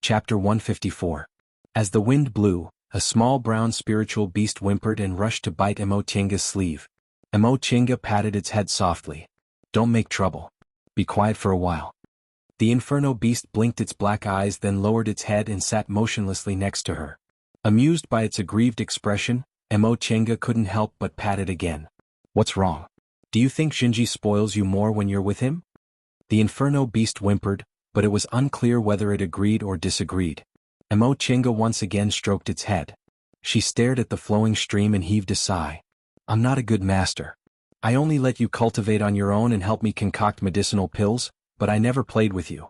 Chapter 154. As the wind blew, a small brown spiritual beast whimpered and rushed to bite Emochenga's sleeve. Emochenga patted its head softly. "Don't make trouble. Be quiet for a while." The inferno beast blinked its black eyes, then lowered its head and sat motionlessly next to her. Amused by its aggrieved expression, Emochenga couldn't help but pat it again. "What's wrong? Do you think Jinji spoils you more when you're with him?" The inferno beast whimpered, but it was unclear whether it agreed or disagreed. Emochenga once again stroked its head. She stared at the flowing stream and heaved a sigh. "I'm not a good master. I only let you cultivate on your own and help me concoct medicinal pills, but I never played with you."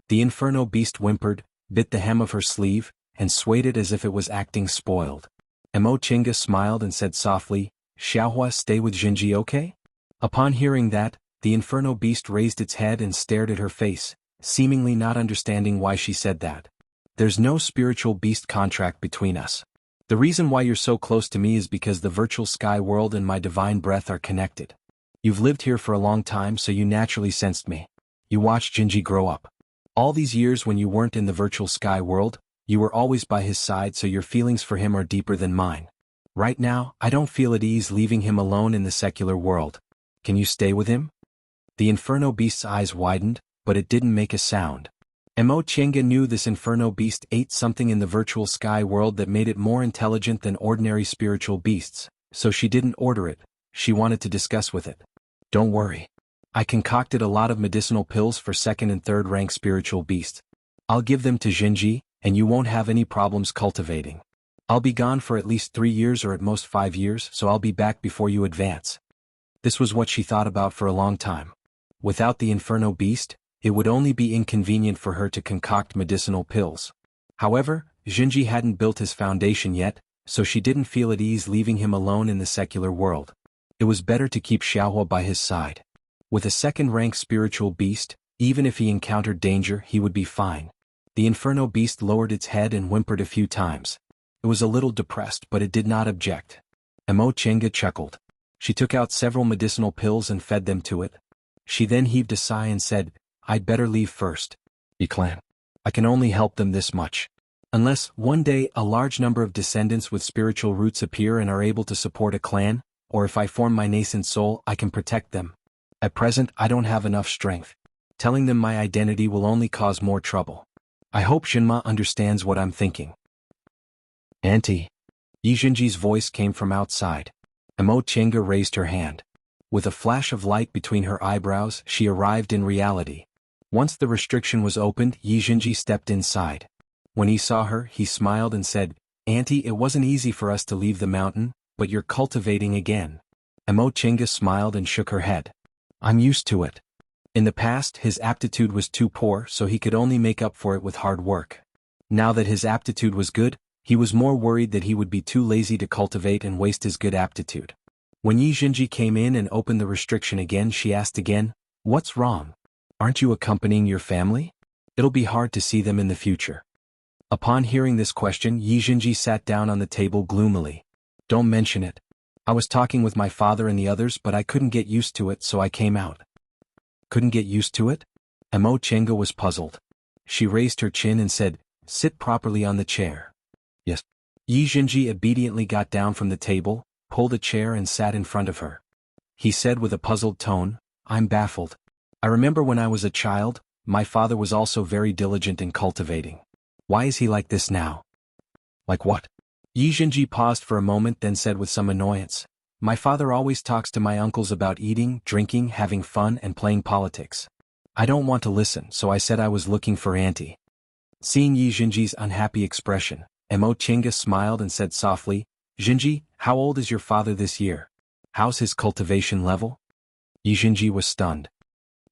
The inferno beast whimpered, bit the hem of her sleeve, and swayed it as if it was acting spoiled. Emochenga smiled and said softly, "Xiaohua, stay with Jinji, okay?" Upon hearing that, the inferno beast raised its head and stared at her face, seemingly not understanding why she said that. "There's no spiritual beast contract between us. The reason why you're so close to me is because the virtual sky world and my divine breath are connected. You've lived here for a long time, so you naturally sensed me. You watched Jinji grow up. All these years when you weren't in the virtual sky world, you were always by his side, so your feelings for him are deeper than mine. Right now, I don't feel at ease leaving him alone in the secular world. Can you stay with him?" The inferno beast's eyes widened, but it didn't make a sound. Emochenga knew this inferno beast ate something in the virtual sky world that made it more intelligent than ordinary spiritual beasts, so she didn't order it. She wanted to discuss with it. "Don't worry. I concocted a lot of medicinal pills for second and third rank spiritual beasts. I'll give them to Jinji, and you won't have any problems cultivating. I'll be gone for at least 3 years or at most 5 years, so I'll be back before you advance." This was what she thought about for a long time. Without the inferno beast, it would only be inconvenient for her to concoct medicinal pills. However, Jinji hadn't built his foundation yet, so she didn't feel at ease leaving him alone in the secular world. It was better to keep Xiaohua by his side. With a second-rank spiritual beast, even if he encountered danger, he would be fine. The inferno beast lowered its head and whimpered a few times. It was a little depressed, but it did not object. Emochenga chuckled. She took out several medicinal pills and fed them to it. She then heaved a sigh and said, "I'd better leave first. Clan. I can only help them this much. Unless, one day, a large number of descendants with spiritual roots appear and are able to support a clan, or if I form my nascent soul, I can protect them. At present, I don't have enough strength. Telling them my identity will only cause more trouble. I hope Shinma understands what I'm thinking." "Auntie." Yijinji's voice came from outside. Emochenga raised her hand. With a flash of light between her eyebrows, she arrived in reality. Once the restriction was opened, Yijinji stepped inside. When he saw her, he smiled and said, "Auntie, it wasn't easy for us to leave the mountain, but you're cultivating again." Emochenga smiled and shook her head. "I'm used to it. In the past, his aptitude was too poor, so he could only make up for it with hard work. Now that his aptitude was good, he was more worried that he would be too lazy to cultivate and waste his good aptitude." When Yijinji came in and opened the restriction again, she asked again, "What's wrong? Aren't you accompanying your family? It'll be hard to see them in the future." Upon hearing this question, Yijinji sat down on the table gloomily. "Don't mention it. I was talking with my father and the others, but I couldn't get used to it, so I came out." "Couldn't get used to it?" Emochenga was puzzled. She raised her chin and said, "Sit properly on the chair." "Yes." Yijinji obediently got down from the table, pulled a chair and sat in front of her. He said with a puzzled tone, "I'm baffled. I remember when I was a child, my father was also very diligent in cultivating. Why is he like this now?" "Like what?" Yijinji paused for a moment, then said with some annoyance, "My father always talks to my uncles about eating, drinking, having fun, and playing politics. I don't want to listen, so I said I was looking for Auntie." Seeing Yijinji's unhappy expression, Emochenga smiled and said softly, "Jinji, how old is your father this year? How's his cultivation level?" Yijinji was stunned.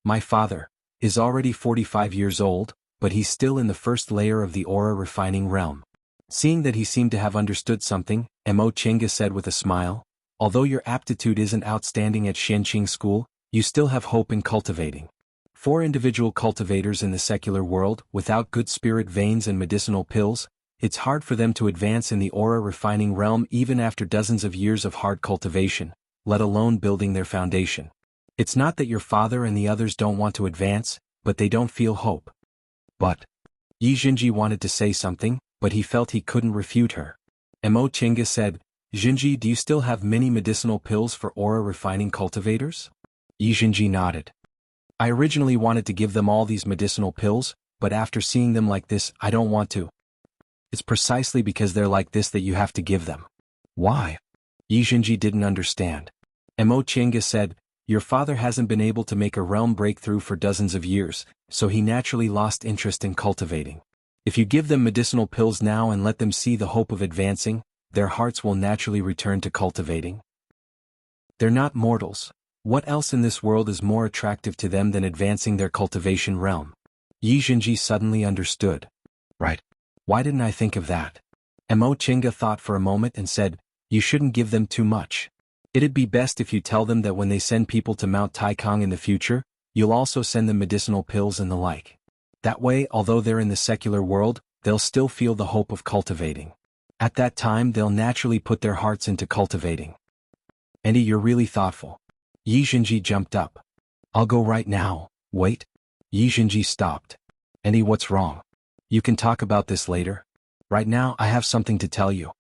"My father is already 45 years old, but he's still in the first layer of the aura refining realm." Seeing that he seemed to have understood something, Emochenga said with a smile, "Although your aptitude isn't outstanding at Xianqing School, you still have hope in cultivating. 4 individual cultivators in the secular world, without good spirit veins and medicinal pills, it's hard for them to advance in the aura refining realm even after dozens of years of hard cultivation, let alone building their foundation. It's not that your father and the others don't want to advance, but they don't feel hope." "But Yi Jinji wanted to say something, but he felt he couldn't refute her. Mo Chinga said, Jinji, do you still have many medicinal pills for aura refining cultivators? Yi Jinji nodded. I originally wanted to give them all these medicinal pills, but after seeing them like this, I don't want to. It's precisely because they're like this that you have to give them. Why? Yi Jinji didn't understand. Mo Chinga said, your father hasn't been able to make a realm breakthrough for dozens of years, so he naturally lost interest in cultivating. If you give them medicinal pills now and let them see the hope of advancing, their hearts will naturally return to cultivating. They're not mortals. What else in this world is more attractive to them than advancing their cultivation realm? Yi Jinji suddenly understood. Right. Why didn't I think of that? Mo Chinga thought for a moment and said, you shouldn't give them too much. It'd be best if you tell them that when they send people to Mount Taikang in the future, you'll also send them medicinal pills and the like. That way, although they're in the secular world, they'll still feel the hope of cultivating. At that time, they'll naturally put their hearts into cultivating. Andy, you're really thoughtful. Yi Jinji jumped up. I'll go right now. Wait. Yi Jinji stopped. Andy, what's wrong? You can talk about this later. Right now, I have something to tell you.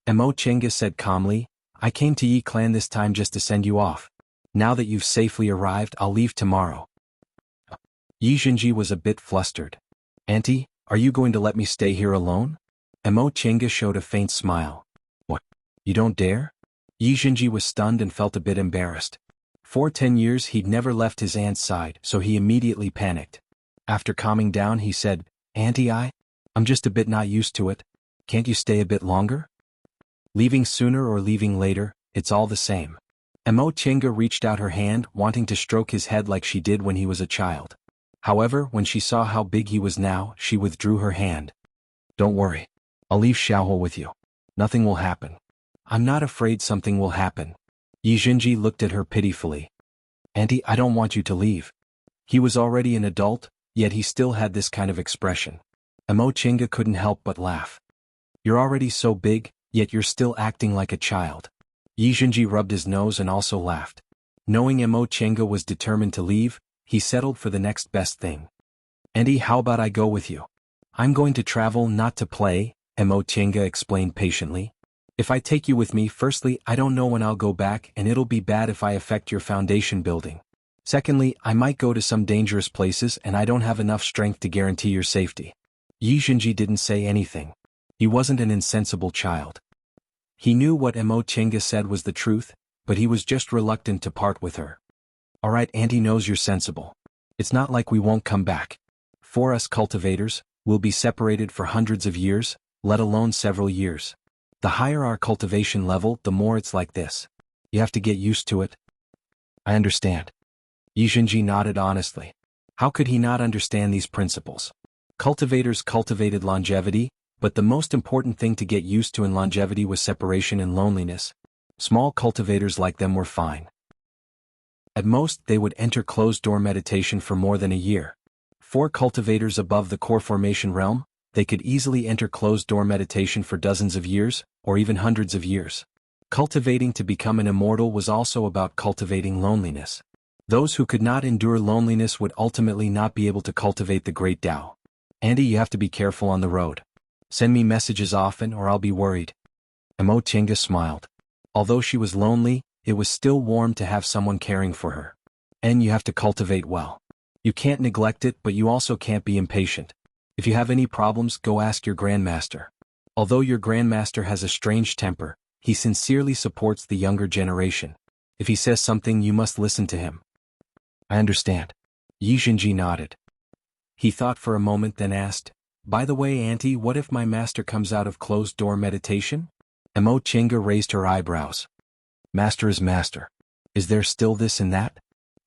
Mo Chinga said calmly, I came to Yi Clan this time just to send you off. Now that you've safely arrived, I'll leave tomorrow. Yi Jinji was a bit flustered. Auntie, are you going to let me stay here alone? Mo Chinga showed a faint smile. What? You don't dare? Yi Jinji was stunned and felt a bit embarrassed. For 10 years he'd never left his aunt's side, so he immediately panicked. After calming down he said, Auntie, I'm just a bit not used to it. Can't you stay a bit longer? Leaving sooner or leaving later, it's all the same. Mo Chinga reached out her hand, wanting to stroke his head like she did when he was a child. However, when she saw how big he was now, she withdrew her hand. Don't worry. I'll leave Xiaohu with you. Nothing will happen. I'm not afraid something will happen. Yi Jinji looked at her pitifully. Auntie, I don't want you to leave. He was already an adult, yet he still had this kind of expression. Mo Chinga couldn't help but laugh. You're already so big, yet you're still acting like a child. Yi Jinji rubbed his nose and also laughed. Knowing Mo Chinga was determined to leave, he settled for the next best thing. Auntie, how about I go with you? I'm going to travel not to play, Mo Chinga explained patiently. If I take you with me, firstly, I don't know when I'll go back and it'll be bad if I affect your foundation building. Secondly, I might go to some dangerous places and I don't have enough strength to guarantee your safety. Yi Jinji didn't say anything. He wasn't an insensible child. He knew what Mo Chinga said was the truth, but he was just reluctant to part with her. Alright, Auntie knows you're sensible. It's not like we won't come back. For us cultivators, we'll be separated for hundreds of years, let alone several years. The higher our cultivation level, the more it's like this. You have to get used to it. I understand. Yi Jinji nodded honestly. How could he not understand these principles? Cultivators cultivated longevity, but the most important thing to get used to in longevity was separation and loneliness. Small cultivators like them were fine. At most, they would enter closed-door meditation for more than a year. For cultivators above the core formation realm, they could easily enter closed-door meditation for dozens of years, or even hundreds of years. Cultivating to become an immortal was also about cultivating loneliness. Those who could not endure loneliness would ultimately not be able to cultivate the great Tao. Andy, you have to be careful on the road. Send me messages often or I'll be worried. Mo Chinga smiled. Although she was lonely, it was still warm to have someone caring for her. And you have to cultivate well. You can't neglect it, but you also can't be impatient. If you have any problems, go ask your grandmaster. Although your grandmaster has a strange temper, he sincerely supports the younger generation. If he says something, you must listen to him. I understand. Yi Jinji nodded. He thought for a moment, then asked, by the way, Auntie, what if my master comes out of closed-door meditation? Mo Chinga raised her eyebrows. Master is master. Is there still this and that?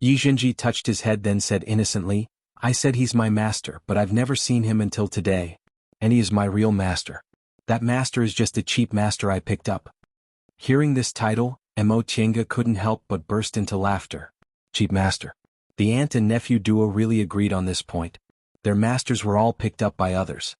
Yi Jinji touched his head, then said innocently, I said he's my master, but I've never seen him until today. And he is my real master. That master is just a cheap master I picked up. Hearing this title, Mo Chinga couldn't help but burst into laughter. Cheap master. The aunt and nephew duo really agreed on this point. Their masters were all picked up by others.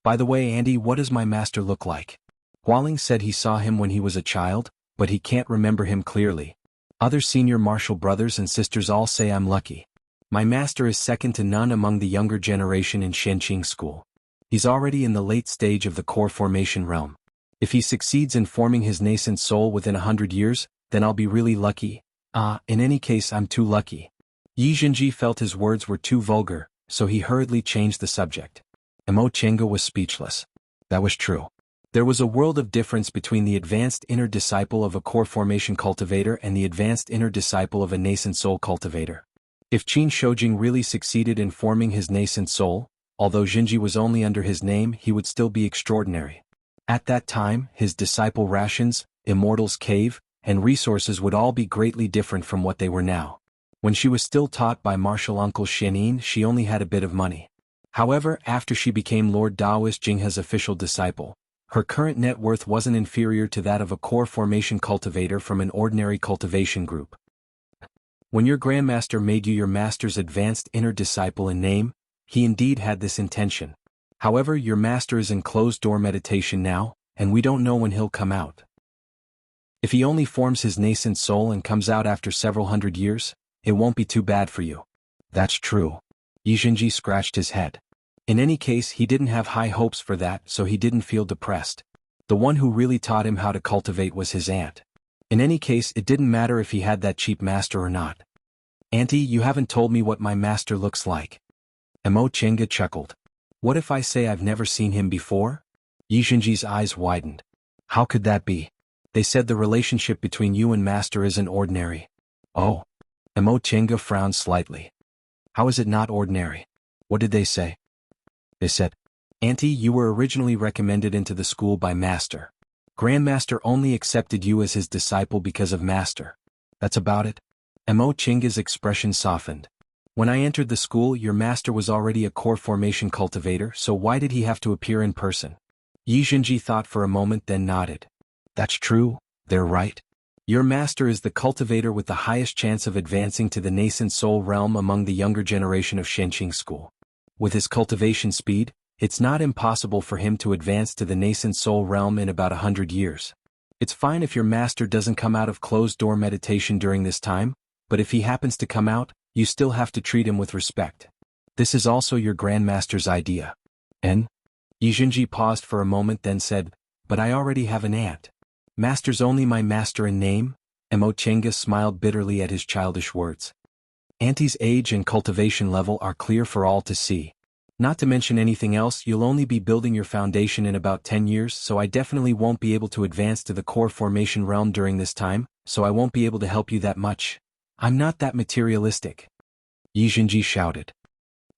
By the way, Andy, what does my master look like? Hualing said he saw him when he was a child, but he can't remember him clearly. Other senior martial brothers and sisters all say I'm lucky. My master is second to none among the younger generation in Shenqing school. He's already in the late stage of the core formation realm. If he succeeds in forming his nascent soul within 100 years, then I'll be really lucky. In any case I'm too lucky. Yi Zhenji felt his words were too vulgar, so he hurriedly changed the subject. Mo Chenga was speechless. That was true. There was a world of difference between the advanced inner disciple of a core formation cultivator and the advanced inner disciple of a nascent soul cultivator. If Qin Shoujing really succeeded in forming his nascent soul, although Zhenji was only under his name, he would still be extraordinary. At that time, his disciple rations, Immortal's Cave, and resources would all be greatly different from what they were now. When she was still taught by martial uncle Xianyin, she only had a bit of money. However, after she became Lord Daoist Jinghe's official disciple, her current net worth wasn't inferior to that of a core formation cultivator from an ordinary cultivation group. When your grandmaster made you your master's advanced inner disciple in name, he indeed had this intention. However, your master is in closed-door meditation now, and we don't know when he'll come out. If he only forms his nascent soul and comes out after several hundred years, it won't be too bad for you. That's true. Yi Zhenji scratched his head. In any case, he didn't have high hopes for that, so he didn't feel depressed. The one who really taught him how to cultivate was his aunt. In any case, it didn't matter if he had that cheap master or not. Auntie, you haven't told me what my master looks like. Mo Chenga chuckled. What if I say I've never seen him before? Yi Zhenji's eyes widened. How could that be? They said the relationship between you and master isn't ordinary. Oh. Mo Chenga frowned slightly. How is it not ordinary? What did they say? They said, Auntie, you were originally recommended into the school by master. Grandmaster only accepted you as his disciple because of master. That's about it. Mo Chenga's expression softened. When I entered the school, your master was already a core formation cultivator, so why did he have to appear in person? Yi Zhenji thought for a moment, then nodded. That's true, they're right. Your master is the cultivator with the highest chance of advancing to the nascent soul realm among the younger generation of Shenqing school. With his cultivation speed, it's not impossible for him to advance to the nascent soul realm in about 100 years. It's fine if your master doesn't come out of closed-door meditation during this time, but if he happens to come out, you still have to treat him with respect. This is also your grandmaster's idea. And? Yi Zhenji paused for a moment, then said, but I already have an aunt. Master's only my master in name? Mo Chenga smiled bitterly at his childish words. Auntie's age and cultivation level are clear for all to see. Not to mention anything else, you'll only be building your foundation in about 10 years, so I definitely won't be able to advance to the core formation realm during this time, so I won't be able to help you that much. I'm not that materialistic. Yi Zhenji shouted.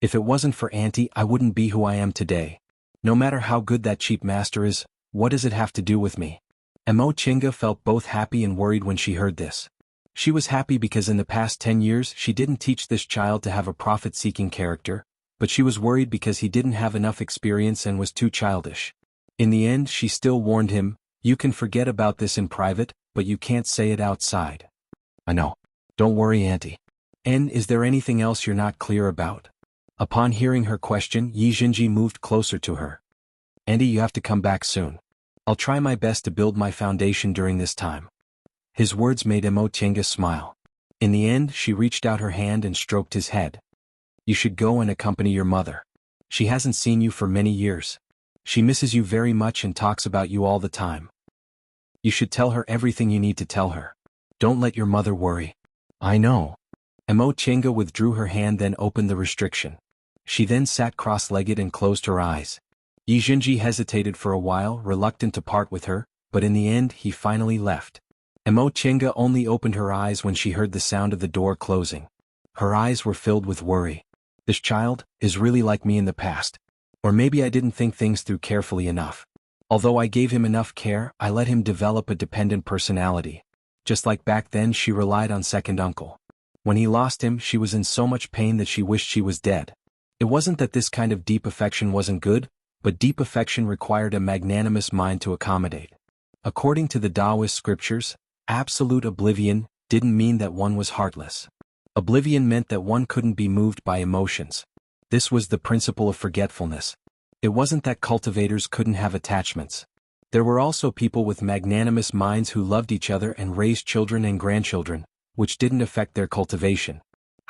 If it wasn't for Auntie, I wouldn't be who I am today. No matter how good that cheap master is, what does it have to do with me? Mo Chenga felt both happy and worried when she heard this. She was happy because in the past 10 years she didn't teach this child to have a profit-seeking character, but she was worried because he didn't have enough experience and was too childish. In the end, she still warned him, you can forget about this in private, but you can't say it outside. I know. Don't worry, Auntie. Is there anything else you're not clear about? Upon hearing her question, Yi Zhenji moved closer to her. Auntie, you have to come back soon. I'll try my best to build my foundation during this time. His words made Mo Chenga smile. In the end, she reached out her hand and stroked his head. You should go and accompany your mother. She hasn't seen you for many years. She misses you very much and talks about you all the time. You should tell her everything you need to tell her. Don't let your mother worry. I know. Mo Chenga withdrew her hand, then opened the restriction. She then sat cross-legged and closed her eyes. Yi Zhenji hesitated for a while, reluctant to part with her, but in the end he finally left. Mo Chenga only opened her eyes when she heard the sound of the door closing. Her eyes were filled with worry. This child is really like me in the past. Or maybe I didn't think things through carefully enough. Although I gave him enough care, I let him develop a dependent personality. Just like back then, she relied on second uncle. When he lost him, she was in so much pain that she wished she was dead. It wasn't that this kind of deep affection wasn't good, but deep affection required a magnanimous mind to accommodate. According to the Taoist scriptures, absolute oblivion didn't mean that one was heartless. Oblivion meant that one couldn't be moved by emotions. This was the principle of forgetfulness. It wasn't that cultivators couldn't have attachments. There were also people with magnanimous minds who loved each other and raised children and grandchildren, which didn't affect their cultivation.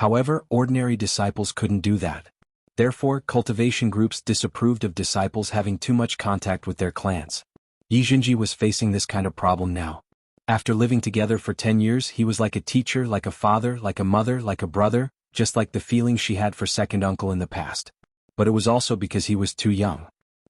However, ordinary disciples couldn't do that. Therefore, cultivation groups disapproved of disciples having too much contact with their clans. Yi Jinji was facing this kind of problem now. After living together for 10 years, he was like a teacher, like a father, like a mother, like a brother, just like the feelings she had for second uncle in the past. But it was also because he was too young.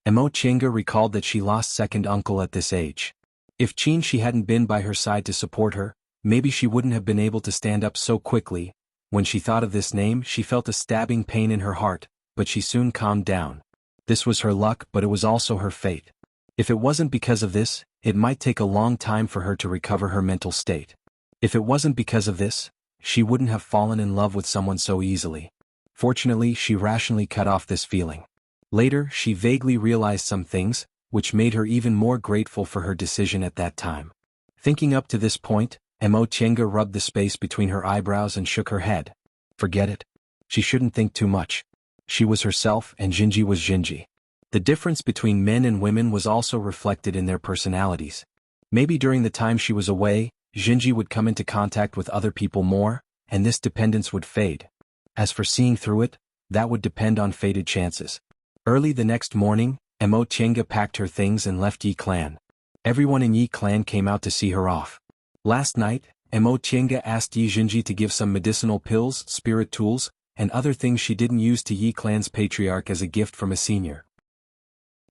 Mo Chinga recalled that she lost second uncle at this age. If Qin Shi hadn't been by her side to support her, maybe she wouldn't have been able to stand up so quickly. When she thought of this name, she felt a stabbing pain in her heart, but she soon calmed down. This was her luck, but it was also her fate. If it wasn't because of this, it might take a long time for her to recover her mental state. If it wasn't because of this, she wouldn't have fallen in love with someone so easily. Fortunately, she rationally cut off this feeling. Later, she vaguely realized some things, which made her even more grateful for her decision at that time. Thinking up to this point, Mo Chenga rubbed the space between her eyebrows and shook her head. Forget it. She shouldn't think too much. She was herself and Jinji was Jinji. The difference between men and women was also reflected in their personalities. Maybe during the time she was away, Jinji would come into contact with other people more, and this dependence would fade. As for seeing through it, that would depend on fated chances. Early the next morning, Mo Chenga packed her things and left Yi Clan. Everyone in Yi Clan came out to see her off. Last night, Mo Chenga asked Yi Jinji to give some medicinal pills, spirit tools, and other things she didn't use to Yi Clan's patriarch as a gift from a senior.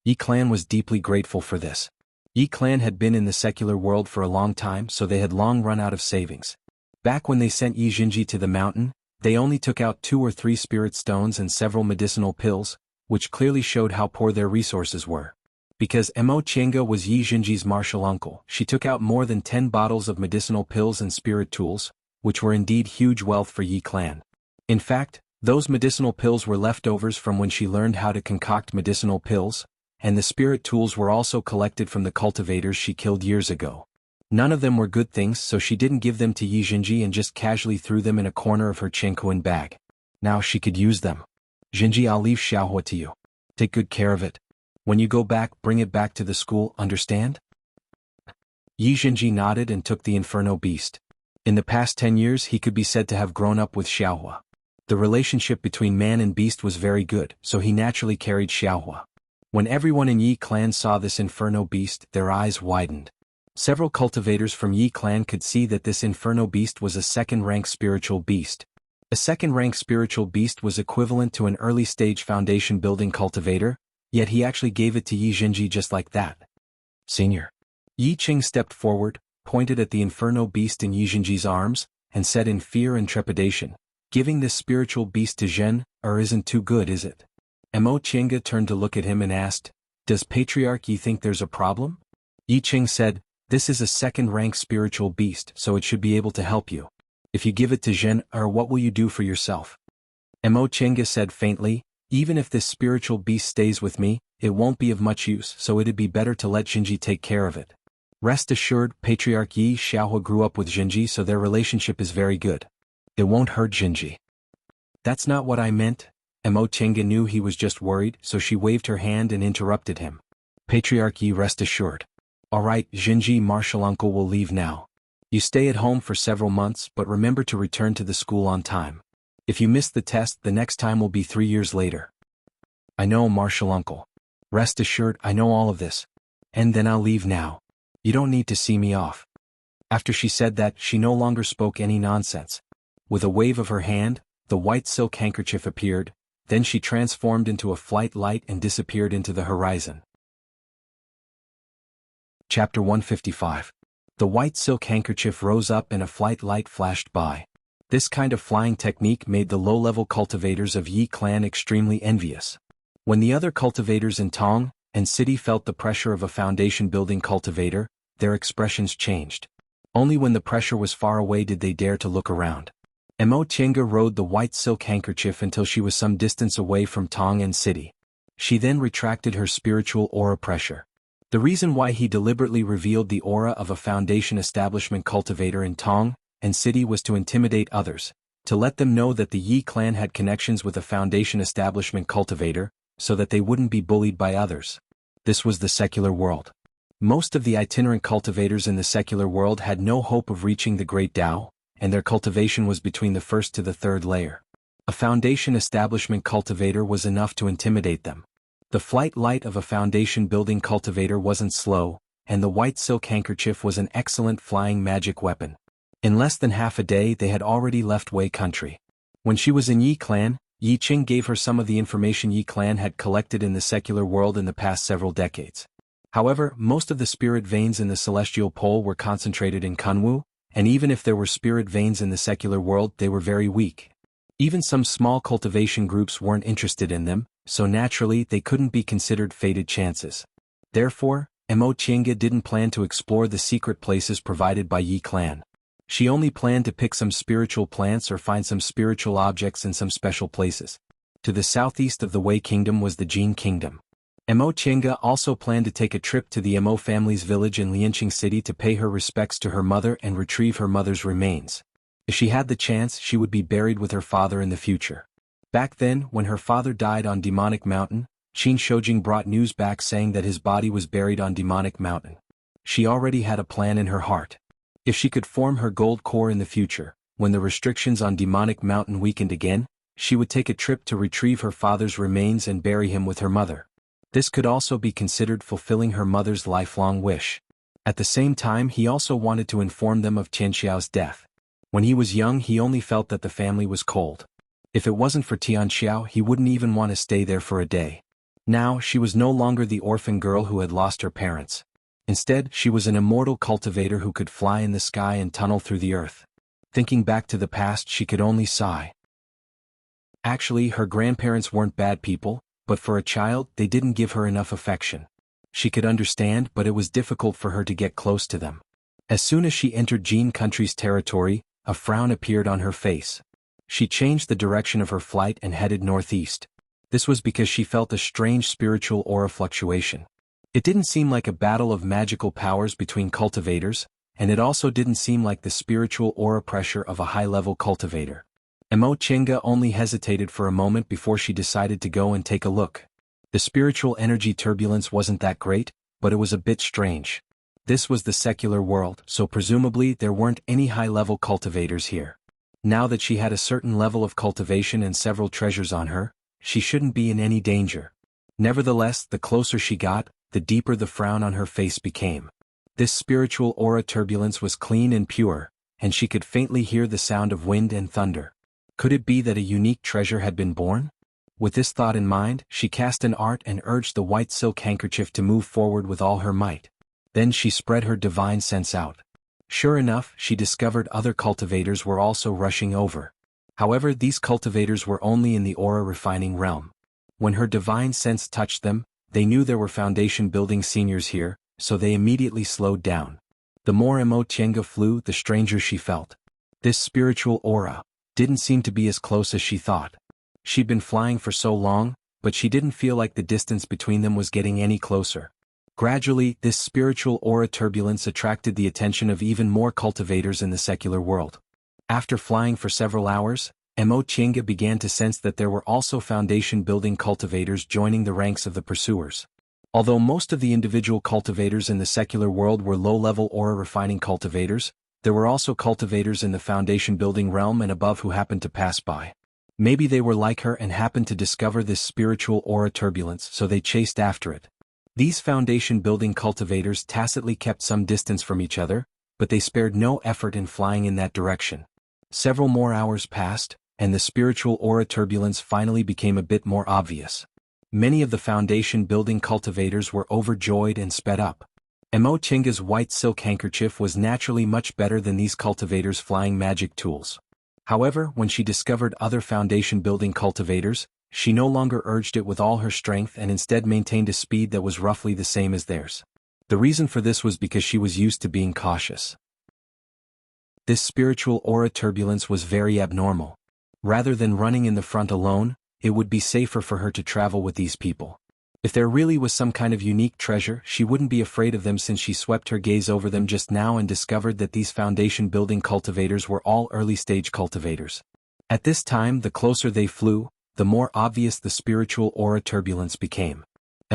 Yi Clan was deeply grateful for this. Yi Clan had been in the secular world for a long time, so they had long run out of savings. Back when they sent Yi Jinji to the mountain, they only took out 2 or 3 spirit stones and several medicinal pills, which clearly showed how poor their resources were. Because Mo Chenga was Yi Jinji's martial uncle, she took out more than 10 bottles of medicinal pills and spirit tools, which were indeed huge wealth for Yi Clan. In fact, those medicinal pills were leftovers from when she learned how to concoct medicinal pills, and the spirit tools were also collected from the cultivators she killed years ago. None of them were good things, so she didn't give them to Yi Jinji and just casually threw them in a corner of her Chenkuan bag. Now she could use them. Jinji, I'll leave Xiaohua to you. Take good care of it. When you go back, bring it back to the school, understand? Yi Jinji nodded and took the Inferno Beast. In the past 10 years he could be said to have grown up with Xiaohua. The relationship between man and beast was very good, so he naturally carried Xiaohua. When everyone in Yi Clan saw this Inferno Beast, their eyes widened. Several cultivators from Yi Clan could see that this Inferno Beast was a second-rank spiritual beast. A second-rank spiritual beast was equivalent to an early-stage foundation-building cultivator, yet he actually gave it to Yi Jinji just like that. Senior. Yi Qing stepped forward, pointed at the Inferno Beast in Yi Jinji's arms, and said in fear and trepidation, "Giving this spiritual beast to Zhen, isn't too good, is it?" Mo Chenga turned to look at him and asked, "Does Patriarch Yi think there's a problem?" Yi Qing said, "This is a second-rank spiritual beast, so it should be able to help you. If you give it to Zhen, what will you do for yourself?" Mo Chenga said faintly, "Even if this spiritual beast stays with me, it won't be of much use, so it'd be better to let Jinji take care of it. Rest assured, Patriarch Yi Xiaohua grew up with Jinji, so their relationship is very good. It won't hurt Jinji." "That's not what I meant." Mo Chenga knew he was just worried, so she waved her hand and interrupted him. "Patriarch Yi, rest assured. All right, Jinji, martial uncle will leave now. You stay at home for several months, but remember to return to the school on time. If you miss the test, the next time will be 3 years later." "I know, martial uncle. Rest assured, I know all of this. And then I'll leave now. You don't need to see me off." After she said that, she no longer spoke any nonsense. With a wave of her hand, the white silk handkerchief appeared, then she transformed into a flight light and disappeared into the horizon. Chapter 155. The white silk handkerchief rose up and a flight light flashed by. This kind of flying technique made the low-level cultivators of Yi Clan extremely envious. When the other cultivators in Tong and City felt the pressure of a foundation-building cultivator, their expressions changed. Only when the pressure was far away did they dare to look around. Mo Chenga rode the white silk handkerchief until she was some distance away from Tong and City. She then retracted her spiritual aura pressure. The reason why he deliberately revealed the aura of a foundation establishment cultivator in Tong and City was to intimidate others, to let them know that the Yi clan had connections with a foundation establishment cultivator, so that they wouldn't be bullied by others. This was the secular world. Most of the itinerant cultivators in the secular world had no hope of reaching the Great Tao, and their cultivation was between the first to the third layer. A foundation establishment cultivator was enough to intimidate them. The flight light of a foundation building cultivator wasn't slow, and the white silk handkerchief was an excellent flying magic weapon. In less than half a day they had already left Wei country. When she was in Yi clan, Yi Qing gave her some of the information Yi clan had collected in the secular world in the past several decades. However, most of the spirit veins in the celestial pole were concentrated in Kunwu, and even if there were spirit veins in the secular world they were very weak. Even some small cultivation groups weren't interested in them, so naturally they couldn't be considered fated chances. Therefore, Mo Qingge didn't plan to explore the secret places provided by Yi clan. She only planned to pick some spiritual plants or find some spiritual objects in some special places. To the southeast of the Wei Kingdom was the Jin Kingdom. Mo Qingge also planned to take a trip to the Mo family's village in Lianqing City to pay her respects to her mother and retrieve her mother's remains. If she had the chance, she would be buried with her father in the future. Back then, when her father died on Demonic Mountain, Qin Shoujing brought news back saying that his body was buried on Demonic Mountain. She already had a plan in her heart. If she could form her gold core in the future, when the restrictions on Demonic Mountain weakened again, she would take a trip to retrieve her father's remains and bury him with her mother. This could also be considered fulfilling her mother's lifelong wish. At the same time, he also wanted to inform them of Tianxiao's death. When he was young, he only felt that the family was cold. If it wasn't for Tianxiao, he wouldn't even want to stay there for a day. Now, she was no longer the orphan girl who had lost her parents. Instead, she was an immortal cultivator who could fly in the sky and tunnel through the earth. Thinking back to the past, she could only sigh. Actually, her grandparents weren't bad people, but for a child, they didn't give her enough affection. She could understand, but it was difficult for her to get close to them. As soon as she entered Jin country's territory, a frown appeared on her face. She changed the direction of her flight and headed northeast. This was because she felt a strange spiritual aura fluctuation. It didn't seem like a battle of magical powers between cultivators, and it also didn't seem like the spiritual aura pressure of a high-level cultivator. Mo Qingge only hesitated for a moment before she decided to go and take a look. The spiritual energy turbulence wasn't that great, but it was a bit strange. This was the secular world, so presumably there weren't any high-level cultivators here. Now that she had a certain level of cultivation and several treasures on her, she shouldn't be in any danger. Nevertheless, the closer she got, the deeper the frown on her face became. This spiritual aura turbulence was clean and pure, and she could faintly hear the sound of wind and thunder. Could it be that a unique treasure had been born? With this thought in mind, she cast an art and urged the white silk handkerchief to move forward with all her might. Then she spread her divine sense out. Sure enough, she discovered other cultivators were also rushing over. However, these cultivators were only in the aura refining realm. When her divine sense touched them, they knew there were foundation building seniors here, so they immediately slowed down. The more Mo Qingge flew, the stranger she felt. This spiritual aura didn't seem to be as close as she thought. She'd been flying for so long, but she didn't feel like the distance between them was getting any closer. Gradually, this spiritual aura turbulence attracted the attention of even more cultivators in the secular world. After flying for several hours, Mo Qingge began to sense that there were also foundation-building cultivators joining the ranks of the pursuers. Although most of the individual cultivators in the secular world were low-level aura-refining cultivators, there were also cultivators in the foundation-building realm and above who happened to pass by. Maybe they were like her and happened to discover this spiritual aura turbulence, so they chased after it. These foundation-building cultivators tacitly kept some distance from each other, but they spared no effort in flying in that direction. Several more hours passed, and the spiritual aura turbulence finally became a bit more obvious. Many of the foundation-building cultivators were overjoyed and sped up. Mo Qingge's white silk handkerchief was naturally much better than these cultivators' flying magic tools. However, when she discovered other foundation-building cultivators, she no longer urged it with all her strength and instead maintained a speed that was roughly the same as theirs. The reason for this was because she was used to being cautious. This spiritual aura turbulence was very abnormal. Rather than running in the front alone, it would be safer for her to travel with these people. If there really was some kind of unique treasure, she wouldn't be afraid of them since she swept her gaze over them just now and discovered that these foundation-building cultivators were all early-stage cultivators. At this time, the closer they flew, the more obvious the spiritual aura turbulence became.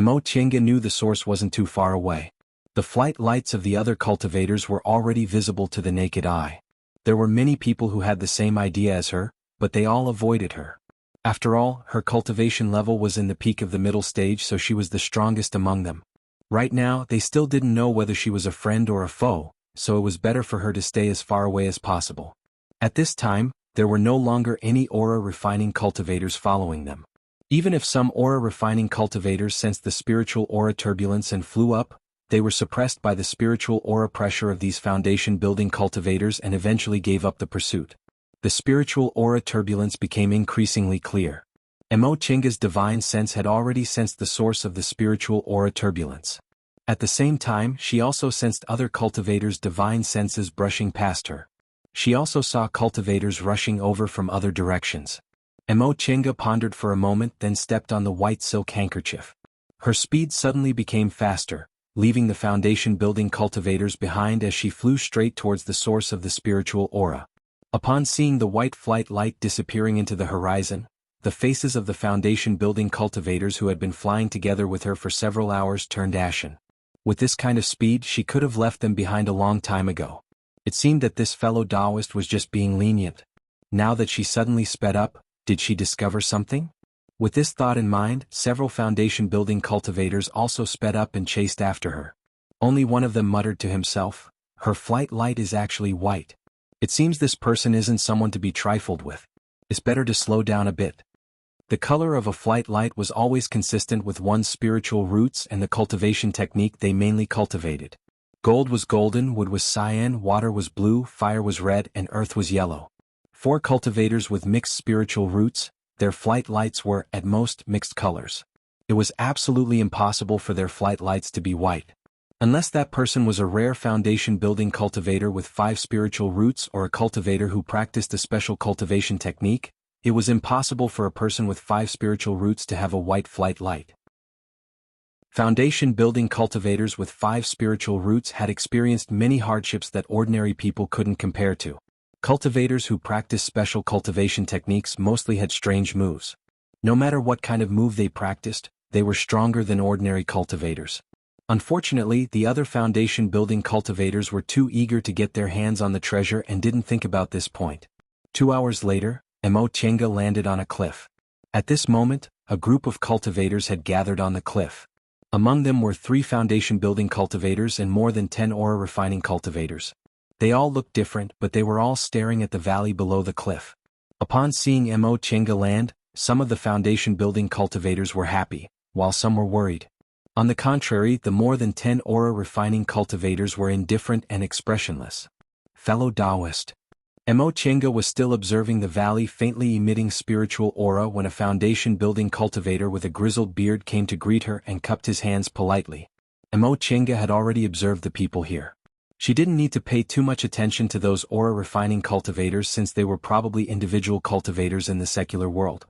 Mo Qingge knew the source wasn't too far away. The flight lights of the other cultivators were already visible to the naked eye. There were many people who had the same idea as her, but they all avoided her. After all, her cultivation level was in the peak of the middle stage, so she was the strongest among them. Right now, they still didn't know whether she was a friend or a foe, so it was better for her to stay as far away as possible. At this time, there were no longer any aura refining cultivators following them. Even if some aura refining cultivators sensed the spiritual aura turbulence and flew up, they were suppressed by the spiritual aura pressure of these foundation building cultivators and eventually gave up the pursuit. The spiritual aura turbulence became increasingly clear. Mo Chinga's divine sense had already sensed the source of the spiritual aura turbulence. At the same time, she also sensed other cultivators' divine senses brushing past her. She also saw cultivators rushing over from other directions. Mo Chinga pondered for a moment, then stepped on the white silk handkerchief. Her speed suddenly became faster, leaving the foundation building cultivators behind as she flew straight towards the source of the spiritual aura. Upon seeing the white flight light disappearing into the horizon, the faces of the foundation building cultivators who had been flying together with her for several hours turned ashen. With this kind of speed, she could have left them behind a long time ago. It seemed that this fellow Taoist was just being lenient. Now that she suddenly sped up, did she discover something? With this thought in mind, several foundation building cultivators also sped up and chased after her. Only one of them muttered to himself, "Her flight light is actually white. It seems this person isn't someone to be trifled with. It's better to slow down a bit." The color of a flight light was always consistent with one's spiritual roots and the cultivation technique they mainly cultivated. Gold was golden, wood was cyan, water was blue, fire was red, and earth was yellow. For cultivators with mixed spiritual roots, their flight lights were, at most, mixed colors. It was absolutely impossible for their flight lights to be white. Unless that person was a rare foundation building cultivator with 5 spiritual roots or a cultivator who practiced a special cultivation technique, it was impossible for a person with 5 spiritual roots to have a white flight light. Foundation building cultivators with 5 spiritual roots had experienced many hardships that ordinary people couldn't compare to. Cultivators who practiced special cultivation techniques mostly had strange moves. No matter what kind of move they practiced, they were stronger than ordinary cultivators. Unfortunately, the other foundation building cultivators were too eager to get their hands on the treasure and didn't think about this point. 2 hours later, Mo Chinga landed on a cliff. At this moment, a group of cultivators had gathered on the cliff. Among them were 3 foundation building cultivators and more than 10 aura refining cultivators. They all looked different, but they were all staring at the valley below the cliff. Upon seeing Mo Chinga land, some of the foundation building cultivators were happy, while some were worried. On the contrary, the more than 10 aura refining cultivators were indifferent and expressionless. Fellow Taoist. Mo Chinga was still observing the valley faintly emitting spiritual aura when a foundation building cultivator with a grizzled beard came to greet her and cupped his hands politely. Mo Chinga had already observed the people here. She didn't need to pay too much attention to those aura refining cultivators since they were probably individual cultivators in the secular world.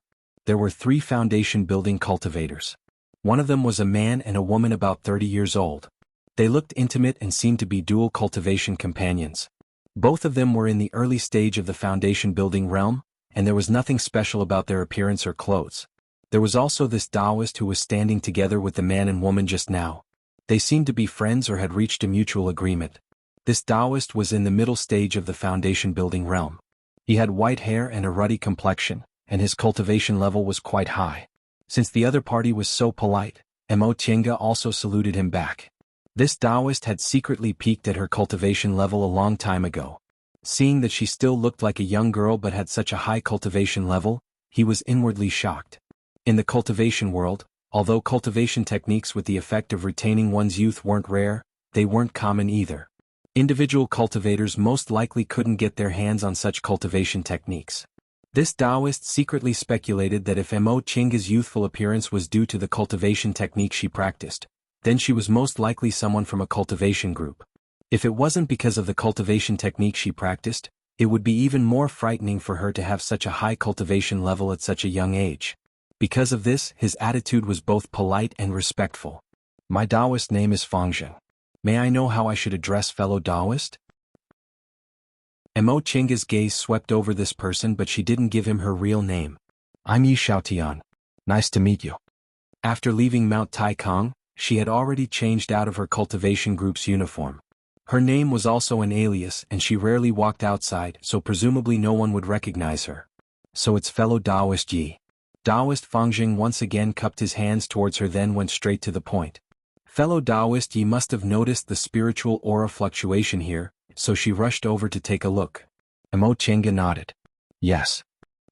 There were 3 foundation building cultivators. One of them was a man and a woman about 30 years old. They looked intimate and seemed to be dual cultivation companions. Both of them were in the early stage of the foundation building realm, and there was nothing special about their appearance or clothes. There was also this Taoist who was standing together with the man and woman just now. They seemed to be friends or had reached a mutual agreement. This Taoist was in the middle stage of the foundation building realm. He had white hair and a ruddy complexion, and his cultivation level was quite high. Since the other party was so polite, Mo Chinga also saluted him back. This Taoist had secretly peaked at her cultivation level a long time ago. Seeing that she still looked like a young girl but had such a high cultivation level, he was inwardly shocked. In the cultivation world, although cultivation techniques with the effect of retaining one's youth weren't rare, they weren't common either. Individual cultivators most likely couldn't get their hands on such cultivation techniques. This Taoist secretly speculated that if Mo Chinga's youthful appearance was due to the cultivation technique she practiced, then she was most likely someone from a cultivation group. If it wasn't because of the cultivation technique she practiced, it would be even more frightening for her to have such a high cultivation level at such a young age. Because of this, his attitude was both polite and respectful. "My Taoist name is Fangzhen. May I know how I should address fellow Taoist?" Mo Chinga's gaze swept over this person, but she didn't give him her real name. "I'm Yi Xiaotian. Nice to meet you." After leaving Mount Tai Kong, she had already changed out of her cultivation group's uniform. Her name was also an alias and she rarely walked outside, so presumably no one would recognize her. So it's fellow Taoist Yi. Taoist Fangjing once again cupped his hands towards her, then went straight to the point. Fellow Taoist Yi must have noticed the spiritual aura fluctuation here, so she rushed over to take a look. Mo Chenga nodded. Yes.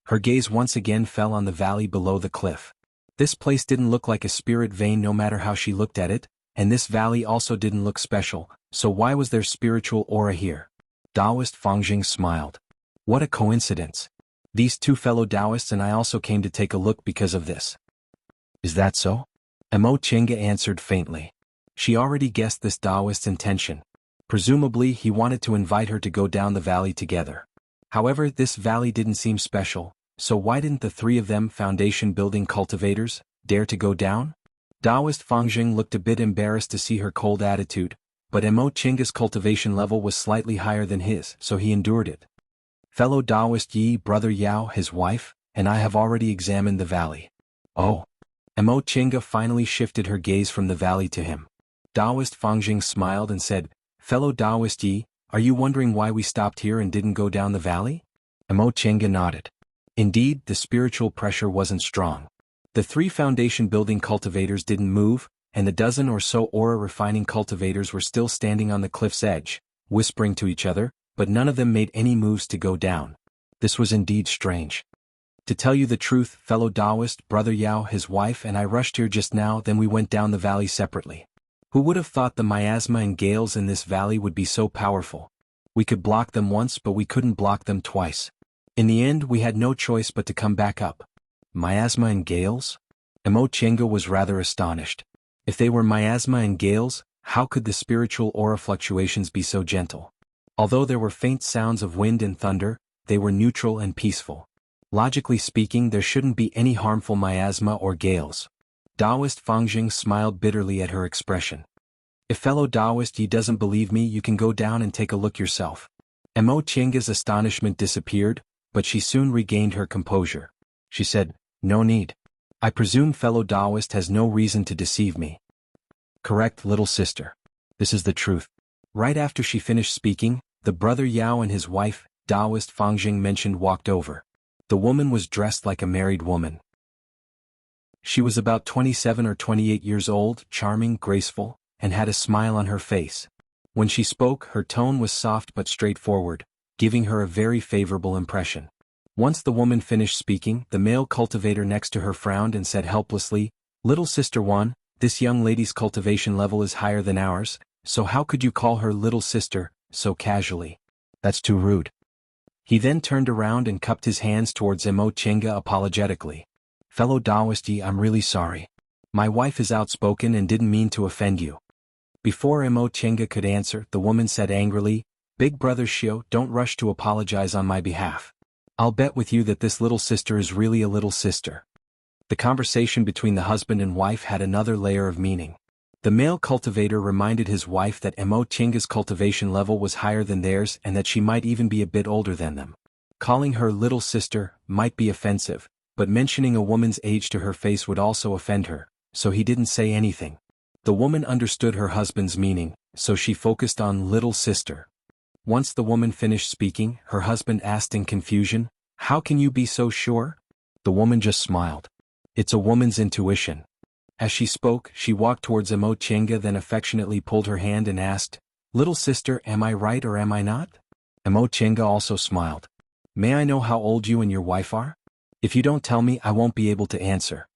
Her gaze once again fell on the valley below the cliff. This place didn't look like a spirit vein no matter how she looked at it, and this valley also didn't look special, so why was there spiritual aura here? Taoist Fangjing smiled. What a coincidence. These two fellow Taoists and I also came to take a look because of this. Is that so? Mo Chenga answered faintly. She already guessed this Taoist's intention. Presumably he wanted to invite her to go down the valley together. However, this valley didn't seem special, so why didn't the three of them foundation-building cultivators dare to go down? Taoist Fangjing looked a bit embarrassed to see her cold attitude, but Mo Chenga's cultivation level was slightly higher than his, so he endured it. Fellow Taoist Yi, brother Yao, his wife, and I have already examined the valley. Oh. Mo Chenga finally shifted her gaze from the valley to him. Taoist Fangjing smiled and said, Fellow Taoist Yi, are you wondering why we stopped here and didn't go down the valley? Mo Chenga nodded. Indeed, the spiritual pressure wasn't strong. The three foundation-building cultivators didn't move, and the dozen or so aura-refining cultivators were still standing on the cliff's edge, whispering to each other, but none of them made any moves to go down. This was indeed strange. To tell you the truth, fellow Taoist, brother Yao, his wife, and I rushed here just now, then we went down the valley separately. Who would have thought the miasma and gales in this valley would be so powerful? We could block them once, but we couldn't block them twice. In the end, we had no choice but to come back up. Miasma and gales? Mo Chenga was rather astonished. If they were miasma and gales, how could the spiritual aura fluctuations be so gentle? Although there were faint sounds of wind and thunder, they were neutral and peaceful. Logically speaking, there shouldn't be any harmful miasma or gales. Taoist Fangjing smiled bitterly at her expression. If fellow Taoist Yi doesn't believe me, you can go down and take a look yourself. Mo Chenga's astonishment disappeared, but she soon regained her composure. She said, No need. I presume fellow Taoist has no reason to deceive me. Correct, little sister. This is the truth. Right after she finished speaking, the brother Yao and his wife, Taoist Fangjing mentioned, walked over. The woman was dressed like a married woman. She was about 27 or 28 years old, charming, graceful, and had a smile on her face. When she spoke, her tone was soft but straightforward, giving her a very favorable impression. Once the woman finished speaking, the male cultivator next to her frowned and said helplessly, Little Sister Wan, this young lady's cultivation level is higher than ours, so how could you call her little sister, so casually? That's too rude. He then turned around and cupped his hands towards Mo Chenga apologetically. Fellow Taoist Yi, I'm really sorry. My wife is outspoken and didn't mean to offend you. Before Mo Chenga could answer, the woman said angrily, Big brother Xiao, don't rush to apologize on my behalf. I'll bet with you that this little sister is really a little sister. The conversation between the husband and wife had another layer of meaning. The male cultivator reminded his wife that Mo Chenga's cultivation level was higher than theirs and that she might even be a bit older than them. Calling her little sister might be offensive, but mentioning a woman's age to her face would also offend her, so he didn't say anything. The woman understood her husband's meaning, so she focused on little sister. Once the woman finished speaking, her husband asked in confusion, How can you be so sure? The woman just smiled. It's a woman's intuition. As she spoke, she walked towards Mo Chenga, then affectionately pulled her hand and asked, Little sister, am I right or am I not? Mo Chenga also smiled. May I know how old you and your wife are? If you don't tell me, I won't be able to answer.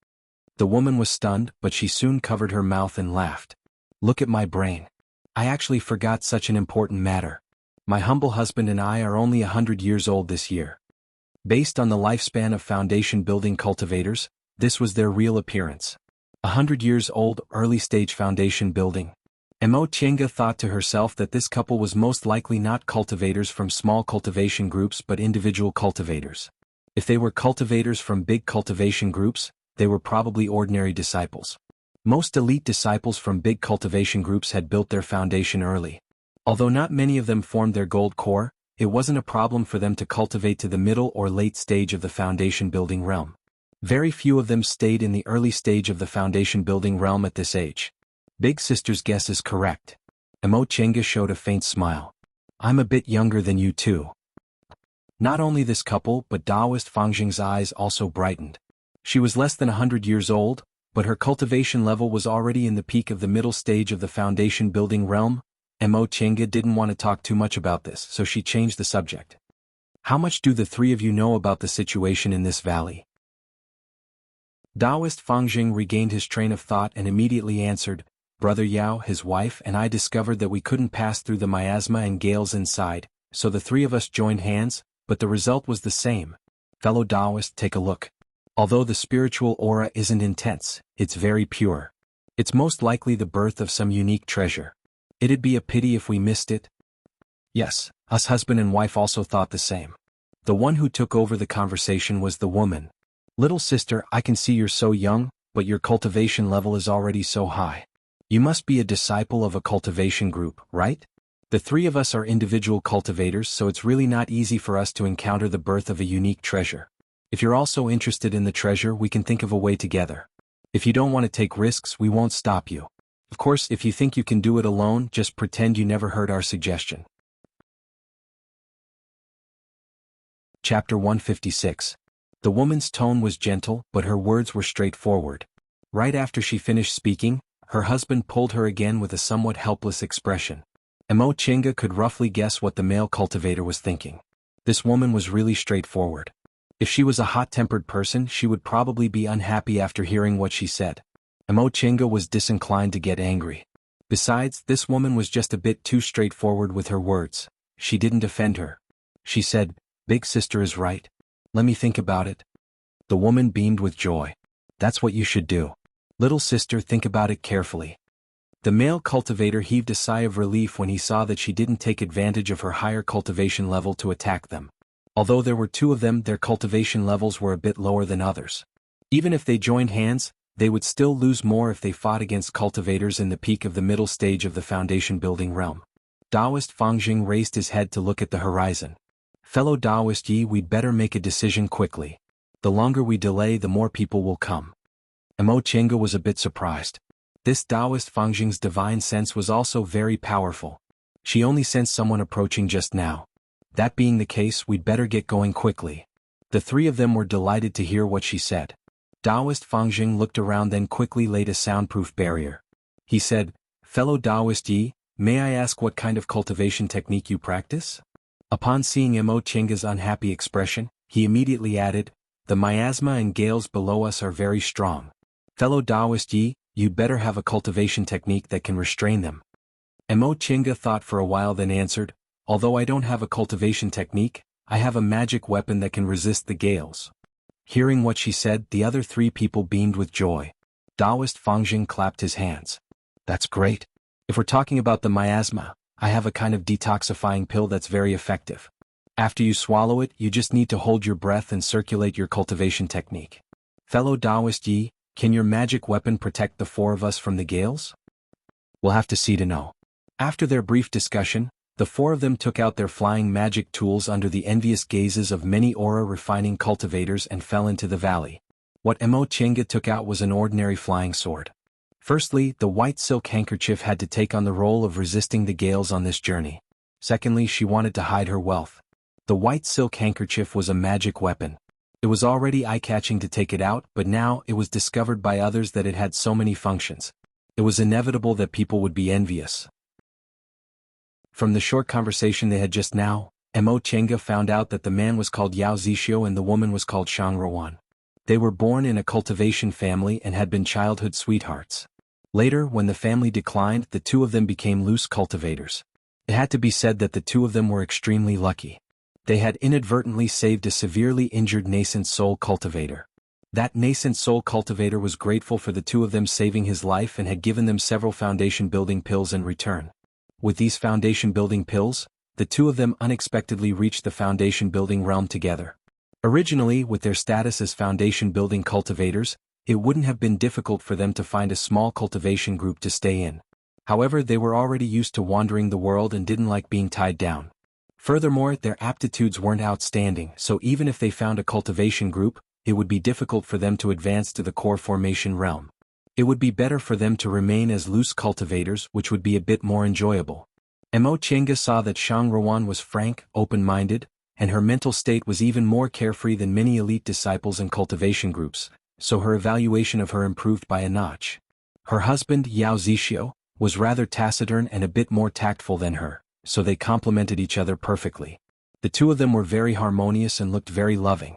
The woman was stunned, but she soon covered her mouth and laughed. Look at my brain. I actually forgot such an important matter. My humble husband and I are only 100 years old this year. Based on the lifespan of foundation-building cultivators, this was their real appearance. 100 years old, early-stage foundation building. Mo Chenga thought to herself that this couple was most likely not cultivators from small cultivation groups but individual cultivators. If they were cultivators from big cultivation groups, they were probably ordinary disciples. Most elite disciples from big cultivation groups had built their foundation early. Although not many of them formed their gold core, it wasn't a problem for them to cultivate to the middle or late stage of the foundation building realm. Very few of them stayed in the early stage of the foundation building realm at this age. Big Sister's guess is correct. Chenga showed a faint smile. I'm a bit younger than you too. Not only this couple but Taoist Fangjing's eyes also brightened. She was less than 100 years old, but her cultivation level was already in the peak of the middle stage of the foundation building realm. Chenga didn't want to talk too much about this, so she changed the subject. How much do the three of you know about the situation in this valley? Taoist Fangjing regained his train of thought and immediately answered, Brother Yao, his wife, and I discovered that we couldn't pass through the miasma and gales inside, so the three of us joined hands, but the result was the same. Fellow Taoist, take a look. Although the spiritual aura isn't intense, it's very pure. It's most likely the birth of some unique treasure. It'd be a pity if we missed it. Yes, us husband and wife also thought the same. The one who took over the conversation was the woman. Little sister, I can see you're so young, but your cultivation level is already so high. You must be a disciple of a cultivation group, right? The three of us are individual cultivators, so it's really not easy for us to encounter the birth of a unique treasure. If you're also interested in the treasure, we can think of a way together. If you don't want to take risks, we won't stop you. Of course, if you think you can do it alone, just pretend you never heard our suggestion. Chapter 156. The woman's tone was gentle, but her words were straightforward. Right after she finished speaking, her husband pulled her again with a somewhat helpless expression. Chenga could roughly guess what the male cultivator was thinking. This woman was really straightforward. If she was a hot-tempered person, she would probably be unhappy after hearing what she said. Chenga was disinclined to get angry. Besides, this woman was just a bit too straightforward with her words. She didn't offend her. She said, Big sister is right. Let me think about it. The woman beamed with joy. That's what you should do. Little sister, think about it carefully. The male cultivator heaved a sigh of relief when he saw that she didn't take advantage of her higher cultivation level to attack them. Although there were two of them, their cultivation levels were a bit lower than others. Even if they joined hands, they would still lose more if they fought against cultivators in the peak of the middle stage of the foundation building realm. Taoist Fangjing raised his head to look at the horizon. Fellow Taoist Yi, we'd better make a decision quickly. The longer we delay, the more people will come. Chenga was a bit surprised. This Taoist Fangjing's divine sense was also very powerful. She only sensed someone approaching just now. That being the case, we'd better get going quickly. The three of them were delighted to hear what she said. Taoist Fangjing looked around, then quickly laid a soundproof barrier. He said, Fellow Taoist Yi, may I ask what kind of cultivation technique you practice? Upon seeing Chenga's unhappy expression, he immediately added, The miasma and gales below us are very strong. Fellow Taoist Yi, you'd better have a cultivation technique that can restrain them. Chenga thought for a while, then answered, Although I don't have a cultivation technique, I have a magic weapon that can resist the gales. Hearing what she said, the other three people beamed with joy. Taoist Fangjing clapped his hands. That's great. If we're talking about the miasma, I have a kind of detoxifying pill that's very effective. After you swallow it, you just need to hold your breath and circulate your cultivation technique. Fellow Taoist Yi, can your magic weapon protect the four of us from the gales? We'll have to see to know. After their brief discussion, the four of them took out their flying magic tools under the envious gazes of many aura-refining cultivators and fell into the valley. What Chenga took out was an ordinary flying sword. Firstly, the white silk handkerchief had to take on the role of resisting the gales on this journey. Secondly, she wanted to hide her wealth. The white silk handkerchief was a magic weapon. It was already eye-catching to take it out, but now it was discovered by others that it had so many functions. It was inevitable that people would be envious. From the short conversation they had just now, Chenga found out that the man was called Yao Zixio and the woman was called Shang Rowan. They were born in a cultivation family and had been childhood sweethearts. Later, when the family declined, the two of them became loose cultivators. It had to be said that the two of them were extremely lucky. They had inadvertently saved a severely injured nascent soul cultivator. That nascent soul cultivator was grateful for the two of them saving his life and had given them several foundation-building pills in return. With these foundation-building pills, the two of them unexpectedly reached the foundation-building realm together. Originally, with their status as foundation-building cultivators, it wouldn't have been difficult for them to find a small cultivation group to stay in. However, they were already used to wandering the world and didn't like being tied down. Furthermore, their aptitudes weren't outstanding, so even if they found a cultivation group, it would be difficult for them to advance to the core formation realm. It would be better for them to remain as loose cultivators, which would be a bit more enjoyable. Mo Chenga saw that Shang Ruan was frank, open-minded, and her mental state was even more carefree than many elite disciples and cultivation groups, so her evaluation of her improved by a notch. Her husband, Yao Zixio, was rather taciturn and a bit more tactful than her, so they complemented each other perfectly. The two of them were very harmonious and looked very loving.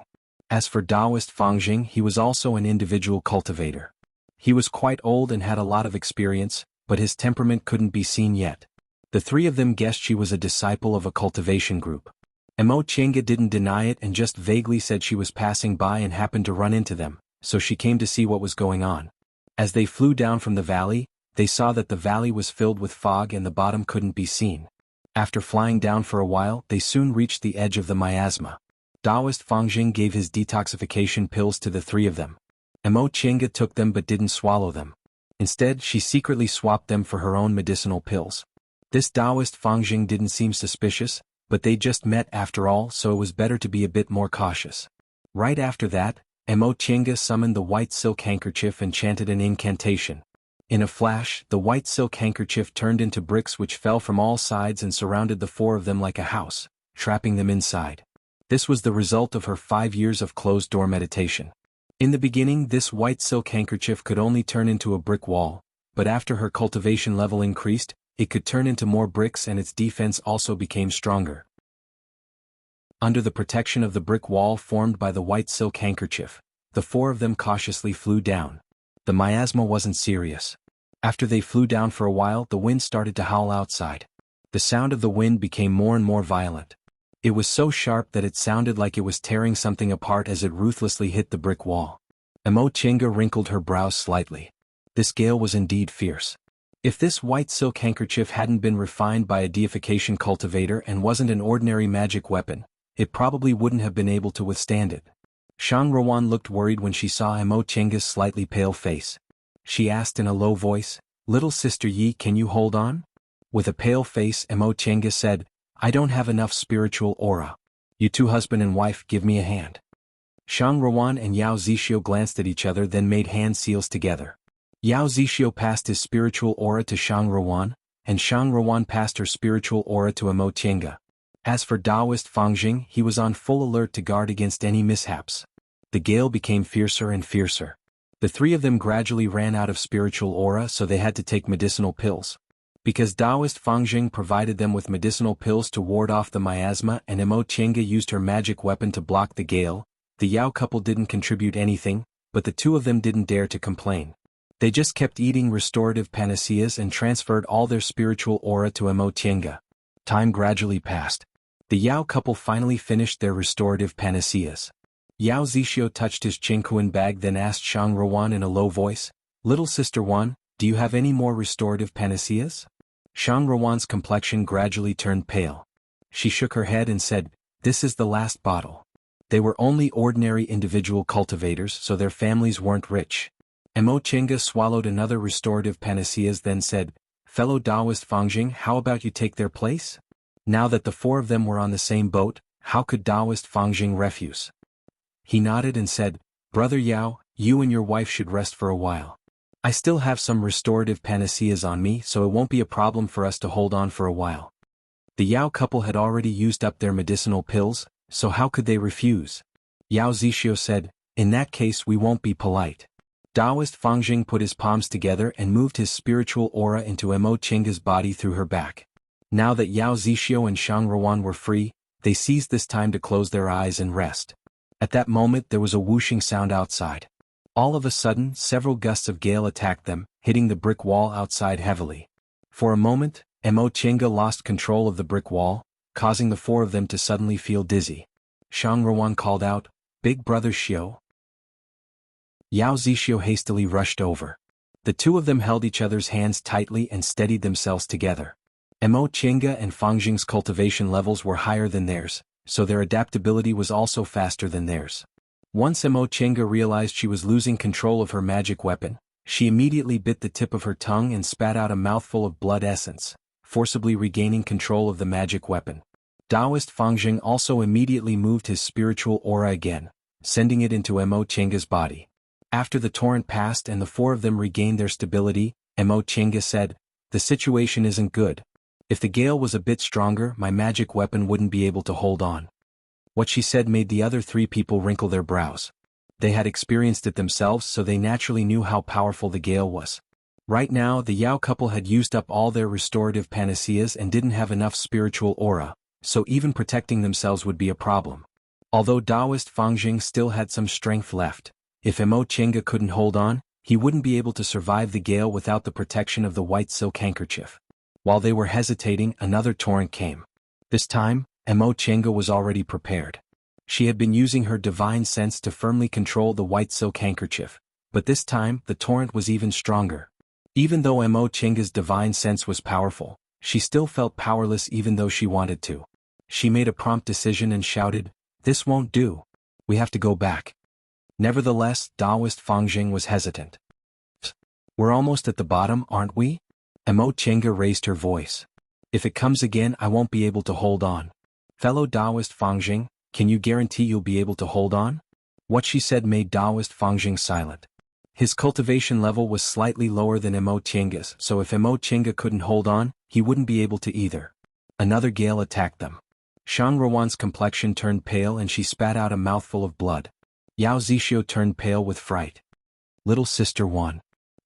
As for Taoist Fangjing, he was also an individual cultivator. He was quite old and had a lot of experience, but his temperament couldn't be seen yet. The three of them guessed she was a disciple of a cultivation group. Mo Chenga didn't deny it and just vaguely said she was passing by and happened to run into them, so she came to see what was going on. As they flew down from the valley, they saw that the valley was filled with fog and the bottom couldn't be seen. After flying down for a while, they soon reached the edge of the miasma. Taoist Fangjing gave his detoxification pills to the three of them. Mo Chenga took them but didn't swallow them. Instead, she secretly swapped them for her own medicinal pills. This Taoist Fangjing didn't seem suspicious, but they just met after all, so it was better to be a bit more cautious. Right after that, Mo Chenga summoned the white silk handkerchief and chanted an incantation. In a flash, the white silk handkerchief turned into bricks which fell from all sides and surrounded the four of them like a house, trapping them inside. This was the result of her 5 years of closed-door meditation. In the beginning, this white silk handkerchief could only turn into a brick wall, but after her cultivation level increased, it could turn into more bricks and its defense also became stronger. Under the protection of the brick wall formed by the white silk handkerchief, the four of them cautiously flew down. The miasma wasn't serious. After they flew down for a while, the wind started to howl outside. The sound of the wind became more and more violent. It was so sharp that it sounded like it was tearing something apart as it ruthlessly hit the brick wall. Mo Chenga wrinkled her brows slightly. This gale was indeed fierce. If this white silk handkerchief hadn't been refined by a deification cultivator and wasn't an ordinary magic weapon, it probably wouldn't have been able to withstand it. Shang Ruan looked worried when she saw Mo Chenga's slightly pale face. She asked in a low voice, "Little sister Yi, can you hold on?" With a pale face, Mo Chenga said, "I don't have enough spiritual aura. You two husband and wife, give me a hand." Shang Ruan and Yao Zixio glanced at each other, then made hand seals together. Yao Zixio passed his spiritual aura to Shang Ruan, and Shang Ruan passed her spiritual aura to Mo Chenga. As for Taoist Fangjing, he was on full alert to guard against any mishaps. The gale became fiercer and fiercer. The three of them gradually ran out of spiritual aura, so they had to take medicinal pills. Because Taoist Fangjing provided them with medicinal pills to ward off the miasma and Mo Chenga used her magic weapon to block the gale, the Yao couple didn't contribute anything, but the two of them didn't dare to complain. They just kept eating restorative panaceas and transferred all their spiritual aura to Mo Chenga. Time gradually passed. The Yao couple finally finished their restorative panaceas. Yao Zixio touched his Qingquan bag, then asked Shang Ruan in a low voice, "Little sister Wan, do you have any more restorative panaceas?" Shang Ruan's complexion gradually turned pale. She shook her head and said, "This is the last bottle." They were only ordinary individual cultivators, so their families weren't rich. Mo Chenga swallowed another restorative panaceas, then said, "Fellow Taoist Fangjing, how about you take their place?" Now that the four of them were on the same boat, how could Taoist Fangjing refuse? He nodded and said, "Brother Yao, you and your wife should rest for a while. I still have some restorative panaceas on me, so it won't be a problem for us to hold on for a while." The Yao couple had already used up their medicinal pills, so how could they refuse? Yao Zixio said, "In that case we won't be polite." Taoist Fangjing put his palms together and moved his spiritual aura into Mo Chenga's body through her back. Now that Yao Zixio and Shang Ruan were free, they seized this time to close their eyes and rest. At that moment there was a whooshing sound outside. All of a sudden, several gusts of gale attacked them, hitting the brick wall outside heavily. For a moment, Mo Chenga lost control of the brick wall, causing the four of them to suddenly feel dizzy. Shang Ruan called out, "Big brother Xiao." Yao Zixio hastily rushed over. The two of them held each other's hands tightly and steadied themselves together. Mo Chenga and Fangjing's cultivation levels were higher than theirs, so their adaptability was also faster than theirs. Once Mo Chenga realized she was losing control of her magic weapon, she immediately bit the tip of her tongue and spat out a mouthful of blood essence, forcibly regaining control of the magic weapon. Taoist Fangjing also immediately moved his spiritual aura again, sending it into Mo Chenga's body. After the torrent passed and the four of them regained their stability, Mo Chinga said, "The situation isn't good. If the gale was a bit stronger, my magic weapon wouldn't be able to hold on." What she said made the other three people wrinkle their brows. They had experienced it themselves, so they naturally knew how powerful the gale was. Right now, the Yao couple had used up all their restorative panaceas and didn't have enough spiritual aura, so even protecting themselves would be a problem. Although Taoist Fangjing still had some strength left, if Mo Chinga couldn't hold on, he wouldn't be able to survive the gale without the protection of the white silk handkerchief. While they were hesitating, another torrent came. This time, Mo Chinga was already prepared. She had been using her divine sense to firmly control the white silk handkerchief, but this time the torrent was even stronger. Even though Mo Chinga's divine sense was powerful, she still felt powerless even though she wanted to. She made a prompt decision and shouted, "This won't do. We have to go back." Nevertheless, Taoist Fangjing was hesitant. "We're almost at the bottom, aren't we?" Mo Chinga raised her voice. "If it comes again, I won't be able to hold on." "Fellow Taoist Fangjing, can you guarantee you'll be able to hold on?" What she said made Taoist Fangjing silent. His cultivation level was slightly lower than Mo Chinga's, so if Mo Chinga couldn't hold on, he wouldn't be able to either. Another gale attacked them. Shang Ruan's complexion turned pale and she spat out a mouthful of blood. Yao Zixio turned pale with fright. "Little sister won."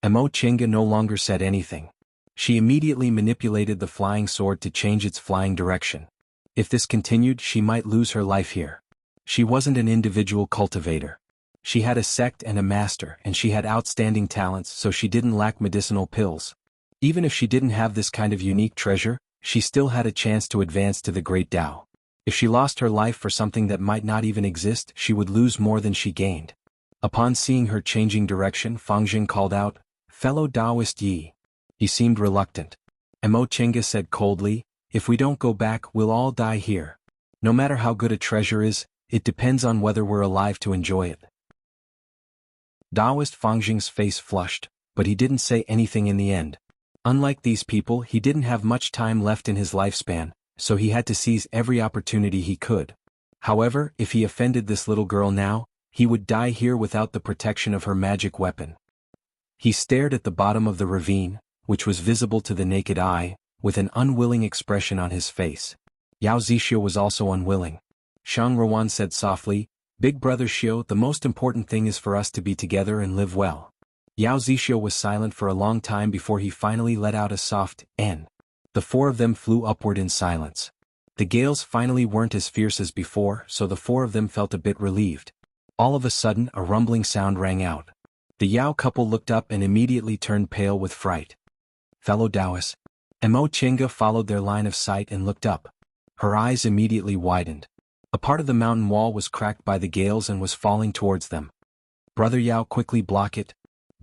Mo Chinga no longer said anything. She immediately manipulated the flying sword to change its flying direction. If this continued, she might lose her life here. She wasn't an individual cultivator. She had a sect and a master, and she had outstanding talents, so she didn't lack medicinal pills. Even if she didn't have this kind of unique treasure, she still had a chance to advance to the Great Tao. If she lost her life for something that might not even exist, she would lose more than she gained. Upon seeing her changing direction, Fangjing called out, "Fellow Taoist Yi." He seemed reluctant. Mo Chinga said coldly, "If we don't go back, we'll all die here. No matter how good a treasure is, it depends on whether we're alive to enjoy it." Taoist Fangjing's face flushed, but he didn't say anything in the end. Unlike these people, he didn't have much time left in his lifespan, so he had to seize every opportunity he could. However, if he offended this little girl now, he would die here without the protection of her magic weapon. He stared at the bottom of the ravine, which was visible to the naked eye, with an unwilling expression on his face. Yao Zixio was also unwilling. Shang Ruan said softly, "Big brother Xiao, the most important thing is for us to be together and live well." Yao Zixio was silent for a long time before he finally let out a soft "N." The four of them flew upward in silence. The gales finally weren't as fierce as before, so the four of them felt a bit relieved. All of a sudden, a rumbling sound rang out. The Yao couple looked up and immediately turned pale with fright. "Fellow Taoists." Mo Chinga followed their line of sight and looked up. Her eyes immediately widened. A part of the mountain wall was cracked by the gales and was falling towards them. "Brother Yao, quickly block it!"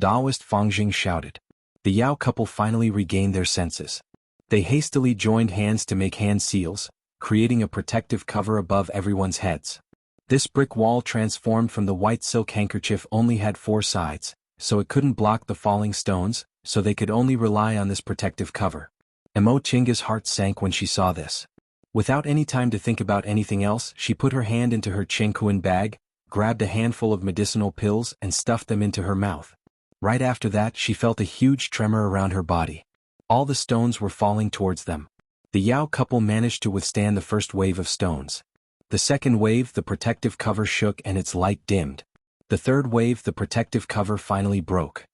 Taoist Fangjing shouted. The Yao couple finally regained their senses. They hastily joined hands to make hand seals, creating a protective cover above everyone's heads. This brick wall transformed from the white silk handkerchief only had four sides, so it couldn't block the falling stones, so they could only rely on this protective cover. Mo Chinga's heart sank when she saw this. Without any time to think about anything else, she put her hand into her Chengkuan bag, grabbed a handful of medicinal pills and stuffed them into her mouth. Right after that, she felt a huge tremor around her body. All the stones were falling towards them. The Yao couple managed to withstand the first wave of stones. The second wave, the protective cover shook and its light dimmed. The third wave, the protective cover finally broke.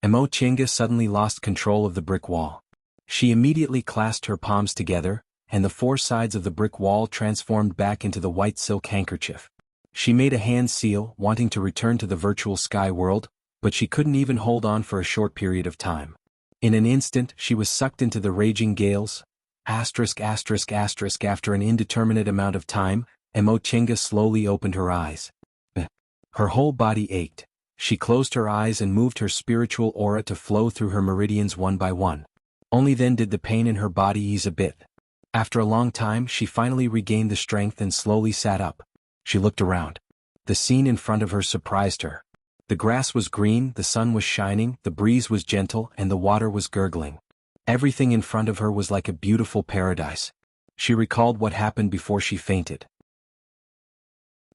Mo Chinga suddenly lost control of the brick wall. She immediately clasped her palms together, and the four sides of the brick wall transformed back into the white silk handkerchief. She made a hand seal, wanting to return to the virtual sky world, but she couldn't even hold on for a short period of time. In an instant, she was sucked into the raging gales. After an indeterminate amount of time, Mo Chinga slowly opened her eyes. Her whole body ached. She closed her eyes and moved her spiritual aura to flow through her meridians one by one. Only then did the pain in her body ease a bit. After a long time, she finally regained the strength and slowly sat up. She looked around. The scene in front of her surprised her. The grass was green, the sun was shining, the breeze was gentle, and the water was gurgling. Everything in front of her was like a beautiful paradise. She recalled what happened before she fainted.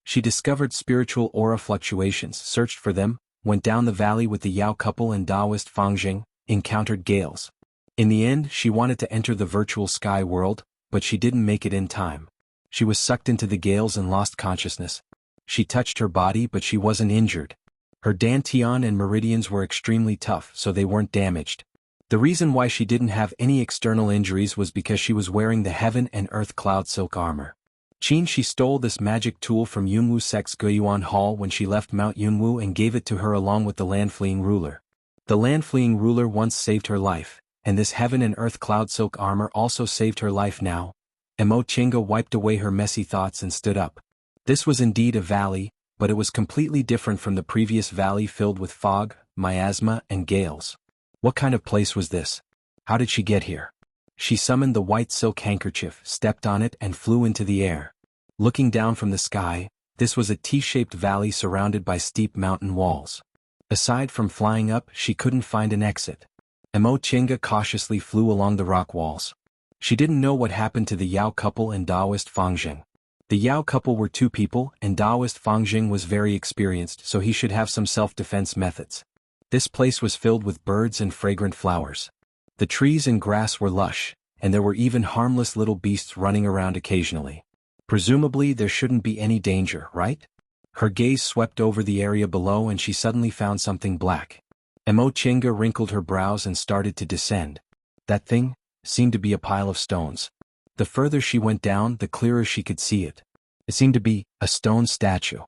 She discovered spiritual aura fluctuations, searched for them, went down the valley with the Yao couple and Taoist Fangjing, encountered gales. In the end, she wanted to enter the virtual sky world, but she didn't make it in time. She was sucked into the gales and lost consciousness. She touched her body but she wasn't injured. Her dantian and meridians were extremely tough, so they weren't damaged. The reason why she didn't have any external injuries was because she was wearing the Heaven and Earth Cloud Silk armor. She stole this magic tool from Yunwu Sec's Guiyuan Hall when she left Mount Yunwu and gave it to her along with the land-fleeing ruler. The land-fleeing ruler once saved her life, and this Heaven and Earth Cloud Silk armor also saved her life now. Chinga wiped away her messy thoughts and stood up. This was indeed a valley, but it was completely different from the previous valley filled with fog, miasma, and gales. What kind of place was this? How did she get here? She summoned the white silk handkerchief, stepped on it, and flew into the air. Looking down from the sky, this was a T-shaped valley surrounded by steep mountain walls. Aside from flying up, she couldn't find an exit. Chinga cautiously flew along the rock walls. She didn't know what happened to the Yao couple and Taoist Fangjing. The Yao couple were 2 people, and Taoist Fangjing was very experienced, so he should have some self-defense methods. This place was filled with birds and fragrant flowers. The trees and grass were lush, and there were even harmless little beasts running around occasionally. Presumably there shouldn't be any danger, right? Her gaze swept over the area below and she suddenly found something black. Chinga wrinkled her brows and started to descend. That thing seemed to be a pile of stones. The further she went down, the clearer she could see it. It seemed to be a stone statue.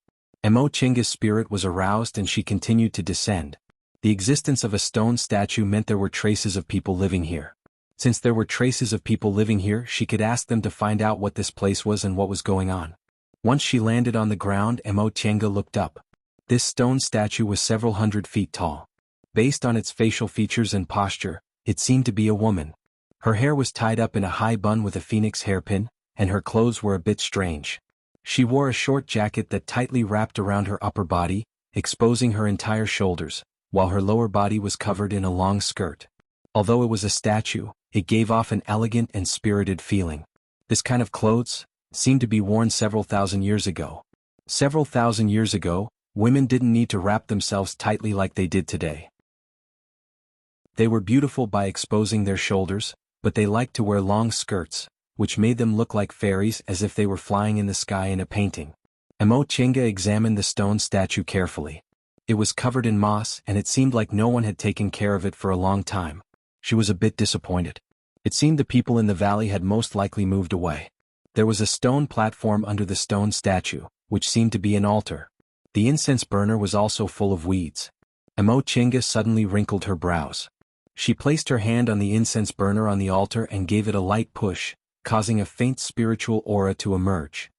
Chinga's spirit was aroused and she continued to descend. The existence of a stone statue meant there were traces of people living here. Since there were traces of people living here, she could ask them to find out what this place was and what was going on. Once she landed on the ground, Chinga looked up. This stone statue was several hundred feet tall. Based on its facial features and posture, it seemed to be a woman. Her hair was tied up in a high bun with a phoenix hairpin, and her clothes were a bit strange. She wore a short jacket that tightly wrapped around her upper body, exposing her entire shoulders, while her lower body was covered in a long skirt. Although it was a statue, it gave off an elegant and spirited feeling. This kind of clothes seemed to be worn several thousand years ago. Several thousand years ago, women didn't need to wrap themselves tightly like they did today. They were beautiful by exposing their shoulders, but they liked to wear long skirts, which made them look like fairies as if they were flying in the sky in a painting. Chinga examined the stone statue carefully. It was covered in moss and it seemed like no one had taken care of it for a long time. She was a bit disappointed. It seemed the people in the valley had most likely moved away. There was a stone platform under the stone statue, which seemed to be an altar. The incense burner was also full of weeds. Chinga suddenly wrinkled her brows. She placed her hand on the incense burner on the altar and gave it a light push, causing a faint spiritual aura to emerge.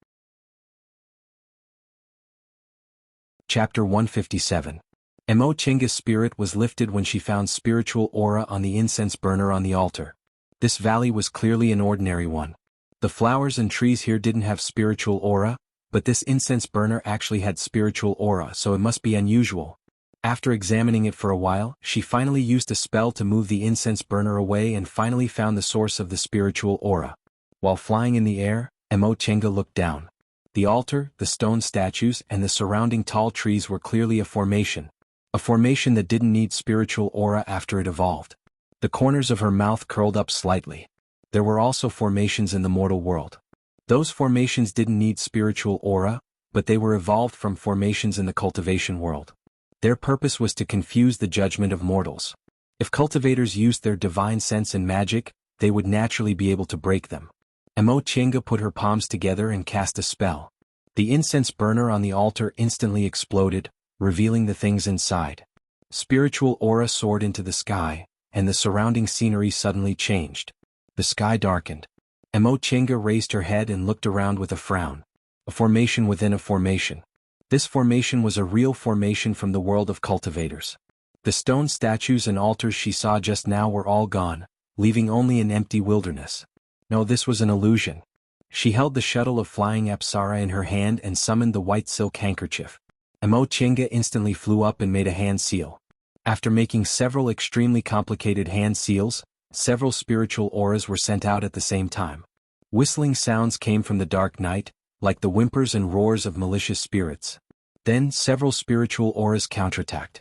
Chapter 157. Chinga's spirit was lifted when she found spiritual aura on the incense burner on the altar. This valley was clearly an ordinary one. The flowers and trees here didn't have spiritual aura, but this incense burner actually had spiritual aura, so it must be unusual. After examining it for a while, she finally used a spell to move the incense burner away and finally found the source of the spiritual aura. While flying in the air, Chinga looked down. The altar, the stone statues, and the surrounding tall trees were clearly a formation that didn't need spiritual aura after it evolved. The corners of her mouth curled up slightly. There were also formations in the mortal world. Those formations didn't need spiritual aura, but they were evolved from formations in the cultivation world. Their purpose was to confuse the judgment of mortals. If cultivators used their divine sense and magic, they would naturally be able to break them. Chinga put her palms together and cast a spell. The incense burner on the altar instantly exploded, revealing the things inside. Spiritual aura soared into the sky, and the surrounding scenery suddenly changed. The sky darkened. Chinga raised her head and looked around with a frown. A formation within a formation. This formation was a real formation from the world of cultivators. The stone statues and altars she saw just now were all gone, leaving only an empty wilderness. No, this was an illusion. She held the shuttle of flying Apsara in her hand and summoned the white silk handkerchief. Chinga instantly flew up and made a hand seal. After making several extremely complicated hand seals, several spiritual auras were sent out at the same time. Whistling sounds came from the dark night, like the whimpers and roars of malicious spirits. Then several spiritual auras counterattacked.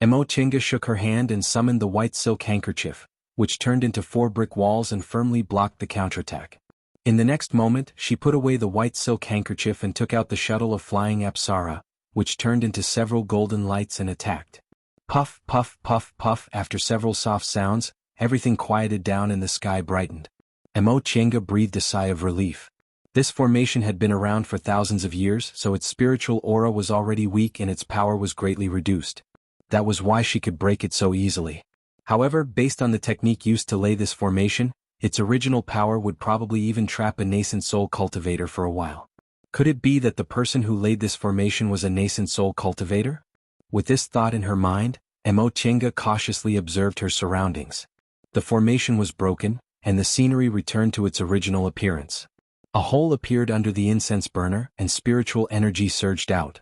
Emo Chinga shook her hand and summoned the white silk handkerchief, which turned into 4 brick walls and firmly blocked the counterattack. In the next moment, she put away the white silk handkerchief and took out the shuttle of flying Apsara, which turned into several golden lights and attacked. Puff, puff, puff, puff. After several soft sounds, everything quieted down and the sky brightened. Emo Chinga breathed a sigh of relief. This formation had been around for thousands of years, so its spiritual aura was already weak and its power was greatly reduced. That was why she could break it so easily. However, based on the technique used to lay this formation, its original power would probably even trap a nascent soul cultivator for a while. Could it be that the person who laid this formation was a nascent soul cultivator? With this thought in her mind, Emo Chinga cautiously observed her surroundings. The formation was broken, and the scenery returned to its original appearance. A hole appeared under the incense burner, and spiritual energy surged out.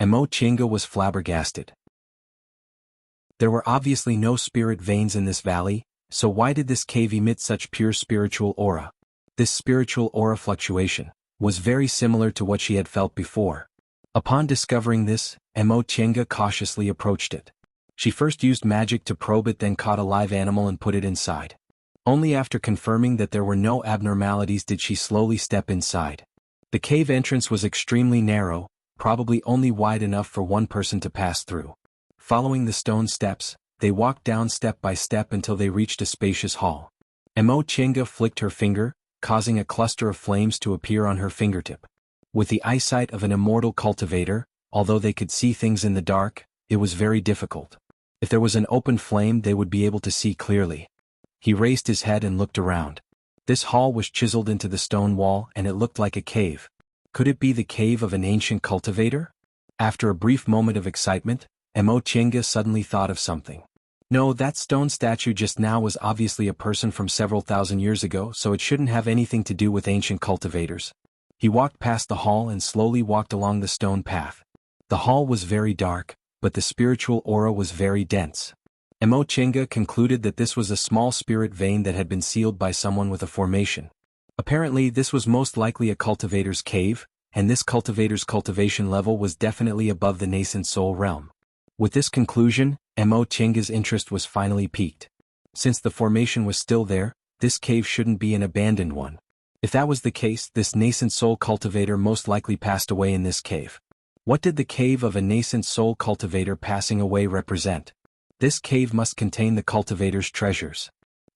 Emo Chinga was flabbergasted. There were obviously no spirit veins in this valley, so why did this cave emit such pure spiritual aura? This spiritual aura fluctuation was very similar to what she had felt before. Upon discovering this, Emo Chinga cautiously approached it. She first used magic to probe it, then caught a live animal and put it inside. Only after confirming that there were no abnormalities did she slowly step inside. The cave entrance was extremely narrow, probably only wide enough for one person to pass through. Following the stone steps, they walked down step by step until they reached a spacious hall. Emo Chinga flicked her finger, causing a cluster of flames to appear on her fingertip. With the eyesight of an immortal cultivator, although they could see things in the dark, it was very difficult. If there was an open flame, they would be able to see clearly. He raised his head and looked around. This hall was chiseled into the stone wall and it looked like a cave. Could it be the cave of an ancient cultivator? After a brief moment of excitement, Emo Chinga suddenly thought of something. No, that stone statue just now was obviously a person from several thousand years ago, so it shouldn't have anything to do with ancient cultivators. He walked past the hall and slowly walked along the stone path. The hall was very dark, but the spiritual aura was very dense. Emo Chinga concluded that this was a small spirit vein that had been sealed by someone with a formation. Apparently, this was most likely a cultivator's cave, and this cultivator's cultivation level was definitely above the nascent soul realm. With this conclusion, Emo Chinga's interest was finally piqued. Since the formation was still there, this cave shouldn't be an abandoned one. If that was the case, this nascent soul cultivator most likely passed away in this cave. What did the cave of a nascent soul cultivator passing away represent? This cave must contain the cultivator's treasures.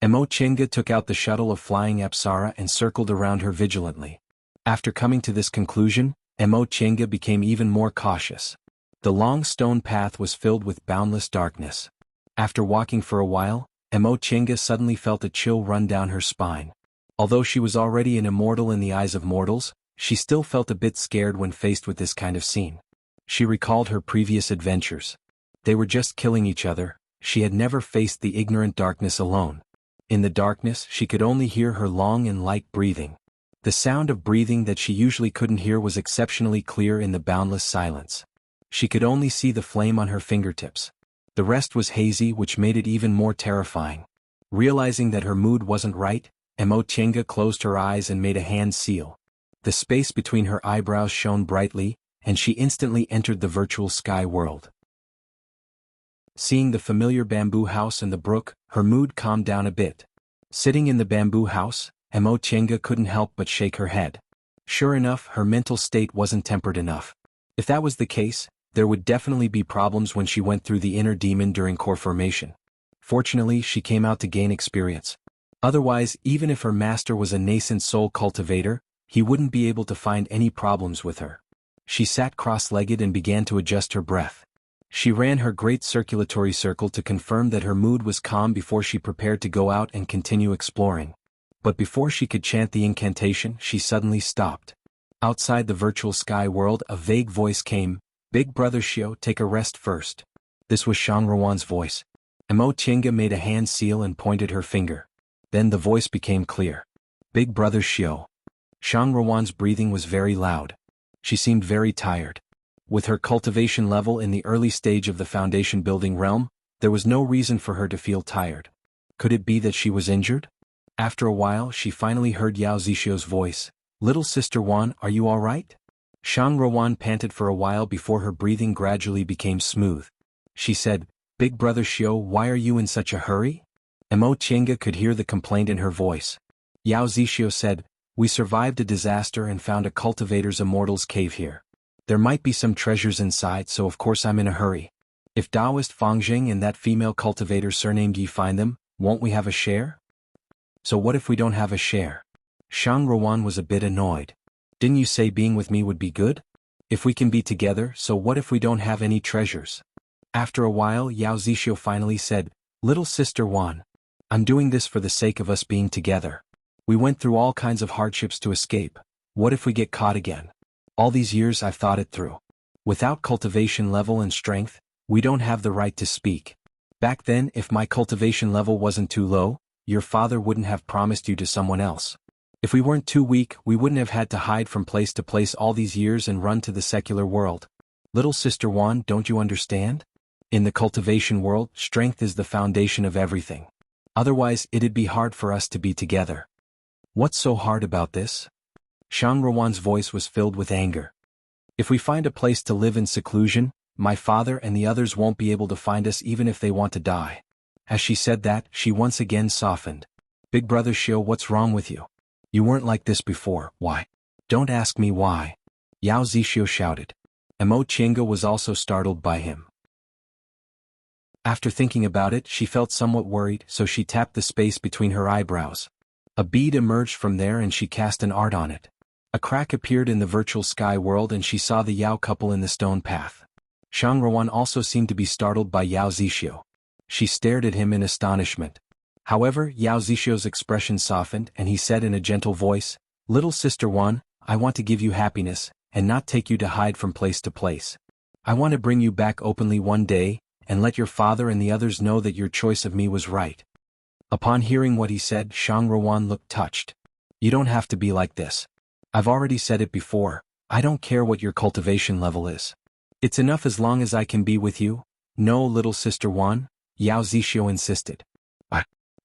Emo Chinga took out the shuttle of flying Apsara and circled around her vigilantly. After coming to this conclusion, Emo Chinga became even more cautious. The long stone path was filled with boundless darkness. After walking for a while, Emo Chinga suddenly felt a chill run down her spine. Although she was already an immortal in the eyes of mortals, she still felt a bit scared when faced with this kind of scene. She recalled her previous adventures. They were just killing each other. She had never faced the ignorant darkness alone. In the darkness, she could only hear her long and light breathing. The sound of breathing that she usually couldn't hear was exceptionally clear in the boundless silence. She could only see the flame on her fingertips. The rest was hazy, which made it even more terrifying. Realizing that her mood wasn't right, Emo Chinga closed her eyes and made a hand seal. The space between her eyebrows shone brightly, and she instantly entered the virtual sky world. Seeing the familiar bamboo house and the brook, her mood calmed down a bit. Sitting in the bamboo house, Emo Chinga couldn't help but shake her head. Sure enough, her mental state wasn't tempered enough. If that was the case, there would definitely be problems when she went through the inner demon during core formation. Fortunately, she came out to gain experience. Otherwise, even if her master was a nascent soul cultivator, he wouldn't be able to find any problems with her. She sat cross-legged and began to adjust her breath. She ran her great circulatory circle to confirm that her mood was calm before she prepared to go out and continue exploring. But before she could chant the incantation, she suddenly stopped. Outside the virtual sky world, a vague voice came, "Big Brother Shio, take a rest first." This was Shang Ruan's voice. Emo Chinga made a hand seal and pointed her finger. Then the voice became clear. "Big Brother Shio." Shang Ruan's breathing was very loud. She seemed very tired. With her cultivation level in the early stage of the foundation building realm, there was no reason for her to feel tired. Could it be that she was injured? After a while, she finally heard Yao Zixio's voice. "Little Sister Wan, are you all right?" Shang Ruan panted for a while before her breathing gradually became smooth. She said, Big brother Xiao, why are you in such a hurry? Mo Qingge could hear the complaint in her voice. Yao Zixio said, we survived a disaster and found a cultivator's immortal's cave here. There might be some treasures inside, so of course I'm in a hurry. If Taoist Fangjing and that female cultivator surnamed Yi find them, won't we have a share? So what if we don't have a share? Shang Ruan was a bit annoyed. Didn't you say being with me would be good? If we can be together, so what if we don't have any treasures? After a while, Yao Zixio finally said, little sister Wan, I'm doing this for the sake of us being together. We went through all kinds of hardships to escape. What if we get caught again? All these years I've thought it through. Without cultivation level and strength, we don't have the right to speak. Back then, if my cultivation level wasn't too low, your father wouldn't have promised you to someone else. If we weren't too weak, we wouldn't have had to hide from place to place all these years and run to the secular world. Little sister Wan, don't you understand? In the cultivation world, strength is the foundation of everything. Otherwise, it'd be hard for us to be together. What's so hard about this? Shang Ruan's voice was filled with anger. If we find a place to live in seclusion, my father and the others won't be able to find us even if they want to die. As she said that, she once again softened. Big brother Xiao, what's wrong with you? You weren't like this before, why? Don't ask me why. Yao Zixio shouted. Mo Qingge was also startled by him. After thinking about it, she felt somewhat worried, so she tapped the space between her eyebrows. A bead emerged from there and she cast an art on it. A crack appeared in the virtual sky world and she saw the Yao couple in the stone path. Shang Ruan also seemed to be startled by Yao Zixio. She stared at him in astonishment. However, Yao Zixio's expression softened and he said in a gentle voice, little sister Wan, I want to give you happiness, and not take you to hide from place to place. I want to bring you back openly one day, and let your father and the others know that your choice of me was right. Upon hearing what he said, Shang Ruan looked touched. You don't have to be like this. I've already said it before, I don't care what your cultivation level is. It's enough as long as I can be with you. No, little sister Wan, Yao Zixio insisted.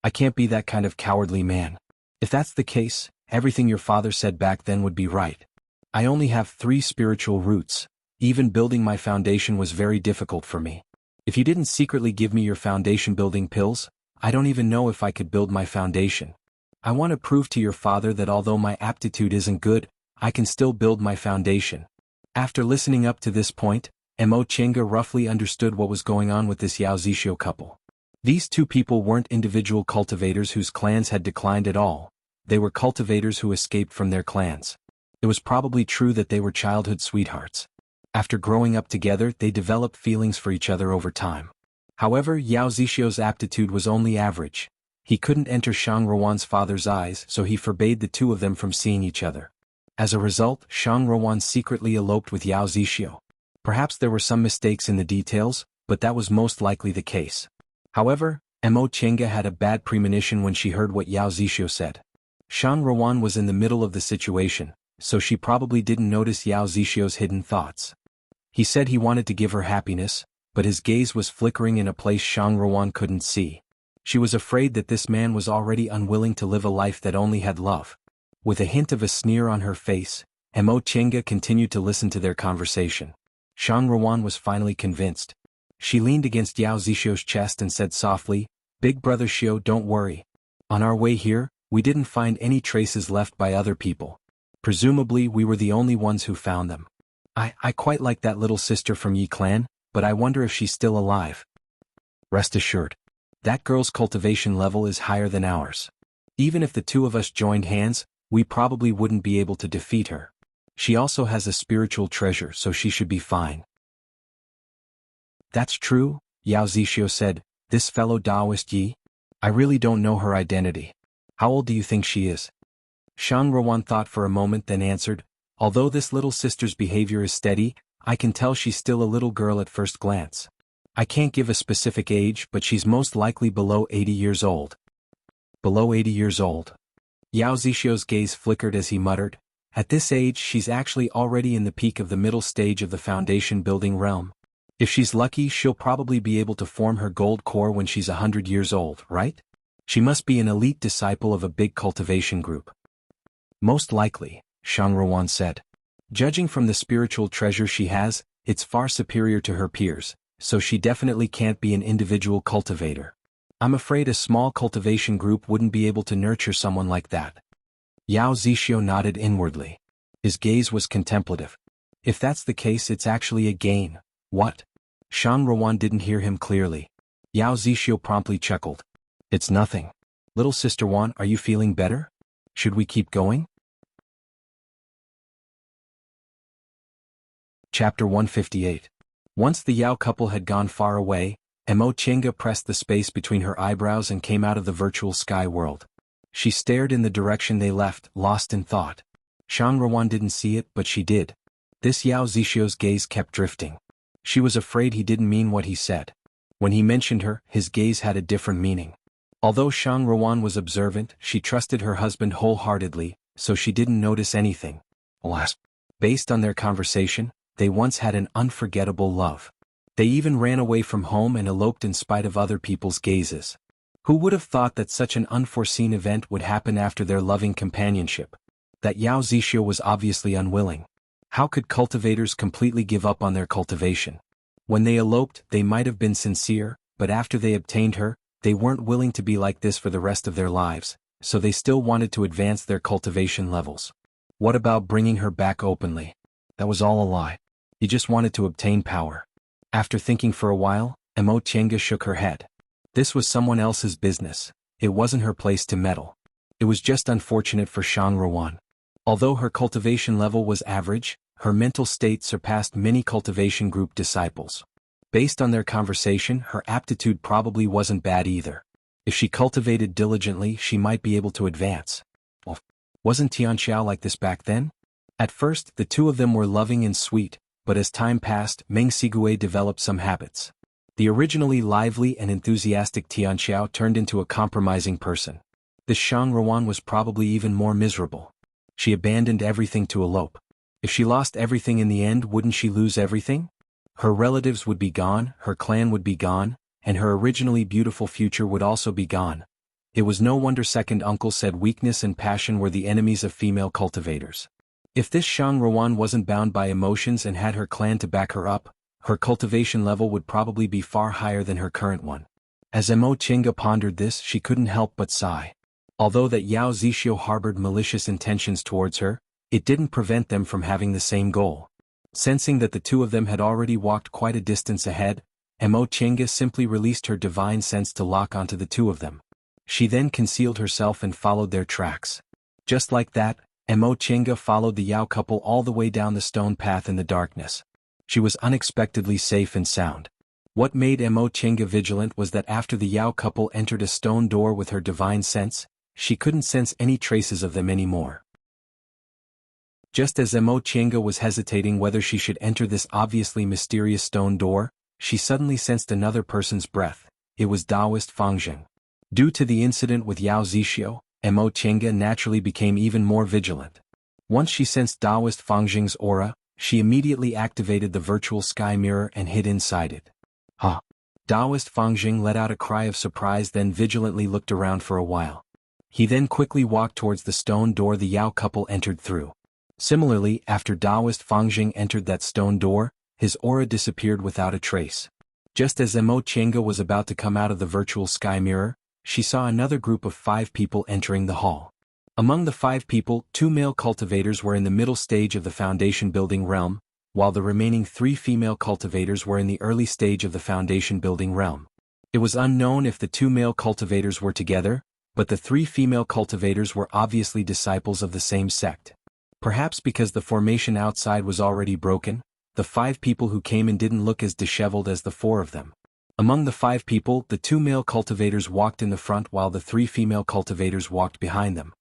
I can't be that kind of cowardly man. If that's the case, everything your father said back then would be right. I only have 3 spiritual roots. Even building my foundation was very difficult for me. If you didn't secretly give me your foundation building pills, I don't even know if I could build my foundation. I want to prove to your father that although my aptitude isn't good, I can still build my foundation. After listening up to this point, Mo Qingge roughly understood what was going on with this Yao Zixio couple. These two people weren't individual cultivators whose clans had declined at all. They were cultivators who escaped from their clans. It was probably true that they were childhood sweethearts. After growing up together, they developed feelings for each other over time. However, Yao Zixio's aptitude was only average. He couldn't enter Shang Ruan's father's eyes, so he forbade the two of them from seeing each other. As a result, Shang Ruan secretly eloped with Yao Zixio. Perhaps there were some mistakes in the details, but that was most likely the case. However, Mo Qingge had a bad premonition when she heard what Yao Zixio said. Shang Ruan was in the middle of the situation, so she probably didn't notice Yao Zixio's hidden thoughts. He said he wanted to give her happiness, but his gaze was flickering in a place Shang Ruan couldn't see. She was afraid that this man was already unwilling to live a life that only had love. With a hint of a sneer on her face, Mo Qingge continued to listen to their conversation. Shang Ruan was finally convinced. She leaned against Yao Zixio's chest and said softly, Big brother Xiao, don't worry. On our way here, we didn't find any traces left by other people. Presumably we were the only ones who found them. I quite like that little sister from Yi clan, but I wonder if she's still alive. Rest assured. That girl's cultivation level is higher than ours. Even if the two of us joined hands, we probably wouldn't be able to defeat her. She also has a spiritual treasure, so she should be fine. That's true, Yao Zixio said. This fellow Taoist Yi? I really don't know her identity. How old do you think she is? Shang Ruan thought for a moment then answered, although this little sister's behavior is steady, I can tell she's still a little girl at first glance. I can't give a specific age, but she's most likely below 80 years old. Below 80 years old. Yao Zixio's gaze flickered as he muttered, at this age she's actually already in the peak of the middle stage of the foundation building realm. If she's lucky, she'll probably be able to form her gold core when she's 100 years old, right? She must be an elite disciple of a big cultivation group. Most likely, Shang Ruan said. Judging from the spiritual treasure she has, it's far superior to her peers, so she definitely can't be an individual cultivator. I'm afraid a small cultivation group wouldn't be able to nurture someone like that. Yao Zixio nodded inwardly. His gaze was contemplative. If that's the case, it's actually a gain. What? Shang Ruan didn't hear him clearly. Yao Zixio promptly chuckled. It's nothing. Little sister Wan, are you feeling better? Should we keep going? Chapter 158. Once the Yao couple had gone far away, Mo Chinga pressed the space between her eyebrows and came out of the virtual sky world. She stared in the direction they left, lost in thought. Shang Ruan didn't see it, but she did. This Yao Zixio's gaze kept drifting. She was afraid he didn't mean what he said. When he mentioned her, his gaze had a different meaning. Although Shang Ruan was observant, she trusted her husband wholeheartedly, so she didn't notice anything. Alas, based on their conversation, they once had an unforgettable love. They even ran away from home and eloped in spite of other people's gazes. Who would have thought that such an unforeseen event would happen after their loving companionship? That Yao Zixio was obviously unwilling. How could cultivators completely give up on their cultivation? When they eloped, they might have been sincere, but after they obtained her, they weren't willing to be like this for the rest of their lives, so they still wanted to advance their cultivation levels. What about bringing her back openly? That was all a lie. He just wanted to obtain power. After thinking for a while, Mo Chenga shook her head. This was someone else's business. It wasn't her place to meddle. It was just unfortunate for Shang Ruan. Although her cultivation level was average, her mental state surpassed many cultivation group disciples. Based on their conversation, her aptitude probably wasn't bad either. If she cultivated diligently, she might be able to advance. Well, wasn't Tianxiao like this back then? At first, the two of them were loving and sweet, but as time passed, Meng Sigue developed some habits. The originally lively and enthusiastic Tianxiao turned into a compromising person. This Shang Ruan was probably even more miserable. She abandoned everything to elope. If she lost everything in the end, wouldn't she lose everything? Her relatives would be gone, her clan would be gone, and her originally beautiful future would also be gone. It was no wonder second uncle said weakness and passion were the enemies of female cultivators. If this Shang Ruan wasn't bound by emotions and had her clan to back her up, her cultivation level would probably be far higher than her current one. As Mo Chinga pondered this, she couldn't help but sigh. Although that Yao Zixio harbored malicious intentions towards her, it didn't prevent them from having the same goal. Sensing that the two of them had already walked quite a distance ahead, Mo Chinga simply released her divine sense to lock onto the two of them. She then concealed herself and followed their tracks. Just like that, Mo Chinga followed the Yao couple all the way down the stone path in the darkness. She was unexpectedly safe and sound. What made Mo Chinga vigilant was that after the Yao couple entered a stone door with her divine sense, she couldn't sense any traces of them anymore. Just as Mo Chinga was hesitating whether she should enter this obviously mysterious stone door, she suddenly sensed another person's breath. It was Taoist Fangjing. Due to the incident with Yao Zixio, Mo Chinga naturally became even more vigilant. Once she sensed Taoist Fangjing's aura, she immediately activated the virtual sky mirror and hid inside it. Huh. Taoist Fangjing let out a cry of surprise, then vigilantly looked around for a while. He then quickly walked towards the stone door the Yao couple entered through. Similarly, after Taoist Fangjing entered that stone door, his aura disappeared without a trace. Just as Mo Chinga was about to come out of the virtual sky mirror, she saw another group of 5 people entering the hall. Among the 5 people, 2 male cultivators were in the middle stage of the foundation building realm, while the remaining 3 female cultivators were in the early stage of the foundation building realm. It was unknown if the 2 male cultivators were together, but the 3 female cultivators were obviously disciples of the same sect. Perhaps because the formation outside was already broken, the 5 people who came in didn't look as disheveled as the 4 of them. Among the 5 people, the 2 male cultivators walked in the front while the 3 female cultivators walked behind them.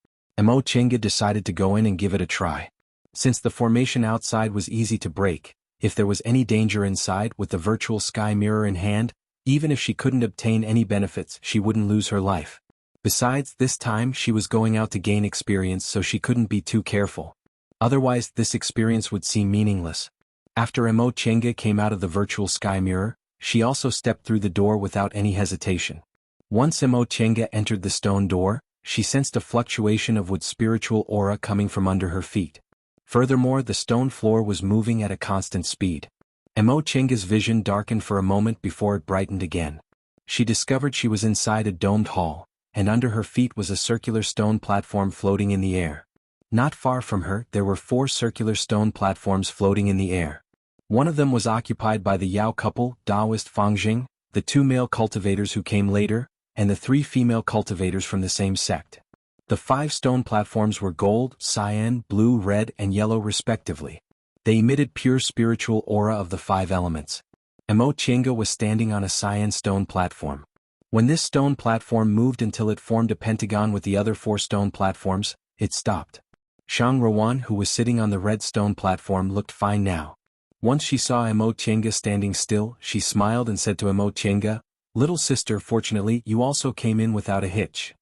Mo Chinga decided to go in and give it a try. Since the formation outside was easy to break, if there was any danger inside, with the virtual sky mirror in hand, even if she couldn't obtain any benefits, she wouldn't lose her life. Besides, this time she was going out to gain experience, so she couldn't be too careful. Otherwise, this experience would seem meaningless. After Mo Chinga came out of the virtual sky mirror, she also stepped through the door without any hesitation. Once Mo Chinga entered the stone door, she sensed a fluctuation of wood spiritual aura coming from under her feet. Furthermore, the stone floor was moving at a constant speed. Emo Chinga's vision darkened for a moment before it brightened again. She discovered she was inside a domed hall, and under her feet was a circular stone platform floating in the air. Not far from her there were 4 circular stone platforms floating in the air. One of them was occupied by the Yao couple, Daoist Fangjing, the 2 male cultivators who came later, and the 3 female cultivators from the same sect. The 5 stone platforms were gold, cyan, blue, red, and yellow respectively. They emitted pure spiritual aura of the 5 elements. Emo Chinga was standing on a cyan stone platform. When this stone platform moved until it formed a pentagon with the other 4 stone platforms, it stopped. Shang Rowan, who was sitting on the red stone platform, looked fine now. Once she saw Emo Chinga standing still, she smiled and said to Emo Chinga, "Little sister, fortunately you also came in without a hitch."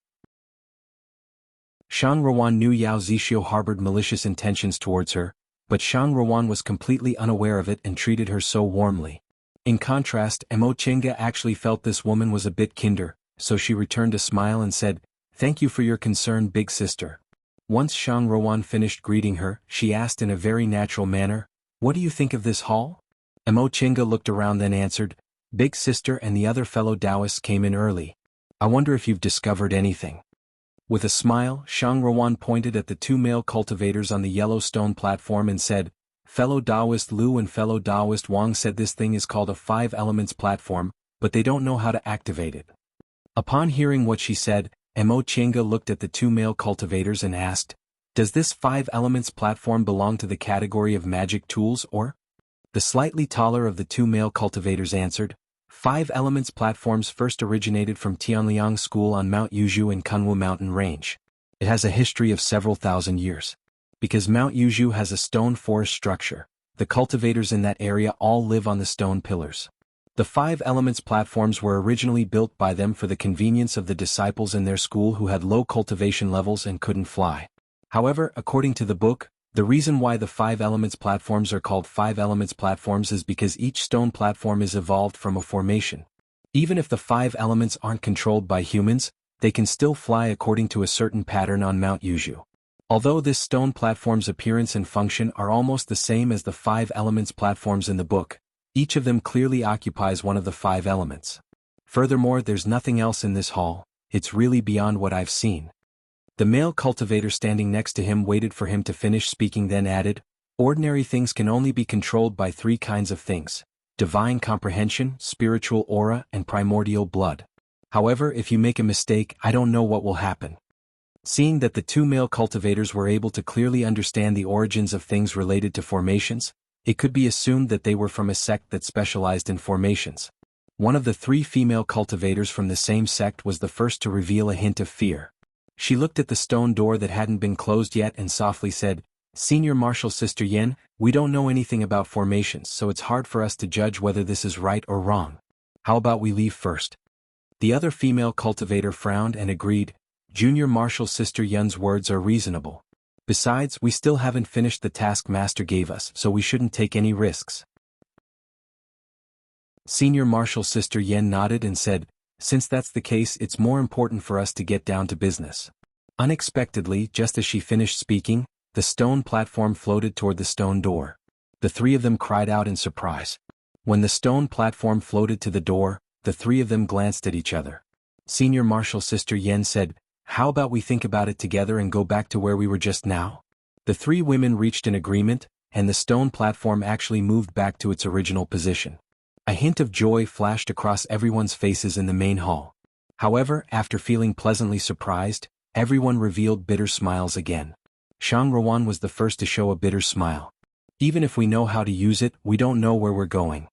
Shang Rowan knew Yao Zixio harbored malicious intentions towards her, but Shang Rowan was completely unaware of it and treated her so warmly. In contrast, Emo Chinga actually felt this woman was a bit kinder, so she returned a smile and said, "Thank you for your concern, big sister." Once Shang Rowan finished greeting her, she asked in a very natural manner, "What do you think of this hall?" Emo Chinga looked around then answered, "Big sister and the other fellow Taoists came in early. I wonder if you've discovered anything." With a smile, Shang Rowan pointed at the 2 male cultivators on the yellow stone platform and said, "Fellow Taoist Lu and fellow Taoist Wang said this thing is called a 5 elements platform, but they don't know how to activate it." Upon hearing what she said, Emo Chinga looked at the 2 male cultivators and asked, "Does this 5 elements platform belong to the category of magic tools or?" The slightly taller of the 2 male cultivators answered, 5 elements platforms first originated from Tianliang School on Mount Yuzhu in Kunwu mountain range. It has a history of several thousand years. Because Mount Yuzhu has a stone forest structure, the cultivators in that area all live on the stone pillars. The 5 elements platforms were originally built by them for the convenience of the disciples in their school who had low cultivation levels and couldn't fly. However, according to the book, the reason why the 5 elements platforms are called 5 elements platforms is because each stone platform is evolved from a formation. Even if the 5 elements aren't controlled by humans, they can still fly according to a certain pattern on Mount Yuzhu. Although this stone platform's appearance and function are almost the same as the 5 elements platforms in the book, each of them clearly occupies one of the 5 elements. Furthermore, there's nothing else in this hall, it's really beyond what I've seen. The male cultivator standing next to him waited for him to finish speaking then added, "Ordinary things can only be controlled by 3 kinds of things: divine comprehension, spiritual aura, and primordial blood. However, if you make a mistake, I don't know what will happen." Seeing that the 2 male cultivators were able to clearly understand the origins of things related to formations, it could be assumed that they were from a sect that specialized in formations. One of the 3 female cultivators from the same sect was the first to reveal a hint of fear. She looked at the stone door that hadn't been closed yet and softly said, "Senior Marshal Sister Yen, we don't know anything about formations, so it's hard for us to judge whether this is right or wrong. How about we leave first?" The other female cultivator frowned and agreed, "Junior Marshal Sister Yen's words are reasonable. Besides, we still haven't finished the task Master gave us, so we shouldn't take any risks." Senior Marshal Sister Yen nodded and said, "Since that's the case, it's more important for us to get down to business." Unexpectedly, just as she finished speaking, the stone platform floated toward the stone door. The 3 of them cried out in surprise. When the stone platform floated to the door, the 3 of them glanced at each other. Senior Marshal Sister Yen said, "How about we think about it together and go back to where we were just now?" The 3 women reached an agreement, and the stone platform actually moved back to its original position. A hint of joy flashed across everyone's faces in the main hall. However, after feeling pleasantly surprised, everyone revealed bitter smiles again. Shang Rowan was the first to show a bitter smile. "Even if we know how to use it, we don't know where we're going."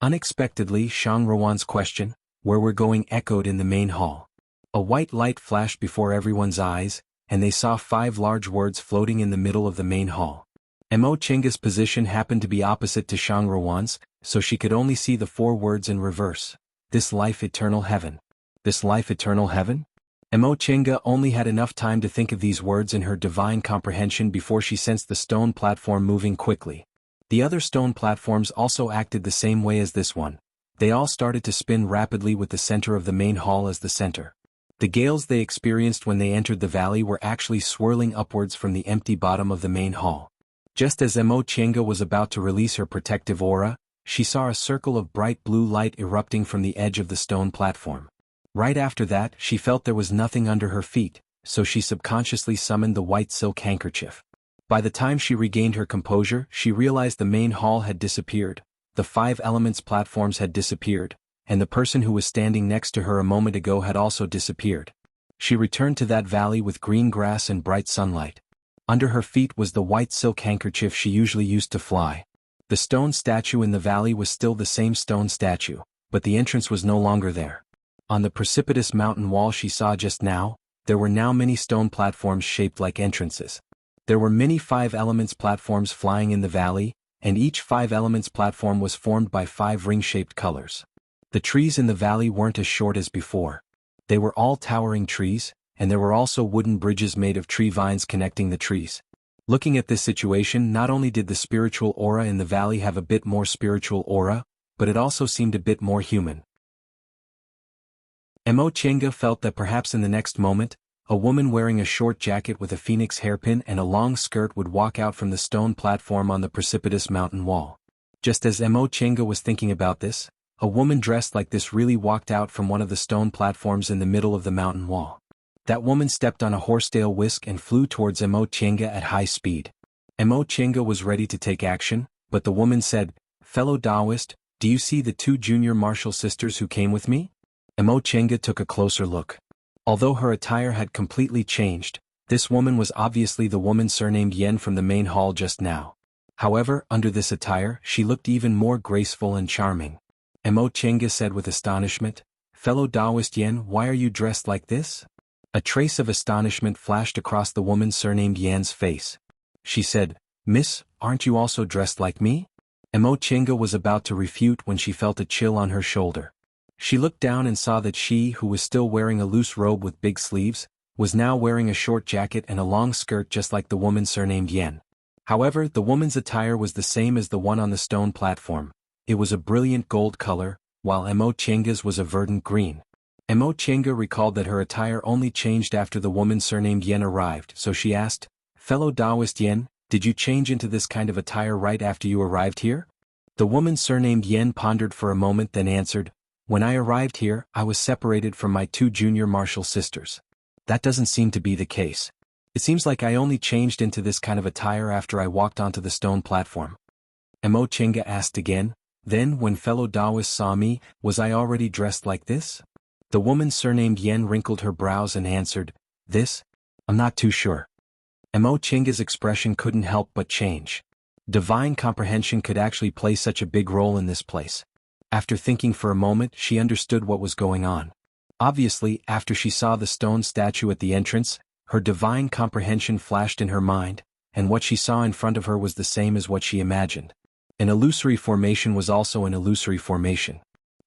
Unexpectedly, Shang Rowan's question, "Where we're going," echoed in the main hall. A white light flashed before everyone's eyes, and they saw 5 large words floating in the middle of the main hall. Emo Chinga's position happened to be opposite to Shang Rowan's, so she could only see the 4 words in reverse. "This life eternal heaven. This life eternal heaven?" Emo Chinga only had enough time to think of these words in her divine comprehension before she sensed the stone platform moving quickly. The other stone platforms also acted the same way as this one. They all started to spin rapidly with the center of the main hall as the center. The gales they experienced when they entered the valley were actually swirling upwards from the empty bottom of the main hall. Just as Emo Chinga was about to release her protective aura, she saw a circle of bright blue light erupting from the edge of the stone platform. Right after that, she felt there was nothing under her feet, so she subconsciously summoned the white silk handkerchief. By the time she regained her composure, she realized the main hall had disappeared, the 5 elements platforms had disappeared, and the person who was standing next to her a moment ago had also disappeared. She returned to that valley with green grass and bright sunlight. Under her feet was the white silk handkerchief she usually used to fly. The stone statue in the valley was still the same stone statue, but the entrance was no longer there. On the precipitous mountain wall she saw just now, there were now many stone platforms shaped like entrances. There were many 5 elements platforms flying in the valley, and each 5 elements platform was formed by 5 ring-shaped colors. The trees in the valley weren't as short as before. They were all towering trees, and there were also wooden bridges made of tree vines connecting the trees. Looking at this situation, not only did the spiritual aura in the valley have a bit more spiritual aura, but it also seemed a bit more human. Mo Chenga felt that perhaps in the next moment, a woman wearing a short jacket with a phoenix hairpin and a long skirt would walk out from the stone platform on the precipitous mountain wall. Just as Mo Chenga was thinking about this, a woman dressed like this really walked out from one of the stone platforms in the middle of the mountain wall. That woman stepped on a horsetail whisk and flew towards Mo Chenga at high speed. Mo Chenga was ready to take action, but the woman said, "Fellow Taoist, do you see the 2 junior martial sisters who came with me?" Mo Chenga took a closer look. Although her attire had completely changed, this woman was obviously the woman surnamed Yen from the main hall just now. However, under this attire, she looked even more graceful and charming. Mo Chenga said with astonishment, "Fellow Taoist Yen, why are you dressed like this?" A trace of astonishment flashed across the woman surnamed Yan's face. She said, "Miss, aren't you also dressed like me?" Mo Chenga was about to refute when she felt a chill on her shoulder. She looked down and saw that she, who was still wearing a loose robe with big sleeves, was now wearing a short jacket and a long skirt just like the woman surnamed Yen. However, the woman's attire was the same as the one on the stone platform. It was a brilliant gold color, while Mo Chenga's was a verdant green. Mo Chenga recalled that her attire only changed after the woman surnamed Yen arrived, so she asked, "Fellow Taoist Yen, did you change into this kind of attire right after you arrived here?" The woman surnamed Yen pondered for a moment then answered, "When I arrived here, I was separated from my 2 junior martial sisters. That doesn't seem to be the case. It seems like I only changed into this kind of attire after I walked onto the stone platform." Mo Chenga asked again, "Then, when fellow Taoists saw me, was I already dressed like this?" The woman surnamed Yen wrinkled her brows and answered, "This? I'm not too sure." Mo Chenga's expression couldn't help but change. Divine comprehension could actually play such a big role in this place. After thinking for a moment, she understood what was going on. Obviously, after she saw the stone statue at the entrance, her divine comprehension flashed in her mind, and what she saw in front of her was the same as what she imagined. An illusory formation was also an illusory formation.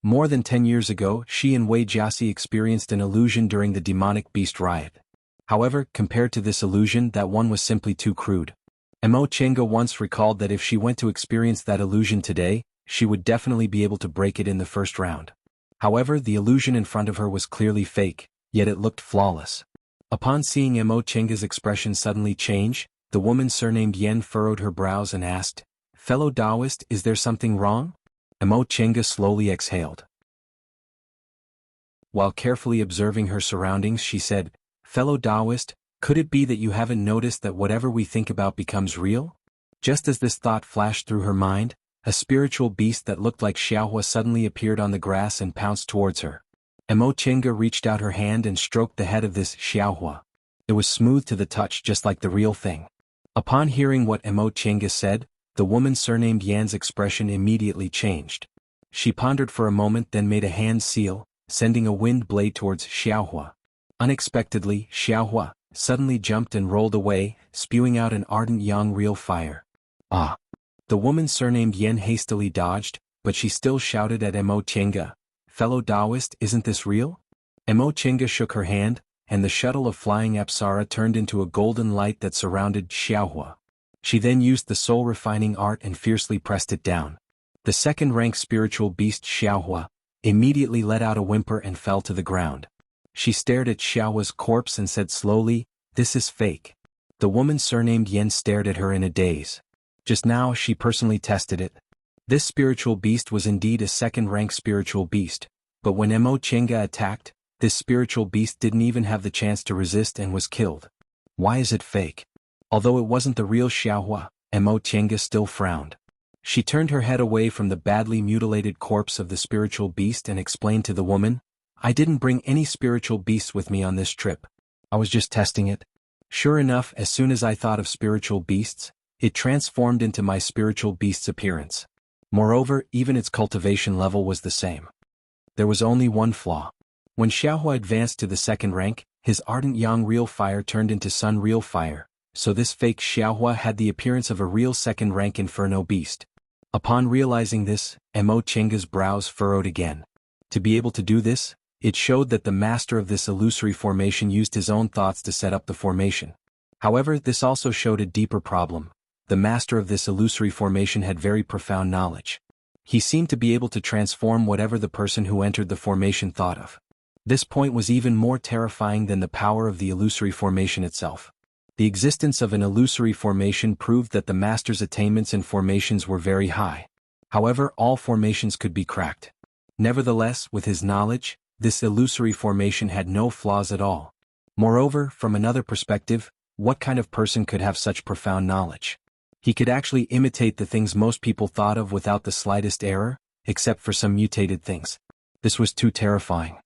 More than 10 years ago, she and Wei Jiasi experienced an illusion during the demonic beast riot. However, compared to this illusion, that one was simply too crude. Mo Chenga once recalled that if she went to experience that illusion today, she would definitely be able to break it in the first round. However, the illusion in front of her was clearly fake, yet it looked flawless. Upon seeing Mo Chenga's expression suddenly change, the woman surnamed Yen furrowed her brows and asked, "Fellow Taoist, is there something wrong?" Mo Chenga slowly exhaled. While carefully observing her surroundings, she said, "Fellow Taoist, could it be that you haven't noticed that whatever we think about becomes real?" Just as this thought flashed through her mind, a spiritual beast that looked like Xiaohua suddenly appeared on the grass and pounced towards her. Mo Chenga reached out her hand and stroked the head of this Xiaohua. It was smooth to the touch just like the real thing. Upon hearing what Mo Chenga said, the woman surnamed Yan's expression immediately changed. She pondered for a moment then made a hand seal, sending a wind blade towards Xiaohua. Unexpectedly, Xiaohua suddenly jumped and rolled away, spewing out an ardent yang real fire. "Ah!" The woman surnamed Yen hastily dodged, but she still shouted at Mo Chenga, "Fellow Taoist, isn't this real?" Mo Chenga shook her hand, and the shuttle of flying Apsara turned into a golden light that surrounded Xiaohua. She then used the soul-refining art and fiercely pressed it down. The second-rank spiritual beast Xiaohua immediately let out a whimper and fell to the ground. She stared at Xiaohua's corpse and said slowly, "This is fake." The woman surnamed Yen stared at her in a daze. Just now she personally tested it. This spiritual beast was indeed a second-rank spiritual beast, but when Mo Chinga attacked, this spiritual beast didn't even have the chance to resist and was killed. Why is it fake? Although it wasn't the real Xiaohua, Mo Chinga still frowned. She turned her head away from the badly mutilated corpse of the spiritual beast and explained to the woman, "I didn't bring any spiritual beasts with me on this trip. I was just testing it." Sure enough, as soon as I thought of spiritual beasts, it transformed into my spiritual beast's appearance. Moreover, even its cultivation level was the same. There was only one flaw. When Xiaohua advanced to the second rank, his ardent yang real fire turned into sun real fire, so this fake Xiaohua had the appearance of a real second-rank inferno beast. Upon realizing this, Mo Chinga's brows furrowed again. To be able to do this, it showed that the master of this illusory formation used his own thoughts to set up the formation. However, this also showed a deeper problem. The master of this illusory formation had very profound knowledge. He seemed to be able to transform whatever the person who entered the formation thought of. This point was even more terrifying than the power of the illusory formation itself. The existence of an illusory formation proved that the master's attainments in formations were very high. However, all formations could be cracked. Nevertheless, with his knowledge, this illusory formation had no flaws at all. Moreover, from another perspective, what kind of person could have such profound knowledge? He could actually imitate the things most people thought of without the slightest error, except for some mutated things. This was too terrifying.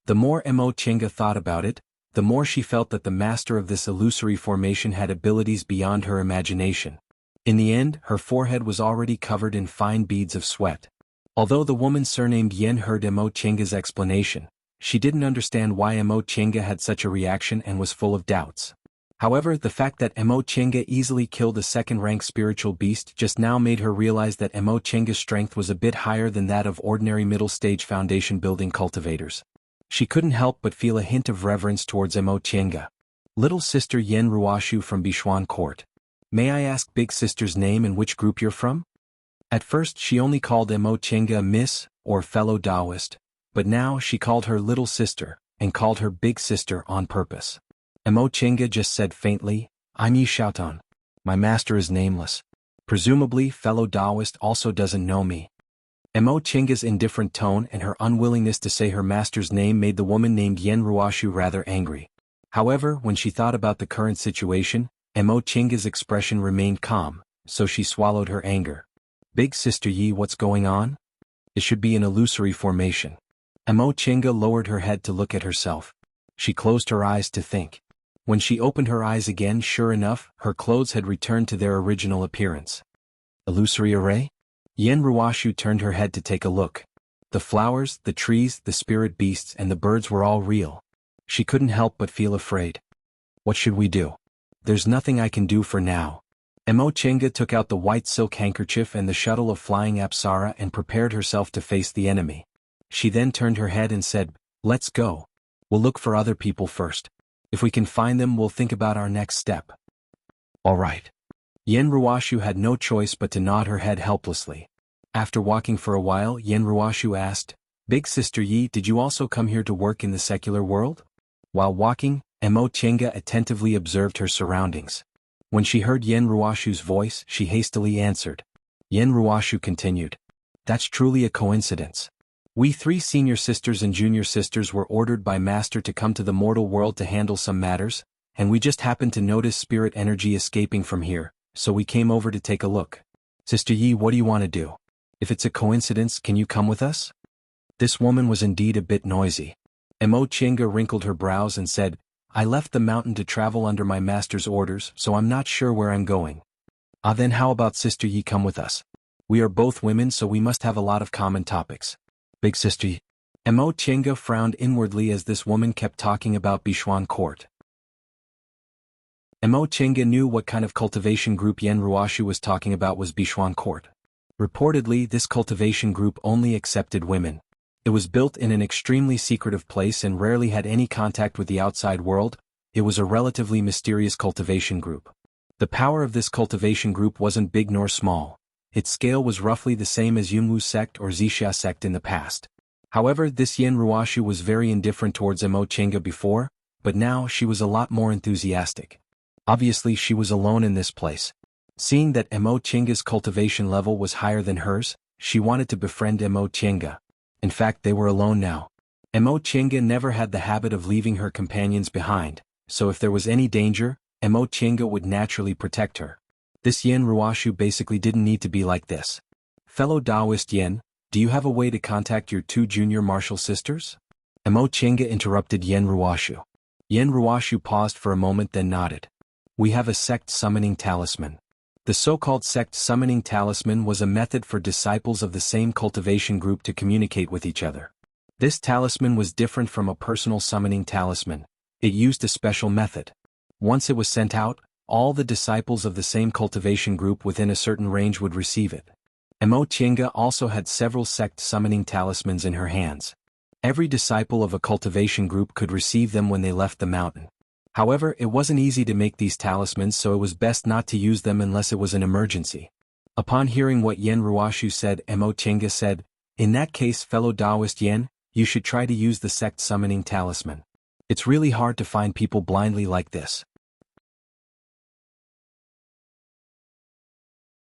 The more Mo Chinga thought about it, the more she felt that the master of this illusory formation had abilities beyond her imagination. In the end, her forehead was already covered in fine beads of sweat. Although the woman surnamed Yen heard Mo Chinga's explanation, she didn't understand why Mo Chinga had such a reaction and was full of doubts. However, the fact that Mo Chinga easily killed a second-rank spiritual beast just now made her realize that Mo Chinga's strength was a bit higher than that of ordinary middle-stage foundation-building cultivators. She couldn't help but feel a hint of reverence towards Mo Chinga. "Little sister Yen Ruoshu from Bishuan Court. May I ask big sister's name and which group you're from?" At first she only called Mo Chinga Miss, or fellow Taoist, but now she called her little sister, and called her big sister on purpose. Mo Chinga just said faintly, "I'm Yi Xiaotan. My master is nameless. Presumably fellow Taoist also doesn't know me." Mo Chinga's indifferent tone and her unwillingness to say her master's name made the woman named Yen Ruoshu rather angry. However, when she thought about the current situation, Mo Chinga's expression remained calm, so she swallowed her anger. "Big sister Yi, what's going on? It should be an illusory formation." Mo Chinga lowered her head to look at herself. She closed her eyes to think. When she opened her eyes again, sure enough, her clothes had returned to their original appearance. Illusory array? Yen Ruoshu turned her head to take a look. The flowers, the trees, the spirit beasts and the birds were all real. She couldn't help but feel afraid. "What should we do?" "There's nothing I can do for now." Mo Chinga took out the white silk handkerchief and the shuttle of flying apsara and prepared herself to face the enemy. She then turned her head and said, "Let's go. We'll look for other people first. If we can find them, we'll think about our next step." "All right." Yen Ruoshu had no choice but to nod her head helplessly. After walking for a while, Yen Ruoshu asked, "Big sister Yi, did you also come here to work in the secular world?" While walking, Mo Chinga attentively observed her surroundings. When she heard Yen Ruoshu's voice, she hastily answered. Yen Ruoshu continued, "That's truly a coincidence. We 3 senior sisters and junior sisters were ordered by Master to come to the mortal world to handle some matters, and we just happened to notice spirit energy escaping from here, so we came over to take a look. Sister Yi, what do you want to do? If it's a coincidence, can you come with us?" This woman was indeed a bit noisy. Mo Chinga wrinkled her brows and said, "I left the mountain to travel under my master's orders, so I'm not sure where I'm going." "Ah, then how about Sister Yi come with us? We are both women, so we must have a lot of common topics." "Big sister Yi." Mo Chinga frowned inwardly as this woman kept talking about Bishuan Court. Mo Chinga knew what kind of cultivation group Yen Ruoshu was talking about was Bishuan Court. Reportedly, this cultivation group only accepted women. It was built in an extremely secretive place and rarely had any contact with the outside world. It was a relatively mysterious cultivation group. The power of this cultivation group wasn't big nor small. Its scale was roughly the same as Yunwu sect or Zixia sect in the past. However, this Yen Ruoshu was very indifferent towards Mo Chinga before, but now she was a lot more enthusiastic. Obviously she was alone in this place. Seeing that Mo Chinga's cultivation level was higher than hers, she wanted to befriend Mo Chinga. In fact, they were alone now. Mo Chinga never had the habit of leaving her companions behind, so if there was any danger, Mo Chinga would naturally protect her. This Yen Ruoshu basically didn't need to be like this. Fellow Taoist Yen, do you have a way to contact your 2 junior martial sisters? Mo Chinga interrupted Yen Ruoshu. Yen Ruoshu paused for a moment then nodded. We have a sect summoning talisman. The so-called sect summoning talisman was a method for disciples of the same cultivation group to communicate with each other. This talisman was different from a personal summoning talisman. It used a special method. Once it was sent out, all the disciples of the same cultivation group within a certain range would receive it. Mo Chinga also had several sect summoning talismans in her hands. Every disciple of a cultivation group could receive them when they left the mountain. However, it wasn't easy to make these talismans, so it was best not to use them unless it was an emergency. Upon hearing what Yen Ruoshu said, Mo Chinga said, "In that case, fellow Taoist Yen, you should try to use the sect summoning talisman. It's really hard to find people blindly like this."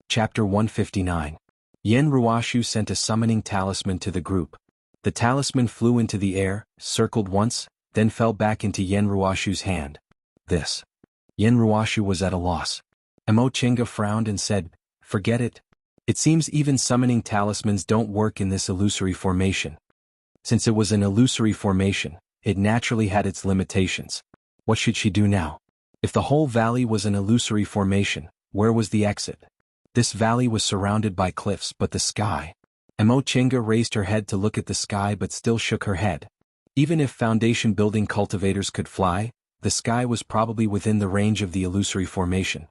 Chapter 159. Yen Ruoshu sent a summoning talisman to the group. The talisman flew into the air, circled once, then fell back into Yen Ruoshu's hand. This. Yen Ruoshu was at a loss. Mo Chinga frowned and said, "Forget it. It seems even summoning talismans don't work in this illusory formation." Since it was an illusory formation, it naturally had its limitations. What should she do now? If the whole valley was an illusory formation, where was the exit? This valley was surrounded by cliffs, but the sky. Mo Chinga raised her head to look at the sky but still shook her head. Even if foundation building cultivators could fly, the sky was probably within the range of the illusory formation.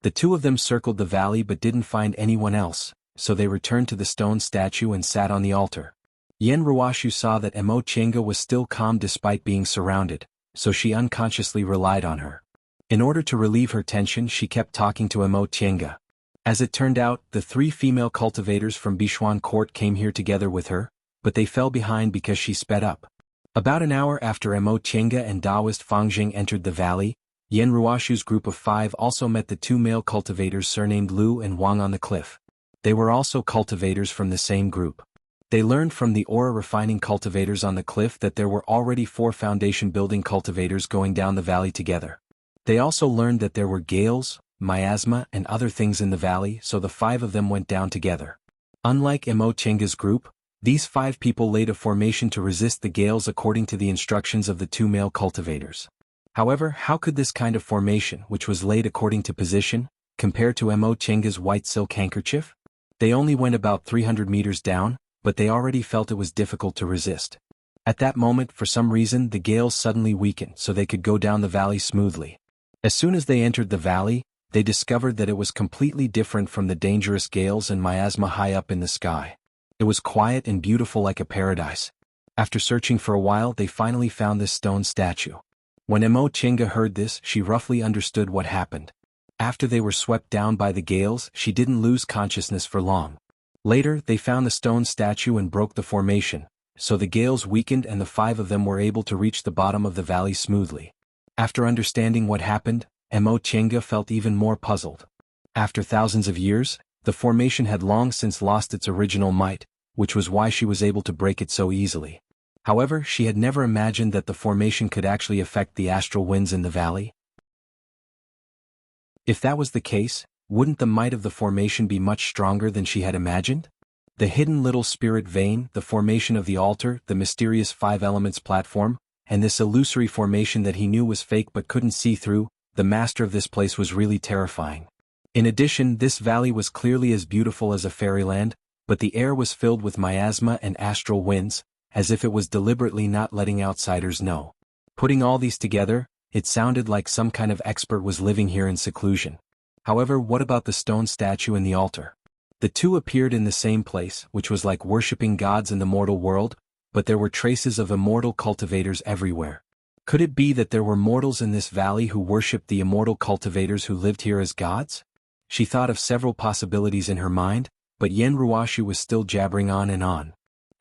The 2 of them circled the valley but didn't find anyone else, so they returned to the stone statue and sat on the altar. Yen Ruoshu saw that Mo Chinga was still calm despite being surrounded, so she unconsciously relied on her. In order to relieve her tension, she kept talking to Mo Chinga. As it turned out, the 3 female cultivators from Bichuan Court came here together with her, but they fell behind because she sped up. About an hour after Mo Chinga and Taoist Fangjing entered the valley, Yen Ruoshu's group of 5 also met the 2 male cultivators surnamed Lu and Wang on the cliff. They were also cultivators from the same group. They learned from the aura refining cultivators on the cliff that there were already 4 foundation building cultivators going down the valley together. They also learned that there were gales, miasma and other things in the valley, so the 5 of them went down together. Unlike Mo Chinga's group, these 5 people laid a formation to resist the gales according to the instructions of the 2 male cultivators. However, how could this kind of formation, which was laid according to position, compare to Mo Chinga's white silk handkerchief? They only went about 300 meters down, but they already felt it was difficult to resist. At that moment, for some reason, the gales suddenly weakened so they could go down the valley smoothly. As soon as they entered the valley, they discovered that it was completely different from the dangerous gales and miasma high up in the sky. It was quiet and beautiful like a paradise. After searching for a while, they finally found this stone statue. When Mo Chinga heard this, she roughly understood what happened. After they were swept down by the gales, she didn't lose consciousness for long. Later, they found the stone statue and broke the formation, so the gales weakened and the 5 of them were able to reach the bottom of the valley smoothly. After understanding what happened, Mo Chinga felt even more puzzled. After thousands of years, the formation had long since lost its original might, which was why she was able to break it so easily. However, she had never imagined that the formation could actually affect the astral winds in the valley. If that was the case, wouldn't the might of the formation be much stronger than she had imagined? The hidden little spirit vein, the formation of the altar, the mysterious 5 elements platform, and this illusory formation that he knew was fake but couldn't see through, the master of this place was really terrifying. In addition, this valley was clearly as beautiful as a fairyland, but the air was filled with miasma and astral winds, as if it was deliberately not letting outsiders know. Putting all these together, it sounded like some kind of expert was living here in seclusion. However, what about the stone statue and the altar? The 2 appeared in the same place, which was like worshipping gods in the mortal world, but there were traces of immortal cultivators everywhere. Could it be that there were mortals in this valley who worshipped the immortal cultivators who lived here as gods? She thought of several possibilities in her mind, but Yen Ruoshu was still jabbering on and on.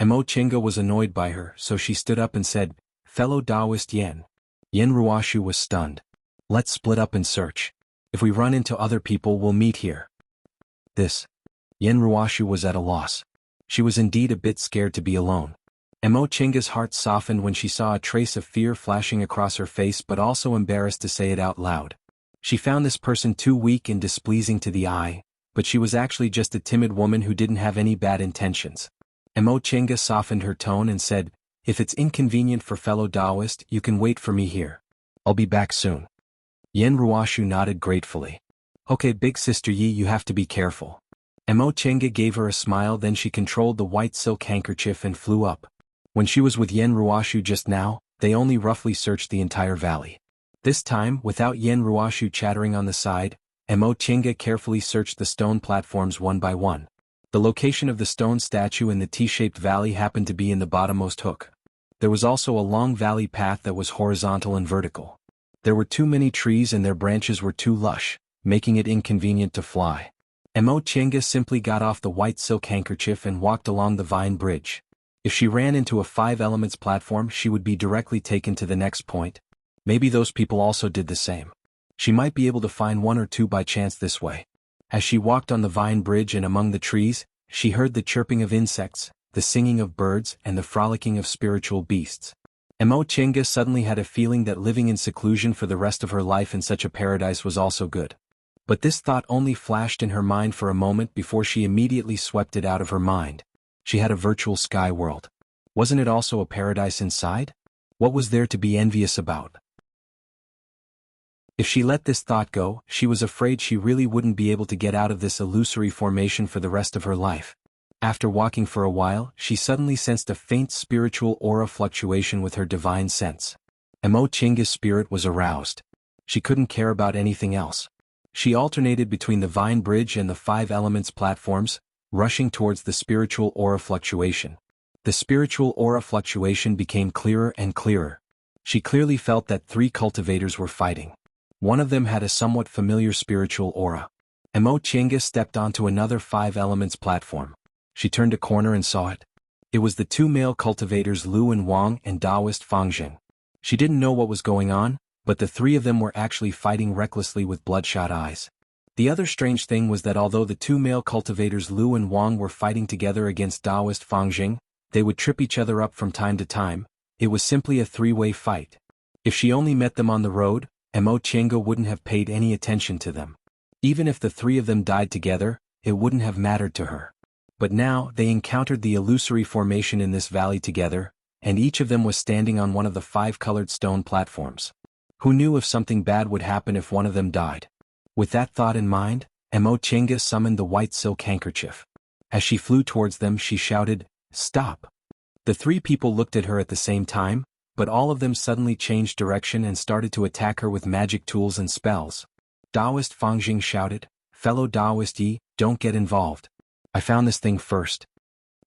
Mo Chinga was annoyed by her, so she stood up and said, "Fellow Taoist Yen." Yen Ruoshu was stunned. "Let's split up and search. If we run into other people, we'll meet here. This. Yen Ruoshu was at a loss. She was indeed a bit scared to be alone. Emo Chinga's heart softened when she saw a trace of fear flashing across her face, but also embarrassed to say it out loud. She found this person too weak and displeasing to the eye, but she was actually just a timid woman who didn't have any bad intentions. Emo Chinga softened her tone and said, "If it's inconvenient for fellow Taoist, you can wait for me here. I'll be back soon." Yen Ruoshu nodded gratefully. "Okay, big sister Yi, you have to be careful." Emo Chinga gave her a smile, then she controlled the white silk handkerchief and flew up. When she was with Yen Ruoshu just now, they only roughly searched the entire valley. This time, without Yen Ruoshu chattering on the side, Emo Chinga carefully searched the stone platforms one by one. The location of the stone statue in the T-shaped valley happened to be in the bottommost hook. There was also a long valley path that was horizontal and vertical. There were too many trees and their branches were too lush, making it inconvenient to fly. Emo Chinga simply got off the white silk handkerchief and walked along the vine bridge. If she ran into a 5 elements platform, she would be directly taken to the next point. Maybe those people also did the same. She might be able to find one or two by chance this way. As she walked on the vine bridge and among the trees, she heard the chirping of insects, the singing of birds, and the frolicking of spiritual beasts. Emo Chinga suddenly had a feeling that living in seclusion for the rest of her life in such a paradise was also good. But this thought only flashed in her mind for a moment before she immediately swept it out of her mind. She had a virtual sky world. Wasn't it also a paradise inside? What was there to be envious about? If she let this thought go, she was afraid she really wouldn't be able to get out of this illusory formation for the rest of her life. After walking for a while, she suddenly sensed a faint spiritual aura fluctuation with her divine sense. Emo Chinga's spirit was aroused. She couldn't care about anything else. She alternated between the vine bridge and the 5 elements platforms, rushing towards the spiritual aura fluctuation. The spiritual aura fluctuation became clearer and clearer. She clearly felt that 3 cultivators were fighting. One of them had a somewhat familiar spiritual aura. Emo Chinga stepped onto another 5 elements platform. She turned a corner and saw it. It was the 2 male cultivators Lu and Wang and Taoist Fangjing. She didn't know what was going on, but the 3 of them were actually fighting recklessly with bloodshot eyes. The other strange thing was that although the 2 male cultivators Lu and Wang were fighting together against Taoist Fangjing, they would trip each other up from time to time. It was simply a 3-way fight. If she only met them on the road, Emo Chinga wouldn't have paid any attention to them. Even if the 3 of them died together, it wouldn't have mattered to her. But now, they encountered the illusory formation in this valley together, and each of them was standing on one of the 5 colored stone platforms. Who knew if something bad would happen if one of them died? With that thought in mind, Emo Chinga summoned the white silk handkerchief. As she flew towards them, she shouted, "Stop!" The 3 people looked at her at the same time, but all of them suddenly changed direction and started to attack her with magic tools and spells. Taoist Fangjing shouted, "Fellow Taoist Yi, don't get involved. I found this thing first."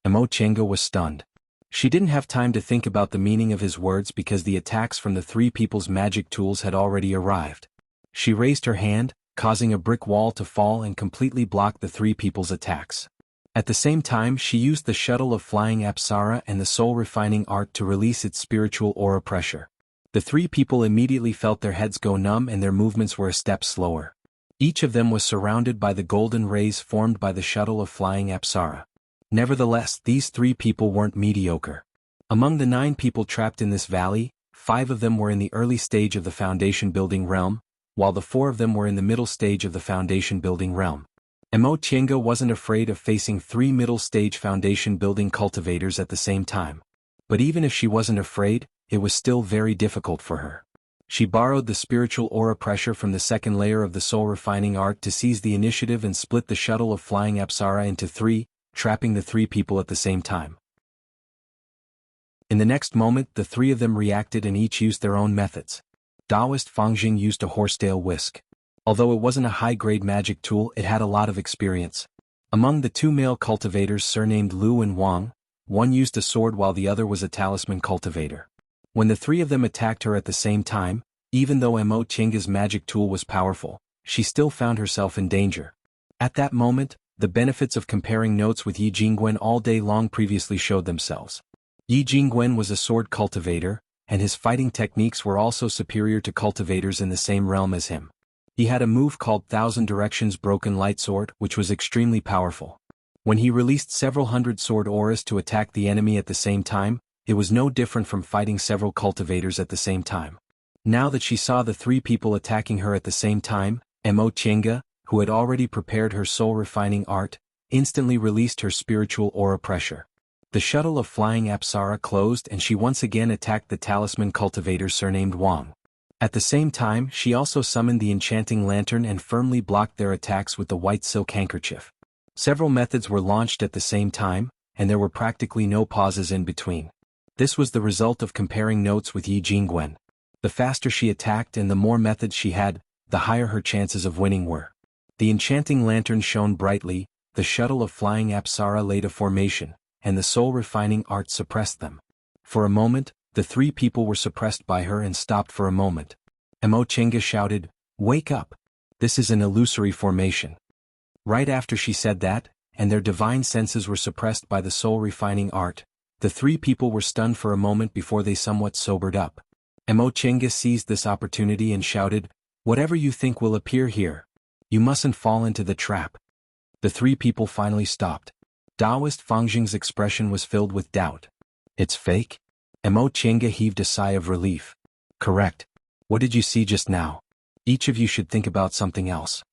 Emo Chinga was stunned. She didn't have time to think about the meaning of his words because the attacks from the 3 people's magic tools had already arrived. She raised her hand, causing a brick wall to fall and completely block the 3 people's attacks. At the same time, she used the shuttle of flying Apsara and the soul refining art to release its spiritual aura pressure. The 3 people immediately felt their heads go numb and their movements were a step slower. Each of them was surrounded by the golden rays formed by the shuttle of flying Apsara. Nevertheless, these 3 people weren't mediocre. Among the 9 people trapped in this valley, 5 of them were in the early stage of the foundation building realm, while the 4 of them were in the middle stage of the foundation building realm. Emo Chinga wasn't afraid of facing 3 middle-stage foundation-building cultivators at the same time. But even if she wasn't afraid, it was still very difficult for her. She borrowed the spiritual aura pressure from the second layer of the soul-refining art to seize the initiative and split the shuttle of flying Apsara into 3, trapping the 3 people at the same time. In the next moment, the 3 of them reacted and each used their own methods. Taoist Fangjing used a horsetail whisk. Although it wasn't a high-grade magic tool, it had a lot of experience. Among the 2 male cultivators surnamed Lu and Wang, one used a sword while the other was a talisman cultivator. When the 3 of them attacked her at the same time, even though Emo Chinga's magic tool was powerful, she still found herself in danger. At that moment, the benefits of comparing notes with Yi Jingwen all day long previously showed themselves. Yi Jingwen was a sword cultivator, and his fighting techniques were also superior to cultivators in the same realm as him. He had a move called Thousand Directions Broken Light Sword, which was extremely powerful. When he released several hundred sword auras to attack the enemy at the same time, it was no different from fighting several cultivators at the same time. Now that she saw the three people attacking her at the same time, Mo Chinga, who had already prepared her soul-refining art, instantly released her spiritual aura pressure. The shuttle of flying Apsara closed and she once again attacked the talisman cultivator surnamed Wang. At the same time, she also summoned the enchanting lantern and firmly blocked their attacks with the white silk handkerchief. Several methods were launched at the same time, and there were practically no pauses in between. This was the result of comparing notes with Yi Jingwen. The faster she attacked and the more methods she had, the higher her chances of winning were. The enchanting lantern shone brightly, the shuttle of flying Apsara laid a formation, and the soul-refining art suppressed them. For a moment, the three people were suppressed by her and stopped for a moment. Mo Chinga shouted, "Wake up! This is an illusory formation." Right after she said that, and their divine senses were suppressed by the soul-refining art, the three people were stunned for a moment before they somewhat sobered up. Mo Chinga seized this opportunity and shouted, "Whatever you think will appear here. You mustn't fall into the trap." The three people finally stopped. Taoist Fangjing's expression was filled with doubt. "It's fake?" Mo Chinga heaved a sigh of relief. "Correct. What did you see just now? Each of you should think about something else."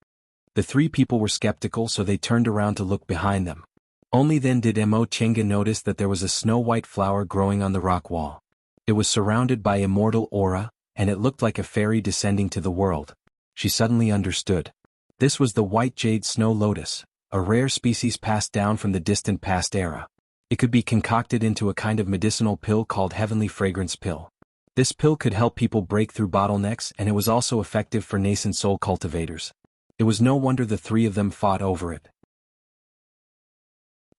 The three people were skeptical, so they turned around to look behind them. Only then did Mo Chinga notice that there was a snow-white flower growing on the rock wall. It was surrounded by immortal aura, and it looked like a fairy descending to the world. She suddenly understood. This was the white jade snow lotus, a rare species passed down from the distant past era. It could be concocted into a kind of medicinal pill called Heavenly Fragrance Pill. This pill could help people break through bottlenecks, and it was also effective for nascent soul cultivators. It was no wonder the three of them fought over it.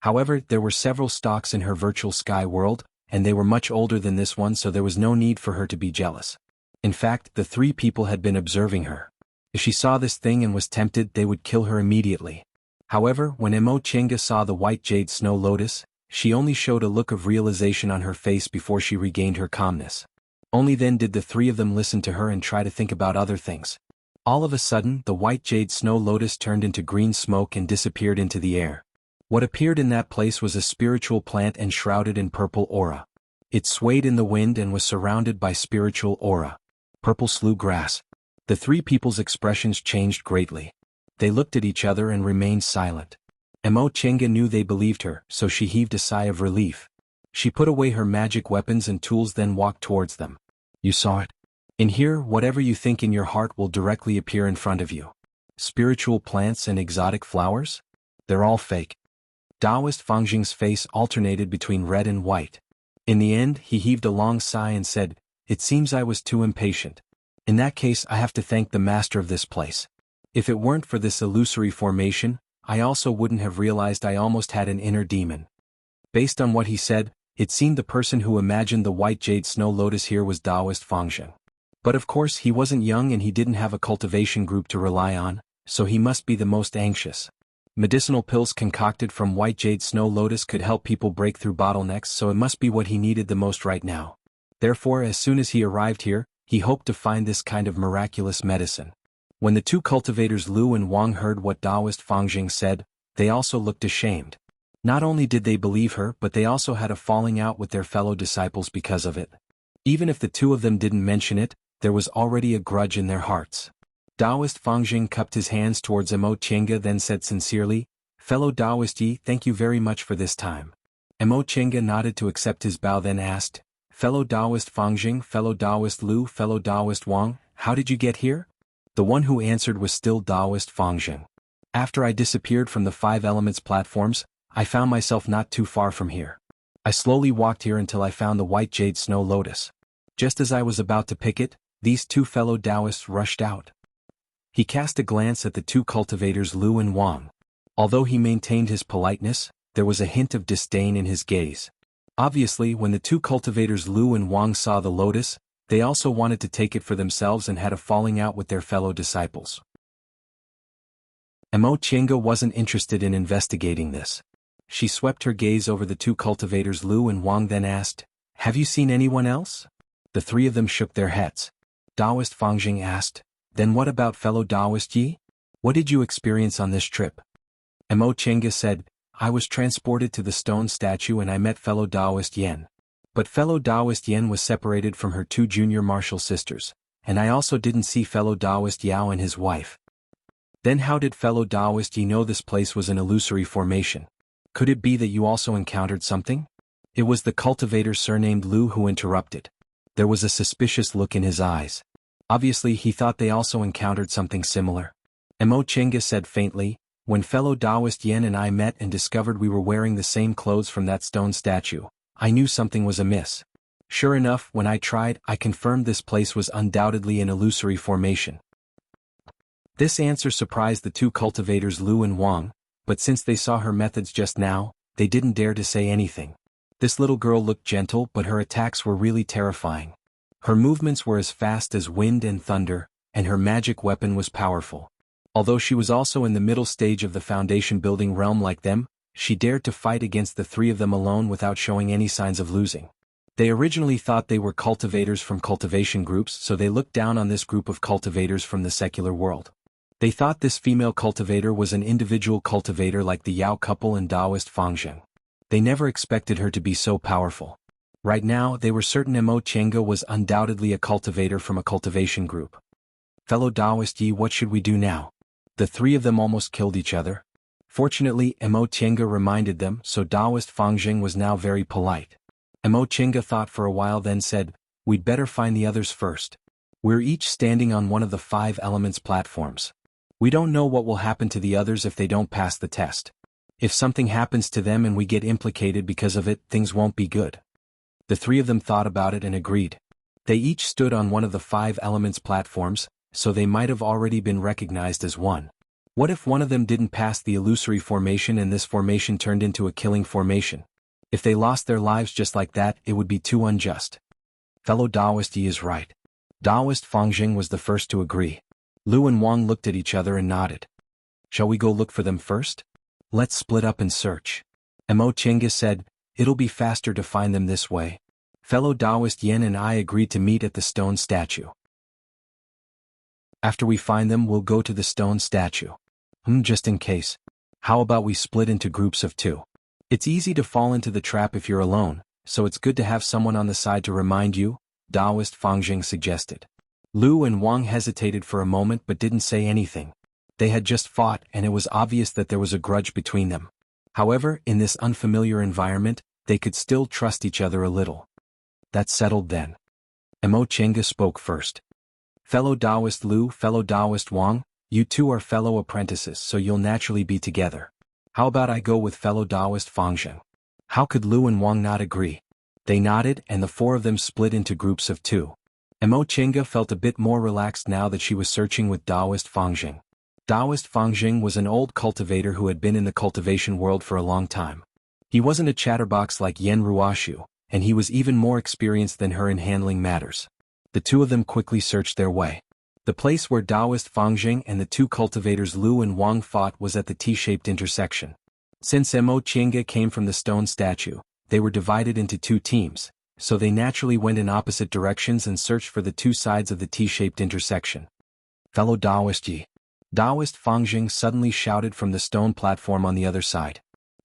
However, there were several stalks in her virtual sky world, and they were much older than this one, so there was no need for her to be jealous. In fact, the three people had been observing her. If she saw this thing and was tempted, they would kill her immediately. However, when Mo Chinga saw the white jade snow lotus, she only showed a look of realization on her face before she regained her calmness. Only then did the three of them listen to her and try to think about other things. All of a sudden, the white jade snow lotus turned into green smoke and disappeared into the air. What appeared in that place was a spiritual plant enshrouded in purple aura. It swayed in the wind and was surrounded by spiritual aura. Purple slough grass. The three people's expressions changed greatly. They looked at each other and remained silent. Mo Chinga knew they believed her, so she heaved a sigh of relief. She put away her magic weapons and tools, then walked towards them. "You saw it? In here, whatever you think in your heart will directly appear in front of you. Spiritual plants and exotic flowers? They're all fake." Taoist Fangjing's face alternated between red and white. In the end, he heaved a long sigh and said, "It seems I was too impatient. In that case, I have to thank the master of this place. If it weren't for this illusory formation, I also wouldn't have realized I almost had an inner demon." Based on what he said, it seemed the person who imagined the white jade snow lotus here was Taoist Fangjing. But of course he wasn't young and he didn't have a cultivation group to rely on, so he must be the most anxious. Medicinal pills concocted from white jade snow lotus could help people break through bottlenecks, so it must be what he needed the most right now. Therefore, as soon as he arrived here, he hoped to find this kind of miraculous medicine. When the two cultivators Lu and Wang heard what Taoist Fangjing said, they also looked ashamed. Not only did they believe her, but they also had a falling out with their fellow disciples because of it. Even if the two of them didn't mention it, there was already a grudge in their hearts. Taoist Fangjing cupped his hands towards Mo Chinga, then said sincerely, "Fellow Taoist Yi, thank you very much for this time." Mo Chinga nodded to accept his bow, then asked, "Fellow Taoist Fangjing, fellow Taoist Lu, fellow Taoist Wang, how did you get here?" The one who answered was still Taoist Fangjing. "After I disappeared from the 5 Elements platforms, I found myself not too far from here. I slowly walked here until I found the white jade snow lotus. Just as I was about to pick it, these two fellow Taoists rushed out." He cast a glance at the two cultivators Lu and Wang. Although he maintained his politeness, there was a hint of disdain in his gaze. Obviously, when the two cultivators Lu and Wang saw the lotus, they also wanted to take it for themselves and had a falling out with their fellow disciples. Mo Chinga wasn't interested in investigating this. She swept her gaze over the two cultivators Lu and Wang, then asked, "Have you seen anyone else?" The three of them shook their heads. Taoist Fangjing asked, Then what about fellow Taoist Yi? What did you experience on this trip? Mo Chenga said, I was transported to the stone statue and I met fellow Taoist Yen. But fellow Taoist Yen was separated from her two junior martial sisters, and I also didn't see fellow Taoist Yao and his wife. Then how did fellow Taoist Yi know this place was an illusory formation? Could it be that you also encountered something? It was the cultivator surnamed Lu who interrupted. There was a suspicious look in his eyes. Obviously he thought they also encountered something similar. Mo Chenga said faintly, when fellow Taoist Yen and I met and discovered we were wearing the same clothes from that stone statue, I knew something was amiss. Sure enough, when I tried, I confirmed this place was undoubtedly an illusory formation. This answer surprised the two cultivators Lu and Wang, but since they saw her methods just now, they didn't dare to say anything. This little girl looked gentle, but her attacks were really terrifying. Her movements were as fast as wind and thunder, and her magic weapon was powerful. Although she was also in the middle stage of the foundation building realm like them, she dared to fight against the three of them alone without showing any signs of losing. They originally thought they were cultivators from cultivation groups, so they looked down on this group of cultivators from the secular world. They thought this female cultivator was an individual cultivator like the Yao couple and Taoist Fangzheng. They never expected her to be so powerful. Right now, they were certain Mo Chenga was undoubtedly a cultivator from a cultivation group. Fellow Taoist Yi, what should we do now? The three of them almost killed each other. Fortunately, Mo Chenga reminded them, so Taoist Fangzheng was now very polite. Mo Chenga thought for a while then said, we'd better find the others first. We're each standing on one of the 5 elements platforms. We don't know what will happen to the others if they don't pass the test. If something happens to them and we get implicated because of it, things won't be good. The three of them thought about it and agreed. They each stood on one of the 5 elements platforms, so they might have already been recognized as one. What if one of them didn't pass the illusory formation and this formation turned into a killing formation? If they lost their lives just like that, it would be too unjust. Fellow Taoist Yi is right. Taoist Fangzheng was the first to agree. Lu and Wang looked at each other and nodded. Shall we go look for them first? Let's split up and search. Mo Chenga said, it'll be faster to find them this way. Fellow Taoist Yen and I agreed to meet at the stone statue. After we find them, we'll go to the stone statue. Just in case. How about we split into groups of 2? It's easy to fall into the trap if you're alone, so it's good to have someone on the side to remind you, Taoist Fangzheng suggested. Lu and Wang hesitated for a moment but didn't say anything. They had just fought and it was obvious that there was a grudge between them. However, in this unfamiliar environment, they could still trust each other a little. That's settled then. Mo Chenga spoke first. Fellow Taoist Lu, fellow Taoist Wang, you two are fellow apprentices, so you'll naturally be together. How about I go with fellow Taoist Fangzheng? How could Lu and Wang not agree? They nodded and the 4 of them split into groups of 2. Mo Chenga felt a bit more relaxed now that she was searching with Taoist Fangzheng. Taoist Fangzheng was an old cultivator who had been in the cultivation world for a long time. He wasn't a chatterbox like Yen Ruoshu, and he was even more experienced than her in handling matters. The 2 of them quickly searched their way. The place where Taoist Fangzheng and the 2 cultivators Lu and Wang fought was at the T-shaped intersection. Since Mo Chenga came from the stone statue, they were divided into 2 teams, so they naturally went in opposite directions and searched for the 2 sides of the T-shaped intersection. Fellow Taoist Yi. Taoist Fangzheng suddenly shouted from the stone platform on the other side.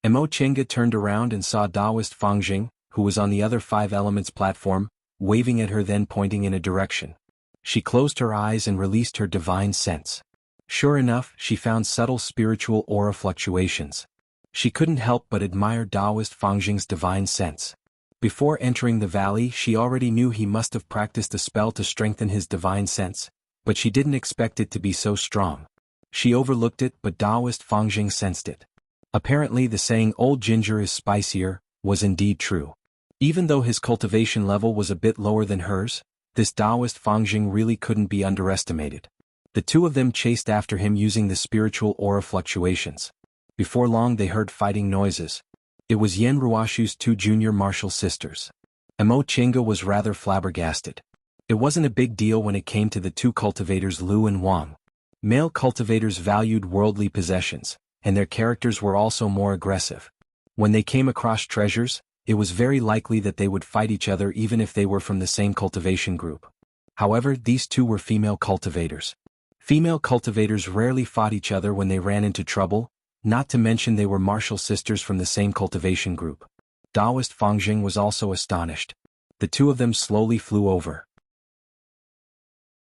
Mo Chenga turned around and saw Taoist Fangzheng, who was on the other 5 elements platform, waving at her then pointing in a direction. She closed her eyes and released her divine sense. Sure enough, she found subtle spiritual aura fluctuations. She couldn't help but admire Taoist Fangzheng's divine sense. Before entering the valley, she already knew he must have practiced a spell to strengthen his divine sense, but she didn't expect it to be so strong. She overlooked it, but Taoist Fangzheng sensed it. Apparently the saying "old ginger is spicier" was indeed true. Even though his cultivation level was a bit lower than hers, this Taoist Fangzheng really couldn't be underestimated. The 2 of them chased after him using the spiritual aura fluctuations. Before long they heard fighting noises. It was Yen Ruoshu's 2 junior martial sisters. Mo Chenga was rather flabbergasted. It wasn't a big deal when it came to the 2 cultivators Lu and Wang. Male cultivators valued worldly possessions, and their characters were also more aggressive. When they came across treasures, it was very likely that they would fight each other even if they were from the same cultivation group. However, these 2 were female cultivators. Female cultivators rarely fought each other when they ran into trouble, not to mention they were martial sisters from the same cultivation group. Taoist Fangjing was also astonished. The two of them slowly flew over.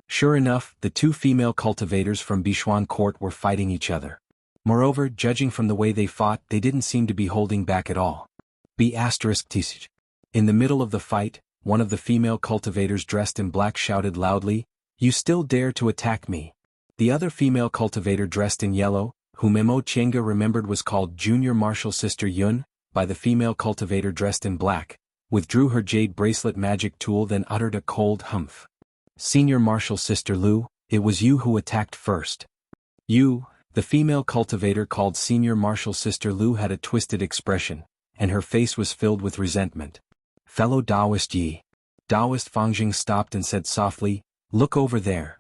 Sure enough, the two female cultivators from Bichuan court were fighting each other. Moreover, judging from the way they fought, they didn't seem to be holding back at all. In the middle of the fight, one of the female cultivators dressed in black shouted loudly, "You still dare to attack me!" The other female cultivator dressed in yellow, whom Mo Chenga remembered was called Junior Martial Sister Yun, by the female cultivator dressed in black, withdrew her jade bracelet magic tool, then uttered a cold humph. "Senior Martial Sister Lu, it was you who attacked first." You, the female cultivator called Senior Martial Sister Lu, had a twisted expression, and her face was filled with resentment. "Fellow Taoist Yi." Taoist Fangjing stopped and said softly, "Look over there."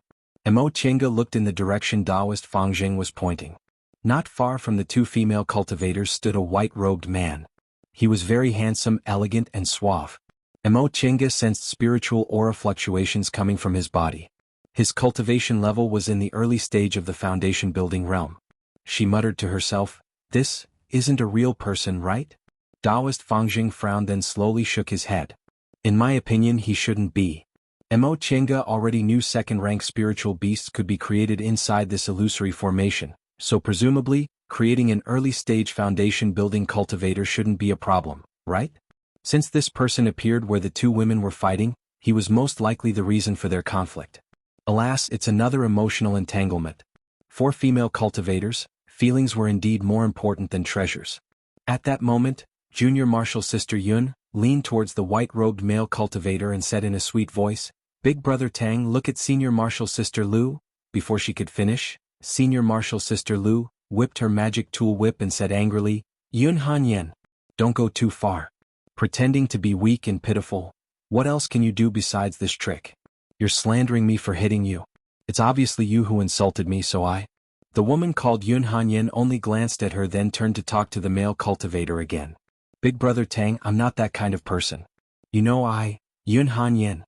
Mo Chenga looked in the direction Taoist Fangjing was pointing. Not far from the two female cultivators stood a white-robed man. He was very handsome, elegant, and suave. Mo Chenga sensed spiritual aura fluctuations coming from his body. His cultivation level was in the early stage of the foundation building realm. She muttered to herself, "This isn't a real person, right?" Taoist Fangjing frowned, then slowly shook his head. "In my opinion, he shouldn't be." Mo Chenga already knew second-rank spiritual beasts could be created inside this illusory formation, so presumably, creating an early-stage foundation-building cultivator shouldn't be a problem, right? Since this person appeared where the two women were fighting, he was most likely the reason for their conflict. Alas, it's another emotional entanglement. For female cultivators, feelings were indeed more important than treasures. At that moment, Junior Martial Sister Yun leaned towards the white-robed male cultivator and said in a sweet voice, "Big Brother Tang, look at Senior Martial Sister Lu." Before she could finish, Senior Martial Sister Lu whipped her magic tool whip and said angrily, "Yun Han Yen, don't go too far. Pretending to be weak and pitiful, what else can you do besides this trick? You're slandering me for hitting you. It's obviously you who insulted me, so I..." The woman called Yun Han Yen only glanced at her, then turned to talk to the male cultivator again. "Big Brother Tang, I'm not that kind of person. You know Yun Han Yen."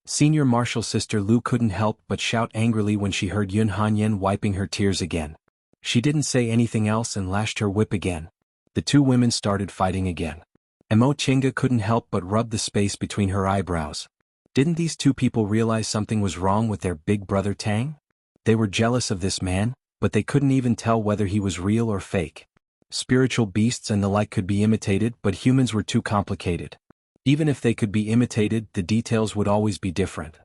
Senior Martial Sister Lu couldn't help but shout angrily when she heard Yun Han Yen wiping her tears again. She didn't say anything else and lashed her whip again. The two women started fighting again. Mo Chenga couldn't help but rub the space between her eyebrows. Didn't these two people realize something was wrong with their Big Brother Tang? They were jealous of this man, but they couldn't even tell whether he was real or fake. Spiritual beasts and the like could be imitated, but humans were too complicated. Even if they could be imitated, the details would always be different.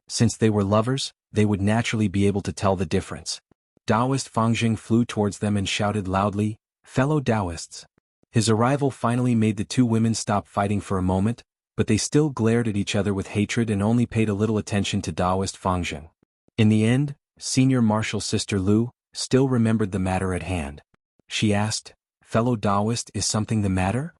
Since they were lovers, they would naturally be able to tell the difference. Taoist Fangjing flew towards them and shouted loudly, "Fellow Taoists." His arrival finally made the two women stop fighting for a moment, but they still glared at each other with hatred and only paid a little attention to Taoist Fangjing. In the end, Senior Martial Sister Lu still remembered the matter at hand. She asked, "Fellow Taoist, is something the matter?"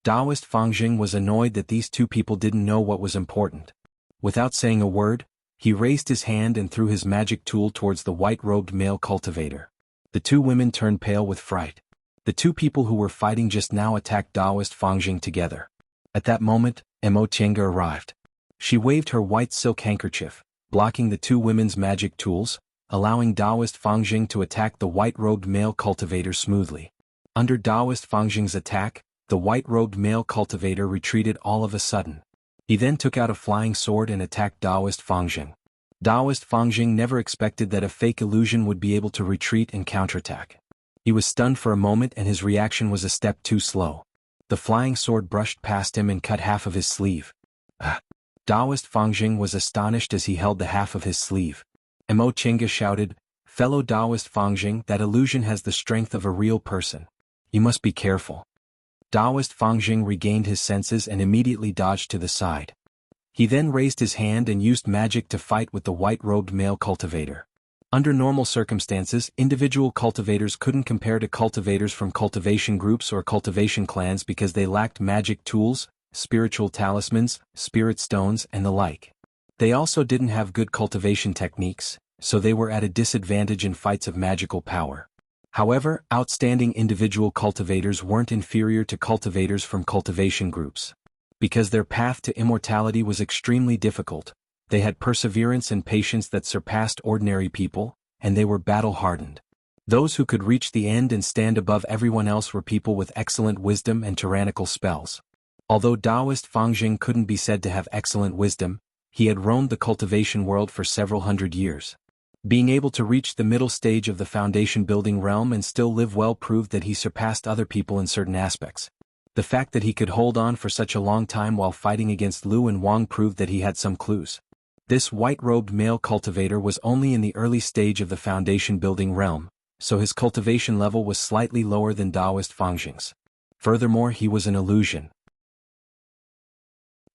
Taoist Fangjing was annoyed that these two people didn't know what was important. Without saying a word, he raised his hand and threw his magic tool towards the white-robed male cultivator. The two women turned pale with fright. The two people who were fighting just now attacked Taoist Fangjing together. At that moment, Mo Chenga arrived. She waved her white silk handkerchief, blocking the two women's magic tools, allowing Taoist Fangjing to attack the white-robed male cultivator smoothly. Under Taoist Fangjing's attack, the white-robed male cultivator retreated all of a sudden. He then took out a flying sword and attacked Taoist Fangjing. Taoist Fangjing never expected that a fake illusion would be able to retreat and counterattack. He was stunned for a moment and his reaction was a step too slow. The flying sword brushed past him and cut half of his sleeve. Taoist Fangjing was astonished as he held the half of his sleeve. Mo Chenga shouted, "Fellow Taoist Fangjing, that illusion has the strength of a real person. You must be careful." Taoist Fangjing regained his senses and immediately dodged to the side. He then raised his hand and used magic to fight with the white-robed male cultivator. Under normal circumstances, individual cultivators couldn't compare to cultivators from cultivation groups or cultivation clans because they lacked magic tools, spiritual talismans, spirit stones, and the like. They also didn't have good cultivation techniques, so they were at a disadvantage in fights of magical power. However, outstanding individual cultivators weren't inferior to cultivators from cultivation groups. Because their path to immortality was extremely difficult, They had perseverance and patience that surpassed ordinary people, and they were battle-hardened. Those who could reach the end and stand above everyone else were people with excellent wisdom and tyrannical spells. Although Taoist Fangjing couldn't be said to have excellent wisdom, he had roamed the cultivation world for several hundred years. Being able to reach the middle stage of the foundation-building realm and still live well proved that he surpassed other people in certain aspects. The fact that he could hold on for such a long time while fighting against Lu and Wang proved that he had some clues. This white-robed male cultivator was only in the early stage of the foundation-building realm, so his cultivation level was slightly lower than Taoist Fangjing's. Furthermore, he was an illusion.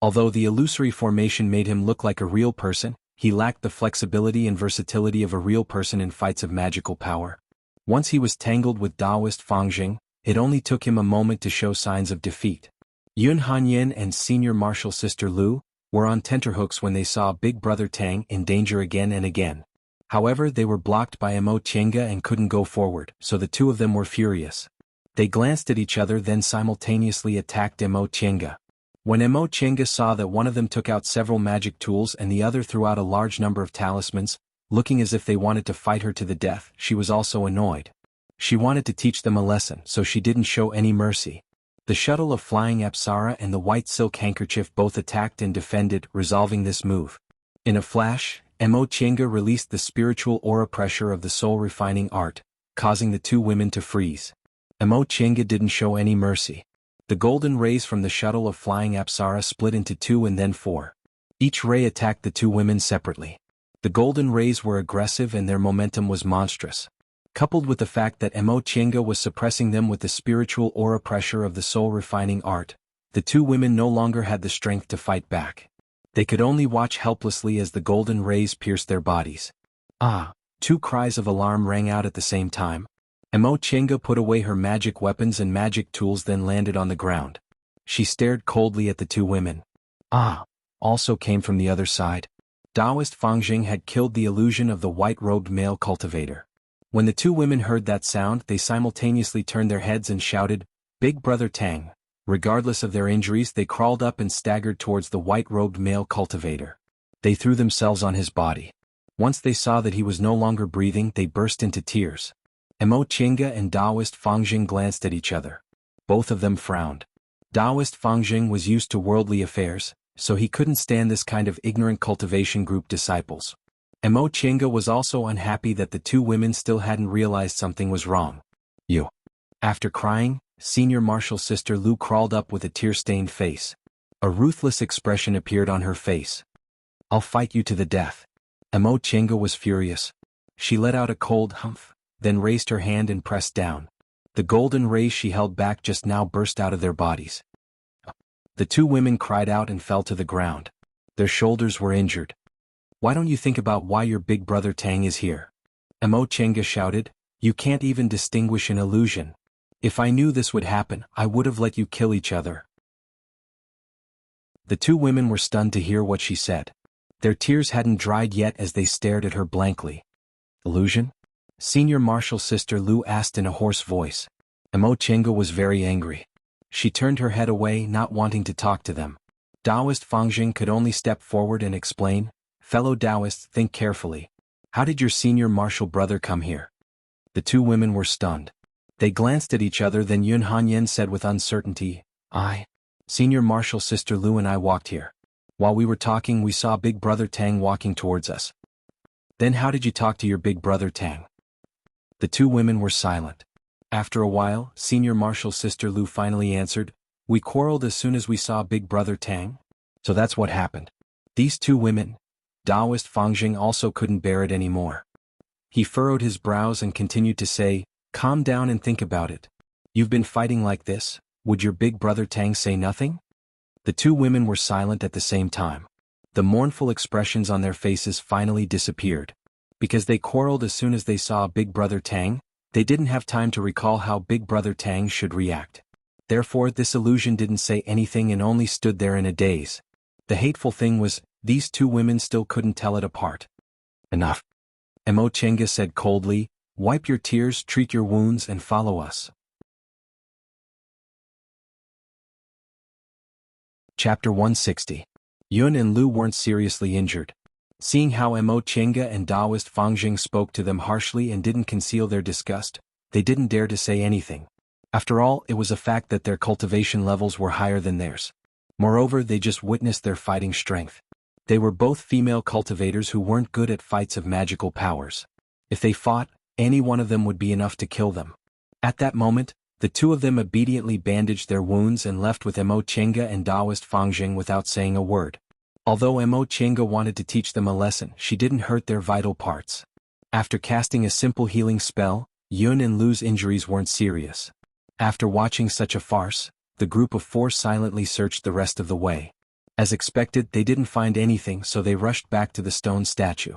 Although the illusory formation made him look like a real person, he lacked the flexibility and versatility of a real person in fights of magical power. Once he was tangled with Taoist Fangjing, it only took him a moment to show signs of defeat. Yun Hanyin and senior martial sister Lu were on tenterhooks when they saw Big Brother Tang in danger again and again. However, they were blocked by Mo Chenga and couldn't go forward, so the two of them were furious. They glanced at each other then simultaneously attacked Mo Chenga. When Mo Chenga saw that one of them took out several magic tools and the other threw out a large number of talismans, looking as if they wanted to fight her to the death, she was also annoyed. She wanted to teach them a lesson, so she didn't show any mercy. The shuttle of flying Apsara and the white silk handkerchief both attacked and defended, resolving this move. In a flash, Mo Chenga released the spiritual aura pressure of the soul-refining art, causing the two women to freeze. Mo Chenga didn't show any mercy. The golden rays from the shuttle of flying Apsara split into 2 and then 4. Each ray attacked the two women separately. The golden rays were aggressive and their momentum was monstrous. Coupled with the fact that Mo Chenga was suppressing them with the spiritual aura pressure of the soul-refining art, the two women no longer had the strength to fight back. They could only watch helplessly as the golden rays pierced their bodies. Ah! 2 cries of alarm rang out at the same time. Mo Chenga put away her magic weapons and magic tools then landed on the ground. She stared coldly at the two women. Ah! Also came from the other side. Taoist Fangjing had killed the illusion of the white-robed male cultivator. When the two women heard that sound, they simultaneously turned their heads and shouted, "Big Brother Tang!" Regardless of their injuries, they crawled up and staggered towards the white-robed male cultivator. They threw themselves on his body. Once they saw that he was no longer breathing, they burst into tears. Mo Chenga and Taoist Fangjing glanced at each other. Both of them frowned. Taoist Fangjing was used to worldly affairs, so he couldn't stand this kind of ignorant cultivation group disciples. Mo Chenga was also unhappy that the two women still hadn't realized something was wrong. You. After crying, senior martial sister Lu crawled up with a tear-stained face. A ruthless expression appeared on her face. "I'll fight you to the death." Mo Chenga was furious. She let out a cold humph, then raised her hand and pressed down. The golden rays she held back just now burst out of their bodies. The two women cried out and fell to the ground. Their shoulders were injured. "Why don't you think about why your big brother Tang is here?" Mo Chenga shouted. "You can't even distinguish an illusion. If I knew this would happen, I would have let you kill each other." The two women were stunned to hear what she said. Their tears hadn't dried yet as they stared at her blankly. "Illusion?" Senior martial sister Lu asked in a hoarse voice. Mo Chenga was very angry. She turned her head away, not wanting to talk to them. Taoist Fangjing could only step forward and explain, "Fellow Taoists, think carefully. How did your senior martial brother come here?" The two women were stunned. They glanced at each other, then Yun Hanyin said with uncertainty, Senior martial sister Lu and I walked here. While we were talking, we saw Big Brother Tang walking towards us." "Then how did you talk to your Big Brother Tang?" The two women were silent. After a while, senior martial sister Lu finally answered, "We quarreled as soon as we saw Big Brother Tang. So that's what happened." These two women, Taoist Fangjing also couldn't bear it anymore. He furrowed his brows and continued to say, "Calm down and think about it. You've been fighting like this, would your Big Brother Tang say nothing?" The two women were silent at the same time. The mournful expressions on their faces finally disappeared. Because they quarreled as soon as they saw Big Brother Tang, they didn't have time to recall how Big Brother Tang should react. Therefore, this illusion didn't say anything and only stood there in a daze. The hateful thing was, these two women still couldn't tell it apart. "Enough," Mo Chenga said coldly. "Wipe your tears, treat your wounds, and follow us." Chapter 160. Yun and Lu weren't seriously injured. Seeing how Mo Chenga and Taoist Fangjing spoke to them harshly and didn't conceal their disgust, they didn't dare to say anything. After all, it was a fact that their cultivation levels were higher than theirs. Moreover, they just witnessed their fighting strength. They were both female cultivators who weren't good at fights of magical powers. If they fought, any one of them would be enough to kill them. At that moment, the two of them obediently bandaged their wounds and left with Mo Chenga and Taoist Fangjing without saying a word. Although Mo Chenga wanted to teach them a lesson, she didn't hurt their vital parts. After casting a simple healing spell, Yun and Lu's injuries weren't serious. After watching such a farce, the group of four silently searched the rest of the way. As expected, they didn't find anything, so they rushed back to the stone statue.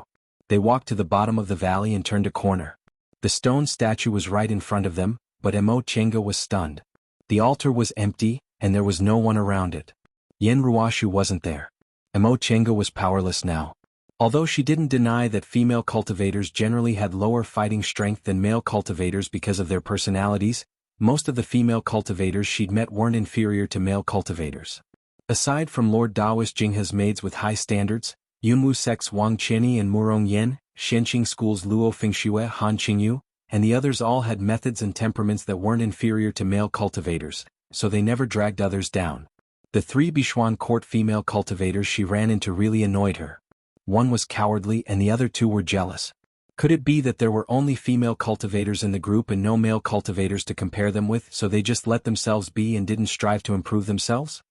They walked to the bottom of the valley and turned a corner. The stone statue was right in front of them, but Mo Chenga was stunned. The altar was empty, and there was no one around it. Yen Ruashu wasn't there. Mo Chenga was powerless now. Although she didn't deny that female cultivators generally had lower fighting strength than male cultivators because of their personalities, most of the female cultivators she'd met weren't inferior to male cultivators. Aside from Lord Taoist Jinghe's maids with high standards, Yunwu Sec's Wang Qianyi and Murong Yen, Shenqing School's Luo Fengxue Han Qingyu, and the others all had methods and temperaments that weren't inferior to male cultivators, so they never dragged others down. The three Bichuan court female cultivators she ran into really annoyed her. One was cowardly and the other two were jealous. Could it be that there were only female cultivators in the group and no male cultivators to compare them with, so they just let themselves be and didn't strive to improve themselves?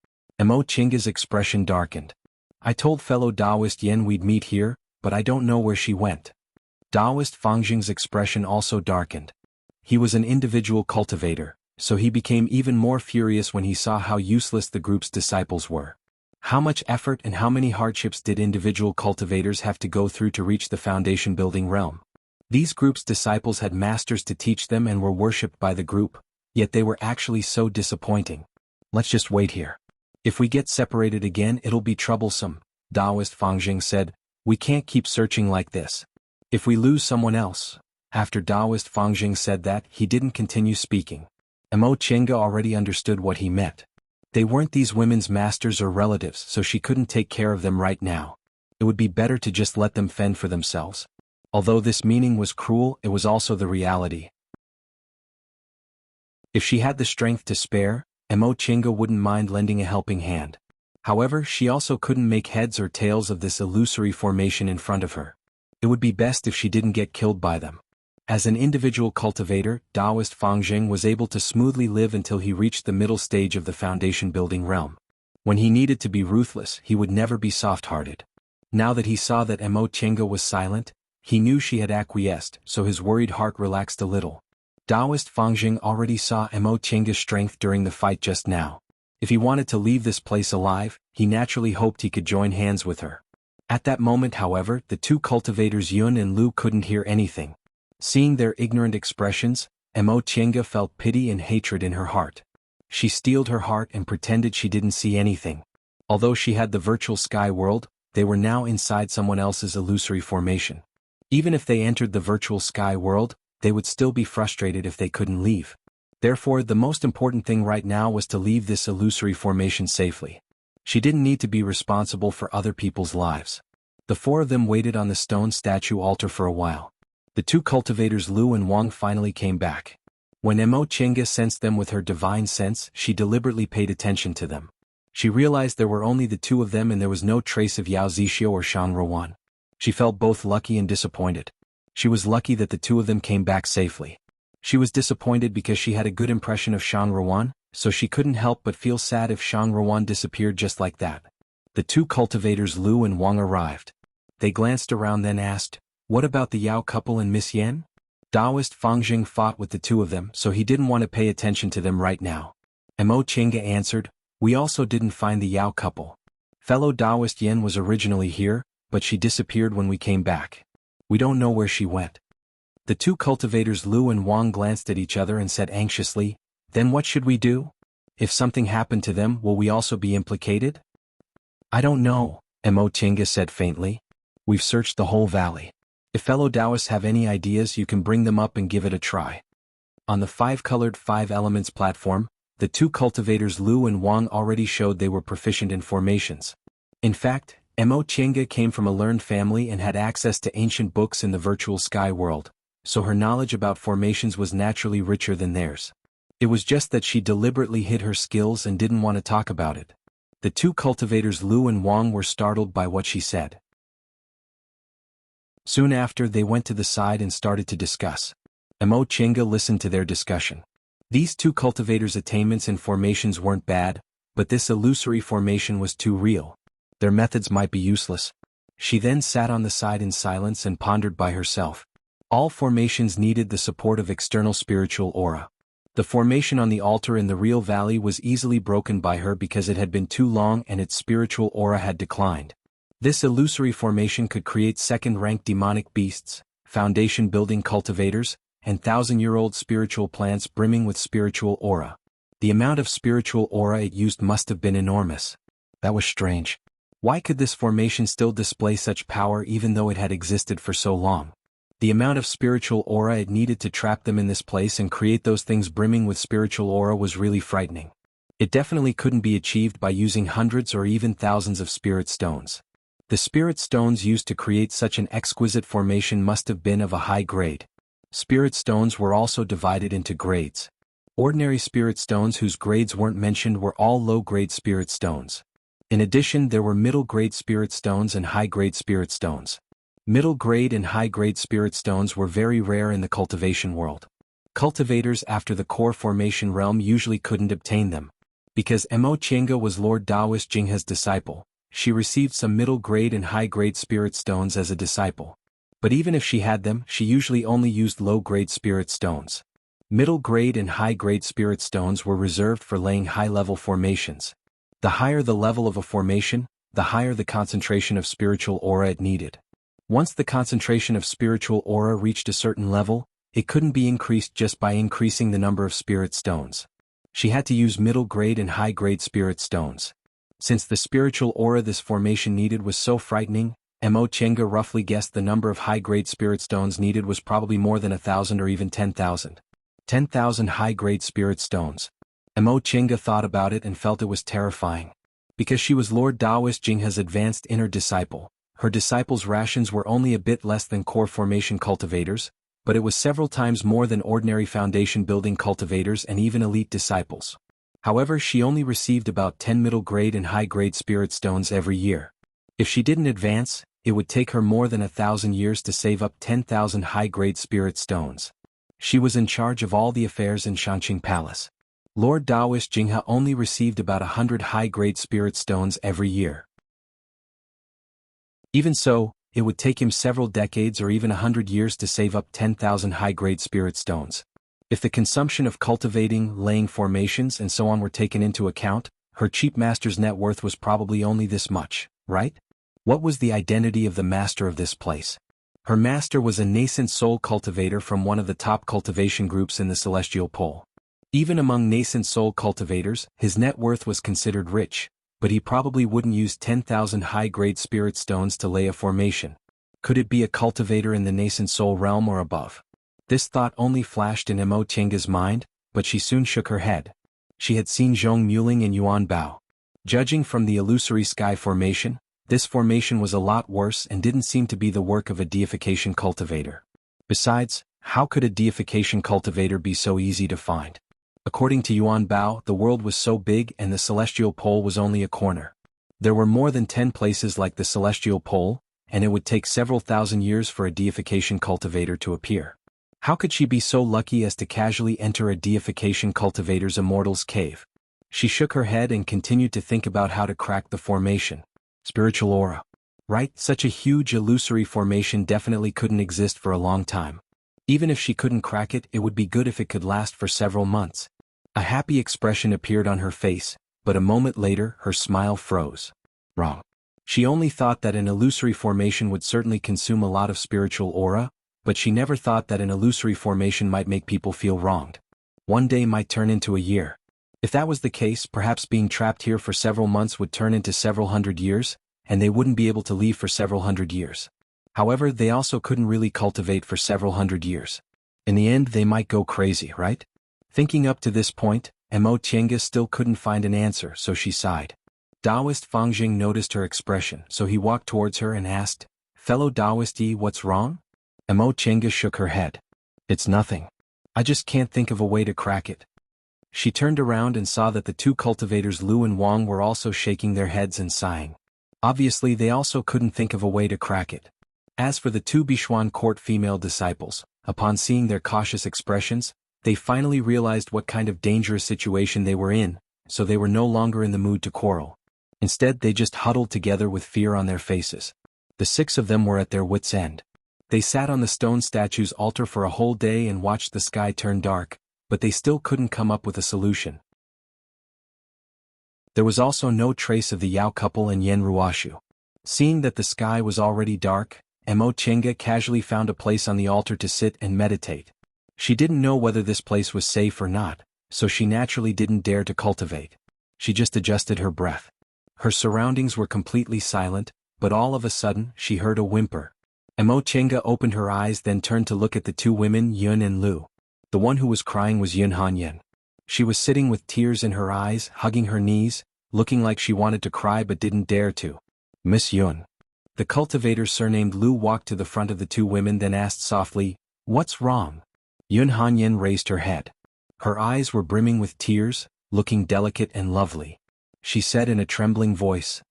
Mo Chenga's expression darkened. I told fellow Taoist Yen we'd meet here, but I don't know where she went. Taoist Fangjing's expression also darkened. He was an individual cultivator, so he became even more furious when he saw how useless the group's disciples were. How much effort and how many hardships did individual cultivators have to go through to reach the foundation-building realm? These groups' disciples had masters to teach them and were worshipped by the group, yet they were actually so disappointing. Let's just wait here. If we get separated again, it'll be troublesome, Taoist Fangjing said. We can't keep searching like this. If we lose someone else. After Taoist Fangjing said that, he didn't continue speaking. Mo Chenga already understood what he meant. They weren't these women's masters or relatives, so she couldn't take care of them right now. It would be better to just let them fend for themselves. Although this meaning was cruel, it was also the reality. If she had the strength to spare, Mo Chenga wouldn't mind lending a helping hand. However, she also couldn't make heads or tails of this illusory formation in front of her. It would be best if she didn't get killed by them. As an individual cultivator, Taoist Fangjing was able to smoothly live until he reached the middle stage of the foundation-building realm. When he needed to be ruthless, he would never be soft-hearted. Now that he saw that Mo Chenga was silent, he knew she had acquiesced, so his worried heart relaxed a little. Taoist Fangjing already saw Mo Chenga's strength during the fight just now. If he wanted to leave this place alive, he naturally hoped he could join hands with her. At that moment, however, the two cultivators Yun and Lu couldn't hear anything. Seeing their ignorant expressions, Mo Chenga felt pity and hatred in her heart. She steeled her heart and pretended she didn't see anything. Although she had the virtual sky world, they were now inside someone else's illusory formation. Even if they entered the virtual sky world, they would still be frustrated if they couldn't leave. Therefore, the most important thing right now was to leave this illusory formation safely. She didn't need to be responsible for other people's lives. The four of them waited on the stone statue altar for a while. The two cultivators Lu and Wang finally came back. When Mo Chenga sensed them with her divine sense, she deliberately paid attention to them. She realized there were only the two of them and there was no trace of Yao Zixio or Shang Ruan. She felt both lucky and disappointed. She was lucky that the two of them came back safely. She was disappointed because she had a good impression of Shang Ruan, so she couldn't help but feel sad if Shang Ruan disappeared just like that. The two cultivators Lu and Wang arrived. They glanced around then asked, "What about the Yao couple and Miss Yen?" Taoist Fangjing fought with the two of them, so he didn't want to pay attention to them right now. Mo Chenga answered, "We also didn't find the Yao couple. Fellow Taoist Yen was originally here, but she disappeared when we came back. We don't know where she went." The two cultivators Lu and Wang glanced at each other and said anxiously, "Then what should we do? If something happened to them, will we also be implicated?" "I don't know," Mo Chenga said faintly. "We've searched the whole valley. If fellow Taoists have any ideas, you can bring them up and give it a try." On the five-colored five elements platform, the two cultivators Lu and Wang already showed they were proficient in formations. In fact, Mo Chenga came from a learned family and had access to ancient books in the virtual sky world, so her knowledge about formations was naturally richer than theirs. It was just that she deliberately hid her skills and didn't want to talk about it. The two cultivators Lu and Wang were startled by what she said. Soon after, they went to the side and started to discuss. Mo Chenga listened to their discussion. These two cultivators' attainments in formations weren't bad, but this illusory formation was too real. Their methods might be useless. She then sat on the side in silence and pondered by herself. All formations needed the support of external spiritual aura. The formation on the altar in the real valley was easily broken by her because it had been too long and its spiritual aura had declined. This illusory formation could create second-rank demonic beasts, foundation-building cultivators, and thousand-year-old spiritual plants brimming with spiritual aura. The amount of spiritual aura it used must have been enormous. That was strange. Why could this formation still display such power even though it had existed for so long? The amount of spiritual aura it needed to trap them in this place and create those things brimming with spiritual aura was really frightening. It definitely couldn't be achieved by using hundreds or even thousands of spirit stones. The spirit stones used to create such an exquisite formation must have been of a high grade. Spirit stones were also divided into grades. Ordinary spirit stones whose grades weren't mentioned were all low-grade spirit stones. In addition, there were middle-grade spirit stones and high-grade spirit stones. Middle-grade and high-grade spirit stones were very rare in the cultivation world. Cultivators after the core formation realm usually couldn't obtain them. Because Mo Chenga was Lord Taoist Jingha's disciple, she received some middle-grade and high-grade spirit stones as a disciple. But even if she had them, she usually only used low-grade spirit stones. Middle-grade and high-grade spirit stones were reserved for laying high-level formations. The higher the level of a formation, the higher the concentration of spiritual aura it needed. Once the concentration of spiritual aura reached a certain level, it couldn't be increased just by increasing the number of spirit stones. She had to use middle-grade and high-grade spirit stones. Since the spiritual aura this formation needed was so frightening, Mo Chenga roughly guessed the number of high-grade spirit stones needed was probably more than 1,000 or even 10,000. 10,000 high-grade spirit stones. Mo Chenga thought about it and felt it was terrifying. Because she was Lord Taoist Jingha's advanced inner disciple, her disciples' rations were only a bit less than core formation cultivators, but it was several times more than ordinary foundation-building cultivators and even elite disciples. However, she only received about 10 middle-grade and high-grade spirit stones every year. If she didn't advance, it would take her more than 1,000 years to save up 10,000 high-grade spirit stones. She was in charge of all the affairs in Shanqing Palace. Lord Taoist Jingha only received about 100 high-grade spirit stones every year. Even so, it would take him several decades or even 100 years to save up 10,000 high-grade spirit stones. If the consumption of cultivating, laying formations and so on were taken into account, her cheap master's net worth was probably only this much, right? What was the identity of the master of this place? Her master was a nascent soul cultivator from one of the top cultivation groups in the celestial pole. Even among nascent soul cultivators, his net worth was considered rich, but he probably wouldn't use 10,000 high-grade spirit stones to lay a formation. Could it be a cultivator in the nascent soul realm or above? This thought only flashed in Mo Chenga's mind, but she soon shook her head. She had seen Zhong Muling and Yuan Bao. Judging from the illusory sky formation, this formation was a lot worse and didn't seem to be the work of a deification cultivator. Besides, how could a deification cultivator be so easy to find? According to Yuan Bao, the world was so big and the celestial pole was only a corner. There were more than 10 places like the celestial pole, and it would take several thousand years for a deification cultivator to appear. How could she be so lucky as to casually enter a deification cultivator's immortal's cave? She shook her head and continued to think about how to crack the formation. Spiritual aura. Right, such a huge illusory formation definitely couldn't exist for a long time. Even if she couldn't crack it, it would be good if it could last for several months. A happy expression appeared on her face, but a moment later her smile froze. Wrong. She only thought that an illusory formation would certainly consume a lot of spiritual aura, but she never thought that an illusory formation might make people feel wronged. One day might turn into a year. If that was the case, perhaps being trapped here for several months would turn into several hundred years, and they wouldn't be able to leave for several hundred years. However, they also couldn't really cultivate for several hundred years. In the end, they might go crazy, right? Thinking up to this point, Mo Chenga still couldn't find an answer, so she sighed. Taoist Fangjing noticed her expression, so he walked towards her and asked, "Fellow Taoist Yi, what's wrong?" Mo Chenga shook her head. "It's nothing. I just can't think of a way to crack it." She turned around and saw that the two cultivators Lu and Wang were also shaking their heads and sighing. Obviously they also couldn't think of a way to crack it. As for the two Bishuan court female disciples, upon seeing their cautious expressions, they finally realized what kind of dangerous situation they were in, so they were no longer in the mood to quarrel. Instead they just huddled together with fear on their faces. The six of them were at their wits' end. They sat on the stone statue's altar for a whole day and watched the sky turn dark, but they still couldn't come up with a solution. There was also no trace of the Yao couple and Yen Ruoshu. Seeing that the sky was already dark, Mo Chenga casually found a place on the altar to sit and meditate. She didn't know whether this place was safe or not, so she naturally didn't dare to cultivate. She just adjusted her breath. Her surroundings were completely silent, but all of a sudden she heard a whimper. Mo Chenga opened her eyes, then turned to look at the two women Yun and Lu. The one who was crying was Yun Hanyan. She was sitting with tears in her eyes, hugging her knees, looking like she wanted to cry but didn't dare to. "Miss Yun." The cultivator surnamed Lu walked to the front of the two women, then asked softly, "What's wrong?" Yun Hanyan raised her head. Her eyes were brimming with tears, looking delicate and lovely. She said in a trembling voice,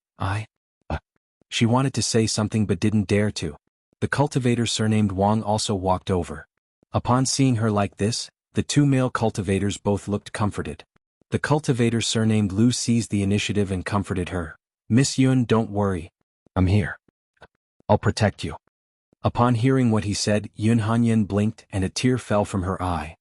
She wanted to say something but didn't dare to. The cultivator surnamed Wang also walked over. Upon seeing her like this, the two male cultivators both looked comforted. The cultivator surnamed Lu seized the initiative and comforted her. "Miss Yun, don't worry. I'm here. I'll protect you." Upon hearing what he said, Yun Hanyan blinked and a tear fell from her eye.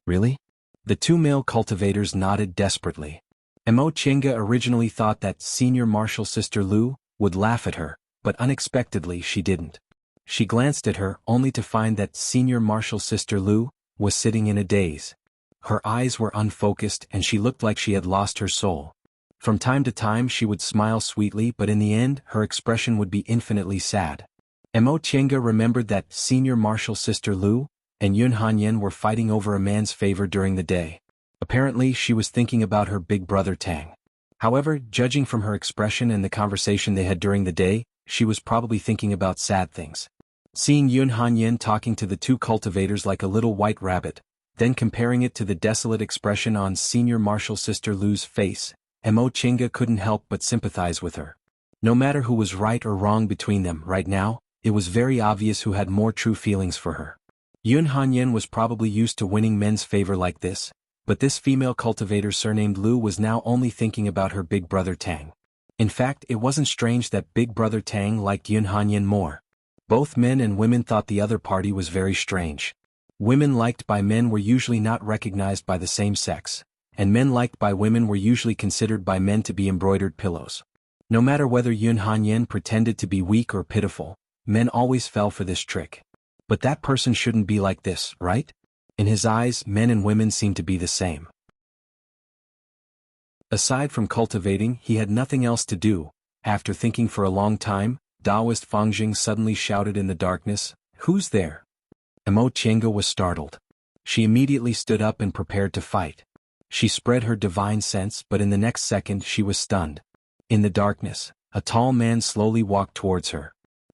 "Really?" The two male cultivators nodded desperately. Mo Chenga originally thought that Senior Martial Sister Lu would laugh at her, but unexpectedly she didn't. She glanced at her only to find that Senior Martial Sister Lu was sitting in a daze. Her eyes were unfocused and she looked like she had lost her soul. From time to time she would smile sweetly, but in the end her expression would be infinitely sad. Mo Chenga remembered that Senior Martial Sister Lu and Yun Hanyan were fighting over a man's favor during the day. Apparently she was thinking about her big brother Tang. However, judging from her expression and the conversation they had during the day, she was probably thinking about sad things. Seeing Yun Hanyan talking to the two cultivators like a little white rabbit, then comparing it to the desolate expression on Senior Martial Sister Lu's face, Mo Chenga couldn't help but sympathize with her. No matter who was right or wrong between them right now, it was very obvious who had more true feelings for her. Yun Hanyan was probably used to winning men's favor like this, but this female cultivator surnamed Lu was now only thinking about her big brother Tang. In fact, it wasn't strange that big brother Tang liked Yun Hanyan more. Both men and women thought the other party was very strange. Women liked by men were usually not recognized by the same sex, and men liked by women were usually considered by men to be embroidered pillows. No matter whether Yun Hanyan pretended to be weak or pitiful, men always fell for this trick. But that person shouldn't be like this, right? In his eyes, men and women seemed to be the same. Aside from cultivating, he had nothing else to do. After thinking for a long time, Taoist Fangjing suddenly shouted in the darkness, "Who's there?" Mo Chenga was startled. She immediately stood up and prepared to fight. She spread her divine sense, but in the next second she was stunned. In the darkness, a tall man slowly walked towards her.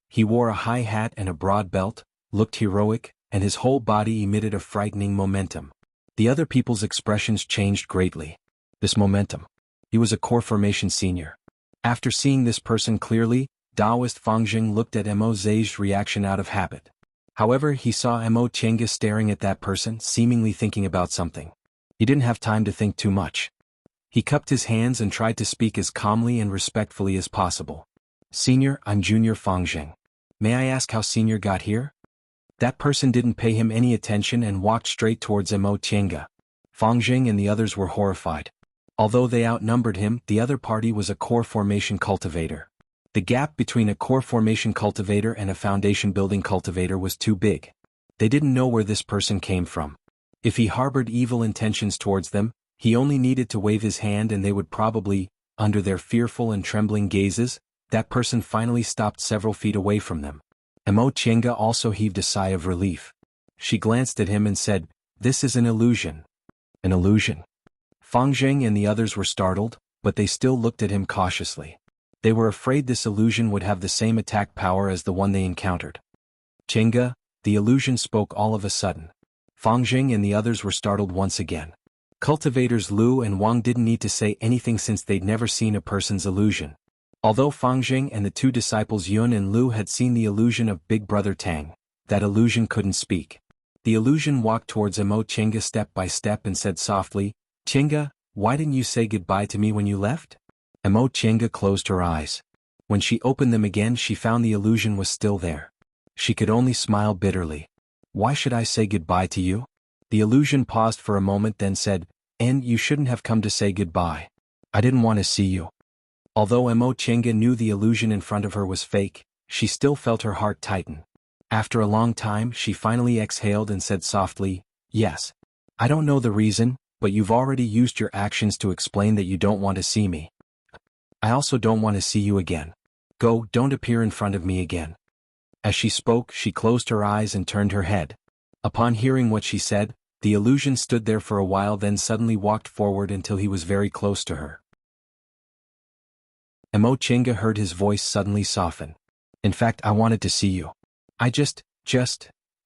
He wore a high hat and a broad belt, looked heroic, and his whole body emitted a frightening momentum. The other people's expressions changed greatly. This momentum. He was a core formation senior. After seeing this person clearly, Taoist Fangjing looked at Mo Zhe's reaction out of habit. However, he saw Mo Chenga staring at that person, seemingly thinking about something. He didn't have time to think too much. He cupped his hands and tried to speak as calmly and respectfully as possible. "Senior, I'm Junior Fangjing. May I ask how Senior got here?" That person didn't pay him any attention and walked straight towards Mo Chenga. Fangjing and the others were horrified. Although they outnumbered him, the other party was a core formation cultivator. The gap between a core formation cultivator and a foundation building cultivator was too big. They didn't know where this person came from. If he harbored evil intentions towards them, he only needed to wave his hand and they would probably, under their fearful and trembling gazes, that person finally stopped several feet away from them. Mo Chenga also heaved a sigh of relief. She glanced at him and said, "This is an illusion." "An illusion?" Fangjing and the others were startled. but they still looked at him cautiously. They were afraid this illusion would have the same attack power as the one they encountered. Chinga, the illusion spoke all of a sudden. Fangjing and the others were startled once again. Cultivators Lu and Wang didn't need to say anything since they'd never seen a person's illusion. Although Fangjing and the two disciples Yun and Lu had seen the illusion of Big Brother Tang, that illusion couldn't speak. The illusion walked towards Emo Chinga step by step and said softly, "Chinga, why didn't you say goodbye to me when you left?" Emo Chinga closed her eyes. When she opened them again she found the illusion was still there. She could only smile bitterly. "Why should I say goodbye to you?" The illusion paused for a moment then said, "And you shouldn't have come to say goodbye. I didn't want to see you." Although Emo Chinga knew the illusion in front of her was fake, she still felt her heart tighten. After a long time she finally exhaled and said softly, "Yes. I don't know the reason, but you've already used your actions to explain that you don't want to see me. I also don't want to see you again. Go, don't appear in front of me again." As she spoke, she closed her eyes and turned her head. Upon hearing what she said, the illusion stood there for a while then suddenly walked forward until he was very close to her. Emo Chinga heard his voice suddenly soften. "In fact, I wanted to see you. I just.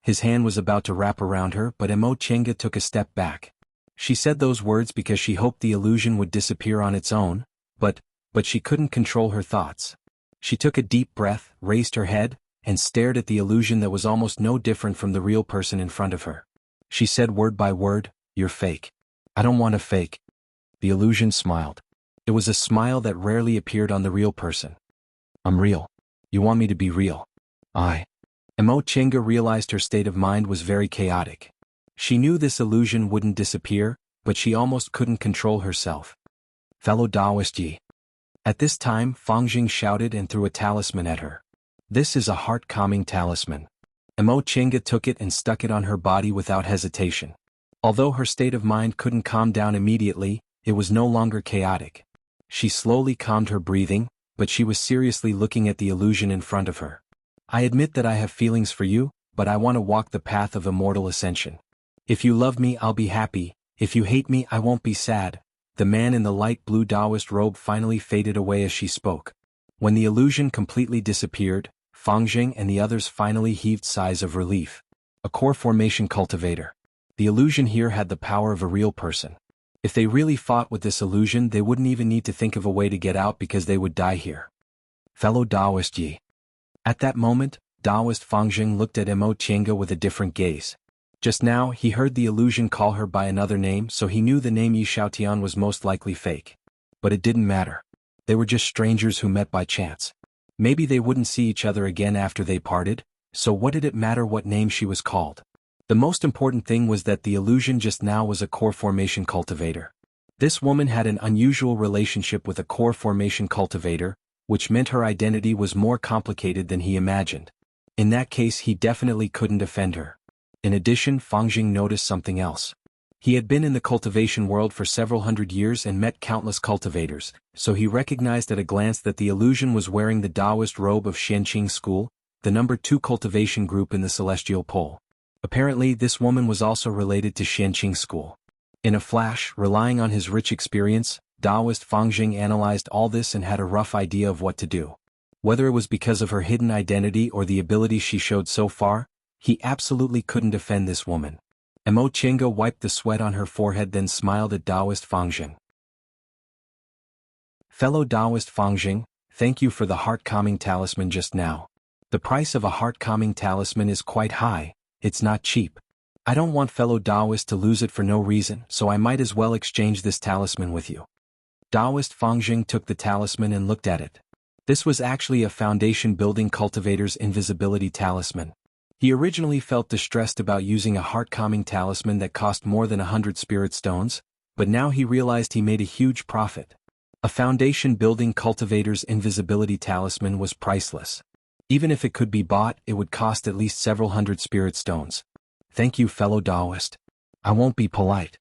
His hand was about to wrap around her but Emo Chinga took a step back. She said those words because she hoped the illusion would disappear on its own, but she couldn't control her thoughts. She took a deep breath, raised her head, and stared at the illusion that was almost no different from the real person in front of her. She said word by word, "You're fake." "I don't want to fake." The illusion smiled. It was a smile that rarely appeared on the real person. "I'm real. You want me to be real." Emo Chinga realized her state of mind was very chaotic. She knew this illusion wouldn't disappear, but she almost couldn't control herself. "Fellow Taoist Yi." At this time Fangjing shouted and threw a talisman at her. "This is a heart-calming talisman." Emo Chinga took it and stuck it on her body without hesitation. Although her state of mind couldn't calm down immediately, it was no longer chaotic. She slowly calmed her breathing, but she was seriously looking at the illusion in front of her. "I admit that I have feelings for you, but I want to walk the path of immortal ascension. If you love me, I'll be happy. If you hate me, I won't be sad." The man in the light blue Taoist robe finally faded away as she spoke. When the illusion completely disappeared, Fangjing and the others finally heaved sighs of relief. A core formation cultivator. The illusion here had the power of a real person. If they really fought with this illusion, they wouldn't even need to think of a way to get out because they would die here. Fellow Taoist Yi. At that moment, Taoist Fangjing looked at Emo Chinga with a different gaze. Just now, he heard the illusion call her by another name, so he knew the name Yi Xiaotian was most likely fake. But it didn't matter. They were just strangers who met by chance. Maybe they wouldn't see each other again after they parted, so what did it matter what name she was called? The most important thing was that the illusion just now was a core formation cultivator. This woman had an unusual relationship with a core formation cultivator, which meant her identity was more complicated than he imagined. In that case he definitely couldn't defend her. In addition, Fangjing noticed something else. He had been in the cultivation world for several hundred years and met countless cultivators, so he recognized at a glance that the illusion was wearing the Taoist robe of Xianqing School, the number 2 cultivation group in the Celestial Pole. Apparently this woman was also related to Xianqing School. In a flash, relying on his rich experience, Taoist Fangjing analyzed all this and had a rough idea of what to do. Whether it was because of her hidden identity or the abilities she showed so far, he absolutely couldn't defend this woman. Emo Chinga wiped the sweat on her forehead then smiled at Taoist Fangjing. Fellow Taoist Fangjing, thank you for the heart-calming talisman just now. The price of a heart-calming talisman is quite high, it's not cheap. I don't want fellow Taoist to lose it for no reason, so I might as well exchange this talisman with you. Taoist Fangjing took the talisman and looked at it. This was actually a foundation-building cultivator's invisibility talisman. He originally felt distressed about using a heart-calming talisman that cost more than 100 spirit stones, but now he realized he made a huge profit. A foundation-building cultivator's invisibility talisman was priceless. Even if it could be bought, it would cost at least several hundred spirit stones. Thank you, fellow Taoist. I won't be polite.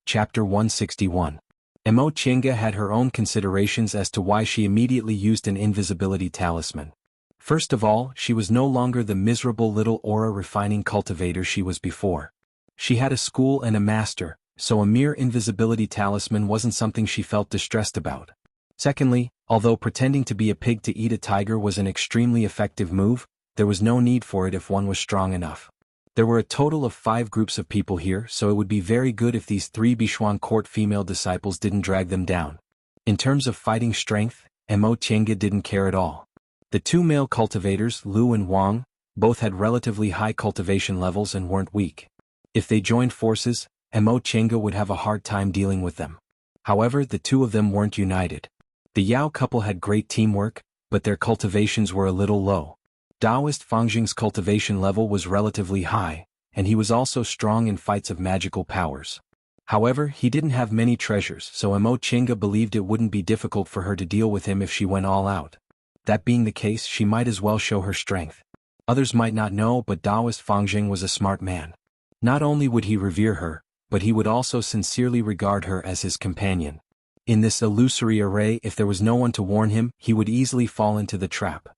Chapter 161. Emo Chinga had her own considerations as to why she immediately used an invisibility talisman. First of all, she was no longer the miserable little aura-refining cultivator she was before. She had a school and a master, so a mere invisibility talisman wasn't something she felt distressed about. Secondly, although pretending to be a pig to eat a tiger was an extremely effective move, there was no need for it if one was strong enough. There were a total of 5 groups of people here, so it would be very good if these 3 Bichuan court female disciples didn't drag them down. In terms of fighting strength, Mo Tiange didn't care at all. The 2 male cultivators, Lu and Wang, both had relatively high cultivation levels and weren't weak. If they joined forces, Mo Tiange would have a hard time dealing with them. However, the 2 of them weren't united. The Yao couple had great teamwork, but their cultivations were a little low. Taoist Fangjing's cultivation level was relatively high, and he was also strong in fights of magical powers. However, he didn't have many treasures, so Mo Tiange believed it wouldn't be difficult for her to deal with him if she went all out. That being the case, she might as well show her strength. Others might not know, but Taoist Fangjing was a smart man. Not only would he revere her, but he would also sincerely regard her as his companion. In this illusory array, if there was no one to warn him, he would easily fall into the trap.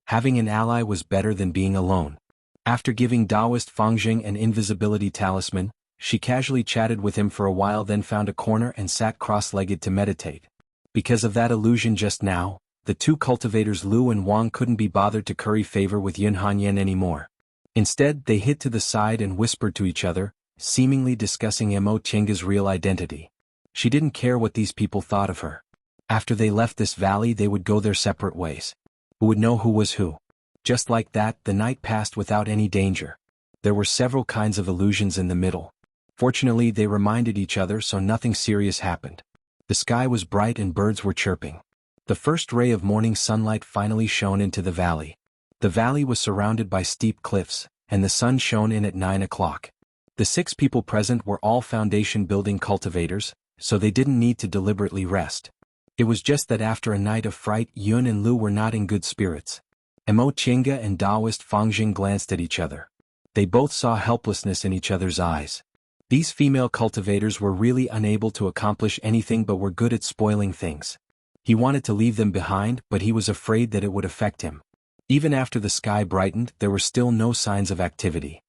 Having an ally was better than being alone. After giving Taoist Fangjing an invisibility talisman, she casually chatted with him for a while, then found a corner and sat cross-legged to meditate. Because of that illusion just now, the 2 cultivators Lu and Wang couldn't be bothered to curry favor with Yun Hanyan anymore. Instead, they hid to the side and whispered to each other, seemingly discussing Mo Tiange's real identity. She didn't care what these people thought of her. After they left this valley, they would go their separate ways. Who would know who was who? Just like that, the night passed without any danger. There were several kinds of illusions in the middle. Fortunately, they reminded each other, so nothing serious happened. The sky was bright and birds were chirping. The first ray of morning sunlight finally shone into the valley. The valley was surrounded by steep cliffs, and the sun shone in at 9 o'clock. The 6 people present were all foundation building cultivators, so they didn't need to deliberately rest. It was just that after a night of fright, Yun and Lu were not in good spirits. Mo Tiange and Taoist Fangjing glanced at each other. They both saw helplessness in each other's eyes. These female cultivators were really unable to accomplish anything but were good at spoiling things. He wanted to leave them behind, but he was afraid that it would affect him. Even after the sky brightened, there were still no signs of activity.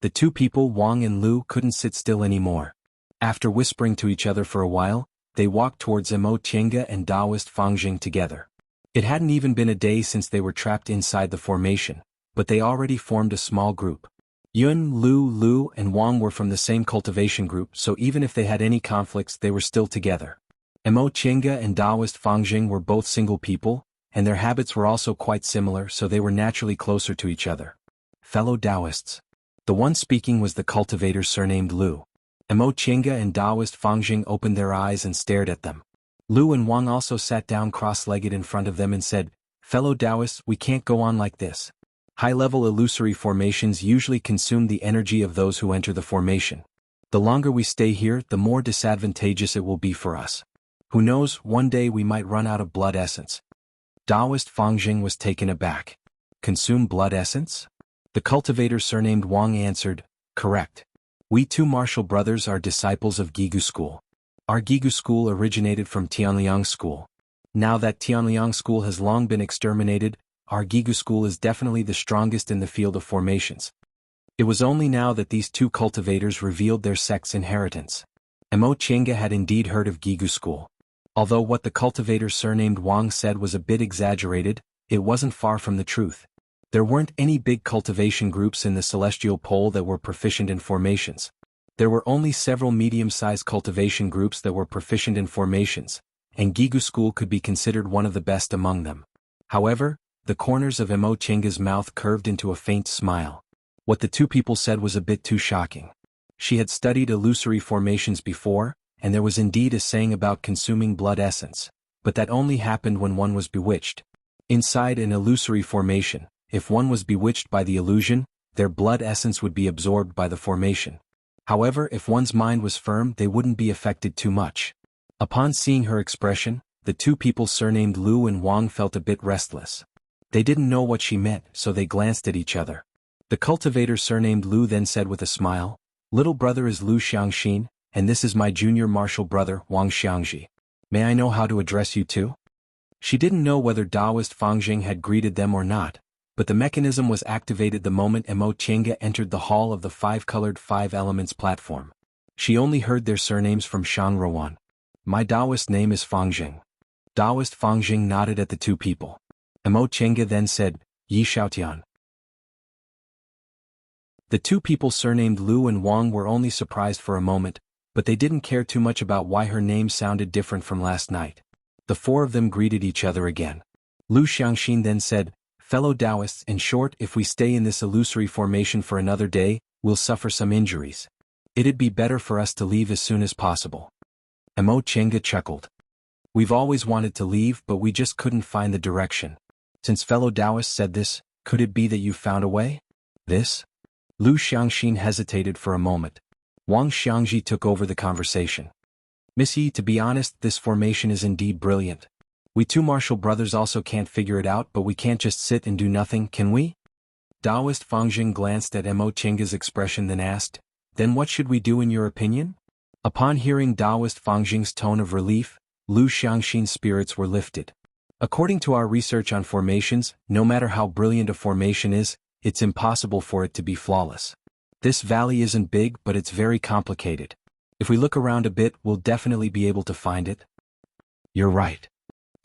The 2 people, Wang and Lu, couldn't sit still anymore. After whispering to each other for a while, they walked towards Mo Tiange and Taoist Fangjing together. It hadn't even been a day since they were trapped inside the formation, but they already formed a small group. Yun, Lu, and Wang were from the same cultivation group, so even if they had any conflicts, they were still together. Mo Tiange and Taoist Fangjing were both single people, and their habits were also quite similar, so they were naturally closer to each other. Fellow Taoists. The one speaking was the cultivator surnamed Lu. Mo Tiange and Taoist Fangjing opened their eyes and stared at them. Lu and Wang also sat down cross-legged in front of them and said, "Fellow Taoists, we can't go on like this. High-level illusory formations usually consume the energy of those who enter the formation. The longer we stay here, the more disadvantageous it will be for us. Who knows, one day we might run out of blood essence." Taoist Fangjing was taken aback. Consume blood essence? The cultivator surnamed Wang answered, "Correct. We 2 martial brothers are disciples of Gigu School. Our Gigu School originated from Tianliang School. Now that Tianliang School has long been exterminated, our Gigu School is definitely the strongest in the field of formations." It was only now that these 2 cultivators revealed their sect's inheritance. Mo Tiange had indeed heard of Gigu School. Although what the cultivator surnamed Wang said was a bit exaggerated, it wasn't far from the truth. There weren't any big cultivation groups in the celestial pole that were proficient in formations. There were only several medium-sized cultivation groups that were proficient in formations, and Gigu School could be considered one of the best among them. However, the corners of Mo Tiange's mouth curved into a faint smile. What the 2 people said was a bit too shocking. She had studied illusory formations before, and there was indeed a saying about consuming blood essence, but that only happened when one was bewitched. Inside an illusory formation, if one was bewitched by the illusion, their blood essence would be absorbed by the formation. However, if one's mind was firm, they wouldn't be affected too much. Upon seeing her expression, the 2 people surnamed Lu and Wang felt a bit restless. They didn't know what she meant, so they glanced at each other. The cultivator surnamed Lu then said with a smile, "Little brother is Lu Xiangxin, and this is my junior martial brother, Wang Xiangji. May I know how to address you too?" She didn't know whether Taoist Fangjing had greeted them or not, but the mechanism was activated the moment Emo Chenga entered the hall of the five-colored Five Elements platform. She only heard their surnames from Shang Rowan. My Taoist name is Fangjing. Taoist Fangjing nodded at the two people. Emo Chenga then said, Yi Xiaotian. The two people surnamed Lu and Wang were only surprised for a moment, but they didn't care too much about why her name sounded different from last night. The four of them greeted each other again. Lu Xiangxin then said, Fellow Taoists, in short, if we stay in this illusory formation for another day, we'll suffer some injuries. It'd be better for us to leave as soon as possible. Emo Chenga chuckled. We've always wanted to leave, but we just couldn't find the direction. Since fellow Taoists said this, could it be that you found a way? This? Lu Xiangxin hesitated for a moment. Wang Xiangji took over the conversation. Miss Yi, to be honest, this formation is indeed brilliant. We two martial brothers also can't figure it out, but we can't just sit and do nothing, can we? Taoist Fangjing glanced at Emo Chenga's expression then asked, Then what should we do in your opinion? Upon hearing Taoist Fangjing's tone of relief, Lu Xiangxin's spirits were lifted. According to our research on formations, no matter how brilliant a formation is, it's impossible for it to be flawless. This valley isn't big, but it's very complicated. If we look around a bit, we'll definitely be able to find it. You're right.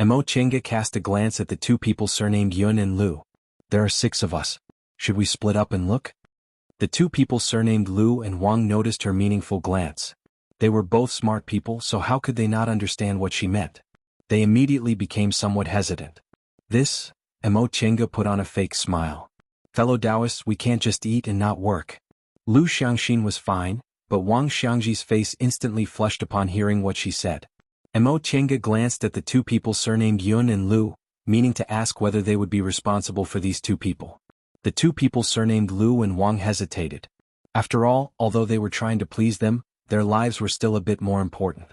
Emo Chenga cast a glance at the two people surnamed Yun and Lu. There are 6 of us. Should we split up and look? The two people surnamed Lu and Wang noticed her meaningful glance. They were both smart people, so how could they not understand what she meant? They immediately became somewhat hesitant. This? Emo Chenga put on a fake smile. Fellow Taoists, we can't just eat and not work. Lu Xiangxin was fine, but Wang Xiangji's face instantly flushed upon hearing what she said. Emo Chenga glanced at the two people surnamed Yun and Lu, meaning to ask whether they would be responsible for these two people. The two people surnamed Lu and Wang hesitated. After all, although they were trying to please them, their lives were still a bit more important.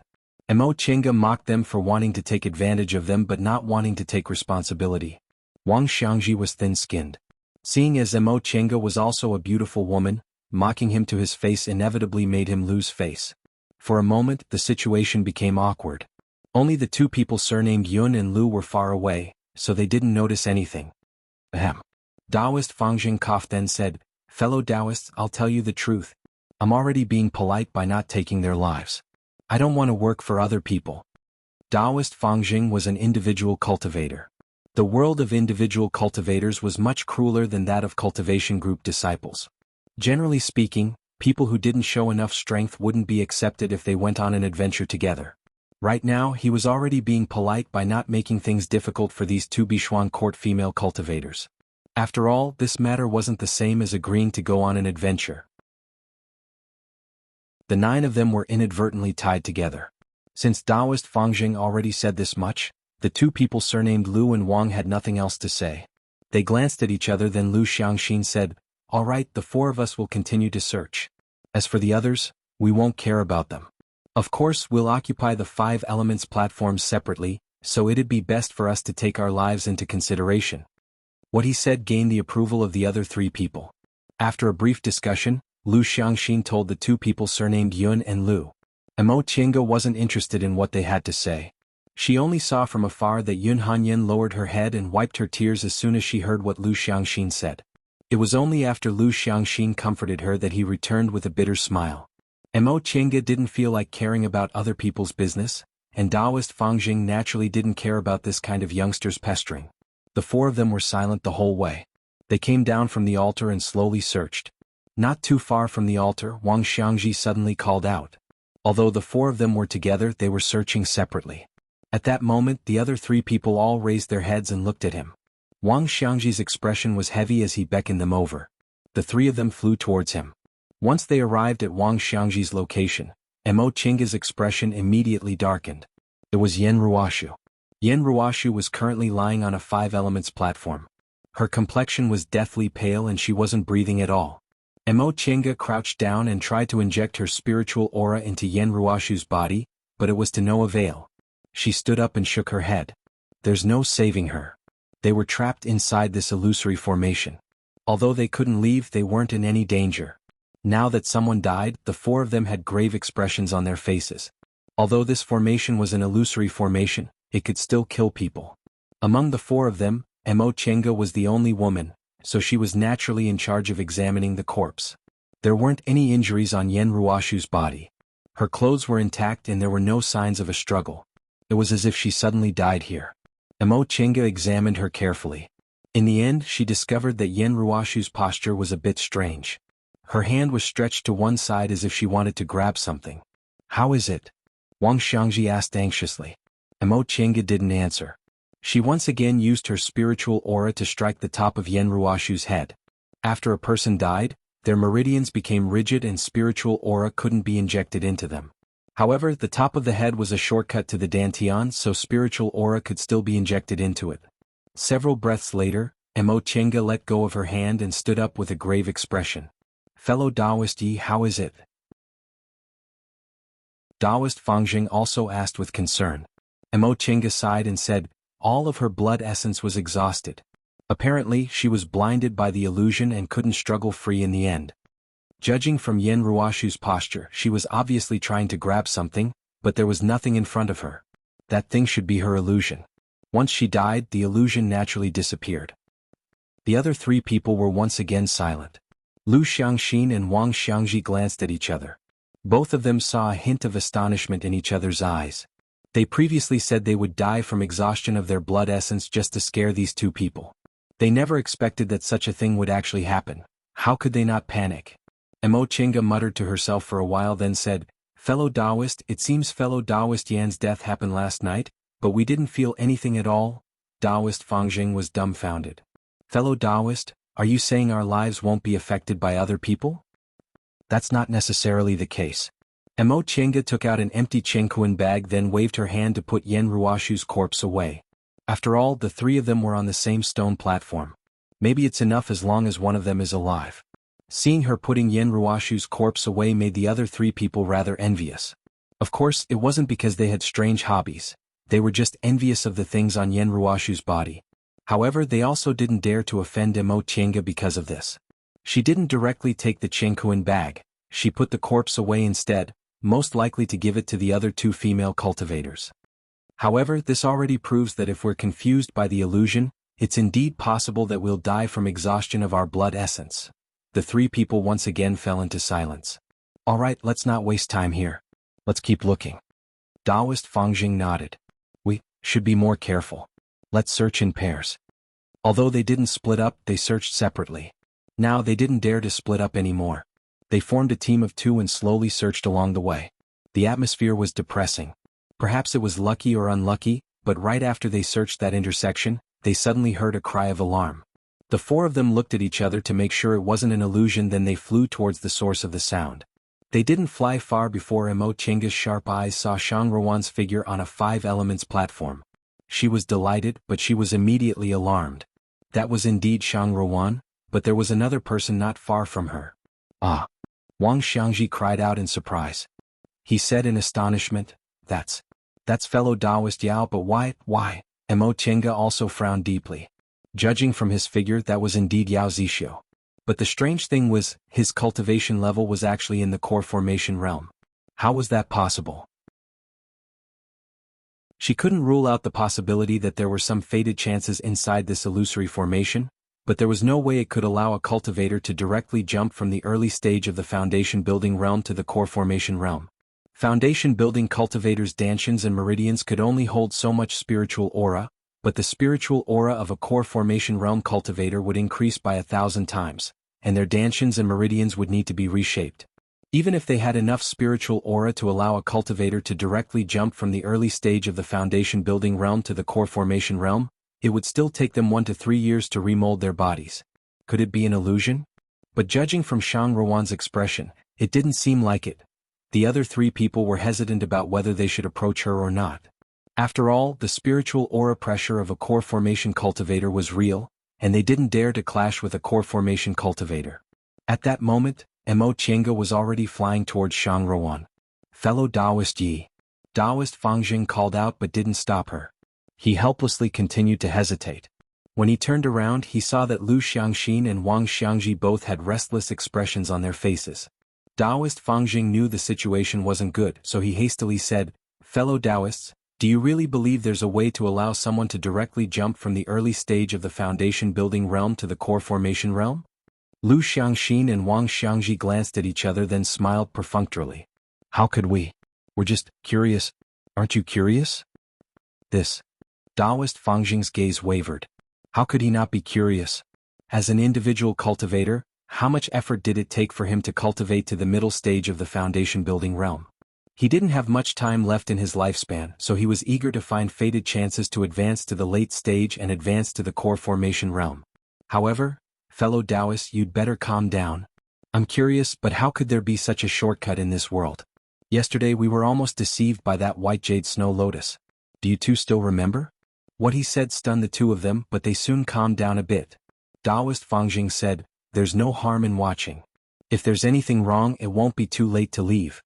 Emo Chenga mocked them for wanting to take advantage of them but not wanting to take responsibility. Wang Xiangji was thin-skinned. Seeing as Emo Chenga was also a beautiful woman, mocking him to his face inevitably made him lose face. For a moment, the situation became awkward. Only the two people surnamed Yun and Lu were far away, so they didn't notice anything. Ahem. Taoist Fangjing coughed then said, Fellow Taoists, I'll tell you the truth. I'm already being polite by not taking their lives. I don't want to work for other people. Taoist Fangjing was an individual cultivator. The world of individual cultivators was much crueler than that of cultivation group disciples. Generally speaking, people who didn't show enough strength wouldn't be accepted if they went on an adventure together. Right now, he was already being polite by not making things difficult for these two Bichuan court female cultivators. After all, this matter wasn't the same as agreeing to go on an adventure. The 9 of them were inadvertently tied together. Since Taoist Fangjing already said this much, the two people surnamed Lu and Wang had nothing else to say. They glanced at each other, then Lu Xiangxin said, All right, the 4 of us will continue to search. As for the others, we won't care about them. Of course, we'll occupy the 5 elements platforms separately, so it'd be best for us to take our lives into consideration. What he said gained the approval of the other 3 people. After a brief discussion, Lu Xiangxin told the two people surnamed Yun and Lu. Emo Chenga wasn't interested in what they had to say. She only saw from afar that Yun Hanyan lowered her head and wiped her tears as soon as she heard what Lu Xiangxin said. It was only after Lu Xiangxin comforted her that he returned with a bitter smile. Emo Chenga didn't feel like caring about other people's business, and Taoist Fangjing naturally didn't care about this kind of youngster's pestering. The 4 of them were silent the whole way. They came down from the altar and slowly searched. Not too far from the altar, Wang Xiangji suddenly called out. Although the 4 of them were together, they were searching separately. At that moment, the other 3 people all raised their heads and looked at him. Wang Xiangji's expression was heavy as he beckoned them over. The 3 of them flew towards him. Once they arrived at Wang Xiangji's location, Emo Chenga's expression immediately darkened. It was Yen Ruoshu. Yen Ruoshu was currently lying on a 5 elements platform. Her complexion was deathly pale and she wasn't breathing at all. Emo Chenga crouched down and tried to inject her spiritual aura into Yen Ruoshu's body, but it was to no avail. She stood up and shook her head. There's no saving her. They were trapped inside this illusory formation. Although they couldn't leave, they weren't in any danger. Now that someone died, the 4 of them had grave expressions on their faces. Although this formation was an illusory formation, it could still kill people. Among the 4 of them, Emo Chenga was the only woman, so she was naturally in charge of examining the corpse. There weren't any injuries on Yen Ruoshu's body. Her clothes were intact and there were no signs of a struggle. It was as if she suddenly died here. Emo Chinga examined her carefully. In the end, she discovered that Yen Ruoshu's posture was a bit strange. Her hand was stretched to one side as if she wanted to grab something. "How is it?" Wang Xiangji asked anxiously. Emo Chinga didn't answer. She once again used her spiritual aura to strike the top of Yen Ruoshu's head. After a person died, their meridians became rigid and spiritual aura couldn't be injected into them. However, the top of the head was a shortcut to the dantian, so spiritual aura could still be injected into it. Several breaths later, Emo Chinga let go of her hand and stood up with a grave expression. "Fellow Taoist Yi, how is it?" Taoist Fangjing also asked with concern. Emo Chinga sighed and said, all of her blood essence was exhausted. Apparently, she was blinded by the illusion and couldn't struggle free in the end. Judging from Yen Ruoshu's posture, she was obviously trying to grab something, but there was nothing in front of her. That thing should be her illusion. Once she died, the illusion naturally disappeared. The other three people were once again silent. Lu Xiangxin and Wang Xiangji glanced at each other. Both of them saw a hint of astonishment in each other's eyes. They previously said they would die from exhaustion of their blood essence just to scare these two people. They never expected that such a thing would actually happen. How could they not panic? Emo Chinga muttered to herself for a while, then said, "Fellow Taoist, it seems fellow Taoist Yan's death happened last night, but we didn't feel anything at all." Taoist Fangjing was dumbfounded. "Fellow Taoist, are you saying our lives won't be affected by other people?" "That's not necessarily the case." Emo Chinga took out an empty Qingquan bag, then waved her hand to put Yen Ruoshu's corpse away. After all, the three of them were on the same stone platform. Maybe it's enough as long as one of them is alive. Seeing her putting Yen Ruoshu's corpse away made the other three people rather envious. Of course, it wasn't because they had strange hobbies. They were just envious of the things on Yen Ruoshu's body. However, they also didn't dare to offend Emo Chinga because of this. She didn't directly take the Qingquan bag. She put the corpse away instead, most likely to give it to the other two female cultivators. However, this already proves that if we're confused by the illusion, it's indeed possible that we'll die from exhaustion of our blood essence. The three people once again fell into silence. "Alright, let's not waste time here. Let's keep looking." Taoist Fangjing nodded. "We should be more careful. Let's search in pairs." Although they didn't split up, they searched separately. Now they didn't dare to split up anymore. They formed a team of two and slowly searched along the way. The atmosphere was depressing. Perhaps it was lucky or unlucky, but right after they searched that intersection, they suddenly heard a cry of alarm. The four of them looked at each other to make sure it wasn't an illusion, then they flew towards the source of the sound. They didn't fly far before Emo Chinga's sharp eyes saw Shang Ruan's figure on a 5 elements platform. She was delighted, but she was immediately alarmed. That was indeed Shang Ruan, but there was another person not far from her. "Ah!" Wang Xiangji cried out in surprise. He said in astonishment, That's fellow Taoist Yao, but why? Emo Chinga also frowned deeply. Judging from his figure, that was indeed Yao Zixio. But the strange thing was, his cultivation level was actually in the core formation realm. How was that possible? She couldn't rule out the possibility that there were some fated chances inside this illusory formation, but there was no way it could allow a cultivator to directly jump from the early stage of the foundation building realm to the core formation realm. Foundation building cultivators' dantians and meridians could only hold so much spiritual aura, but the spiritual aura of a core formation realm cultivator would increase by 1,000 times, and their dantians and meridians would need to be reshaped. Even if they had enough spiritual aura to allow a cultivator to directly jump from the early stage of the foundation building realm to the core formation realm, it would still take them 1 to 3 years to remold their bodies. Could it be an illusion? But judging from Shang Ruan's expression, it didn't seem like it. The other three people were hesitant about whether they should approach her or not. After all, the spiritual aura pressure of a core formation cultivator was real, and they didn't dare to clash with a core formation cultivator. At that moment, Emo Chinga was already flying towards Shang Ruan. "Fellow Taoist Yi." Taoist Fangjing called out but didn't stop her. He helplessly continued to hesitate. When he turned around, he saw that Lu Xiangxin and Wang Xiangji both had restless expressions on their faces. Taoist Fangjing knew the situation wasn't good, so he hastily said, "Fellow Taoists, Do you really believe there's a way to allow someone to directly jump from the early stage of the foundation building realm to the core formation realm? Lu Xiangxin and Wang Xiangji glanced at each other then smiled perfunctorily. How could we? We're just curious. Aren't you curious? This. Taoist Fang Jing's gaze wavered. How could he not be curious? As an individual cultivator, how much effort did it take for him to cultivate to the middle stage of the foundation building realm? He didn't have much time left in his lifespan, so he was eager to find fated chances to advance to the late stage and advance to the core formation realm. However, fellow Taoists, you'd better calm down. I'm curious, but how could there be such a shortcut in this world? Yesterday we were almost deceived by that white jade snow lotus. Do you two still remember? What he said stunned the two of them, but they soon calmed down a bit. Taoist Fang Jing said, there's no harm in watching. If there's anything wrong, it won't be too late to leave.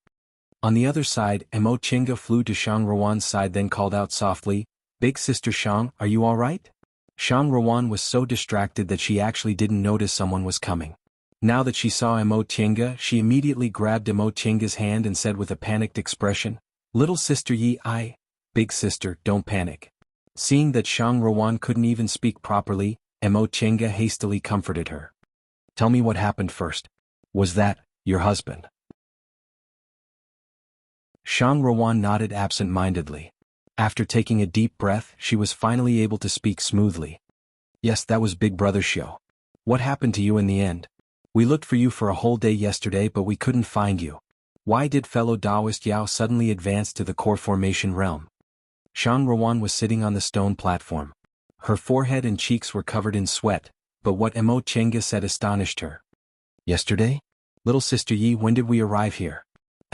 On the other side, Mo Qingge flew to Shang Ruan's side then called out softly, Big Sister Shang, are you all right? Shang Ruan was so distracted that she actually didn't notice someone was coming. Now that she saw Mo Qingge, she immediately grabbed Mo Qingge's hand and said with a panicked expression, Little sister Big sister, don't panic. Seeing that Shang Ruan couldn't even speak properly, Mo Qingge hastily comforted her. Tell me what happened first. Was that your husband? Shang Ruan nodded absent-mindedly. After taking a deep breath, she was finally able to speak smoothly. Yes, that was Big Brother Xiu. What happened to you in the end? We looked for you for a whole day yesterday but we couldn't find you. Why did fellow Taoist Yao suddenly advance to the core formation realm? Shang Ruan was sitting on the stone platform. Her forehead and cheeks were covered in sweat, but what Mo Qingge said astonished her. Yesterday? Little sister Yi, when did we arrive here?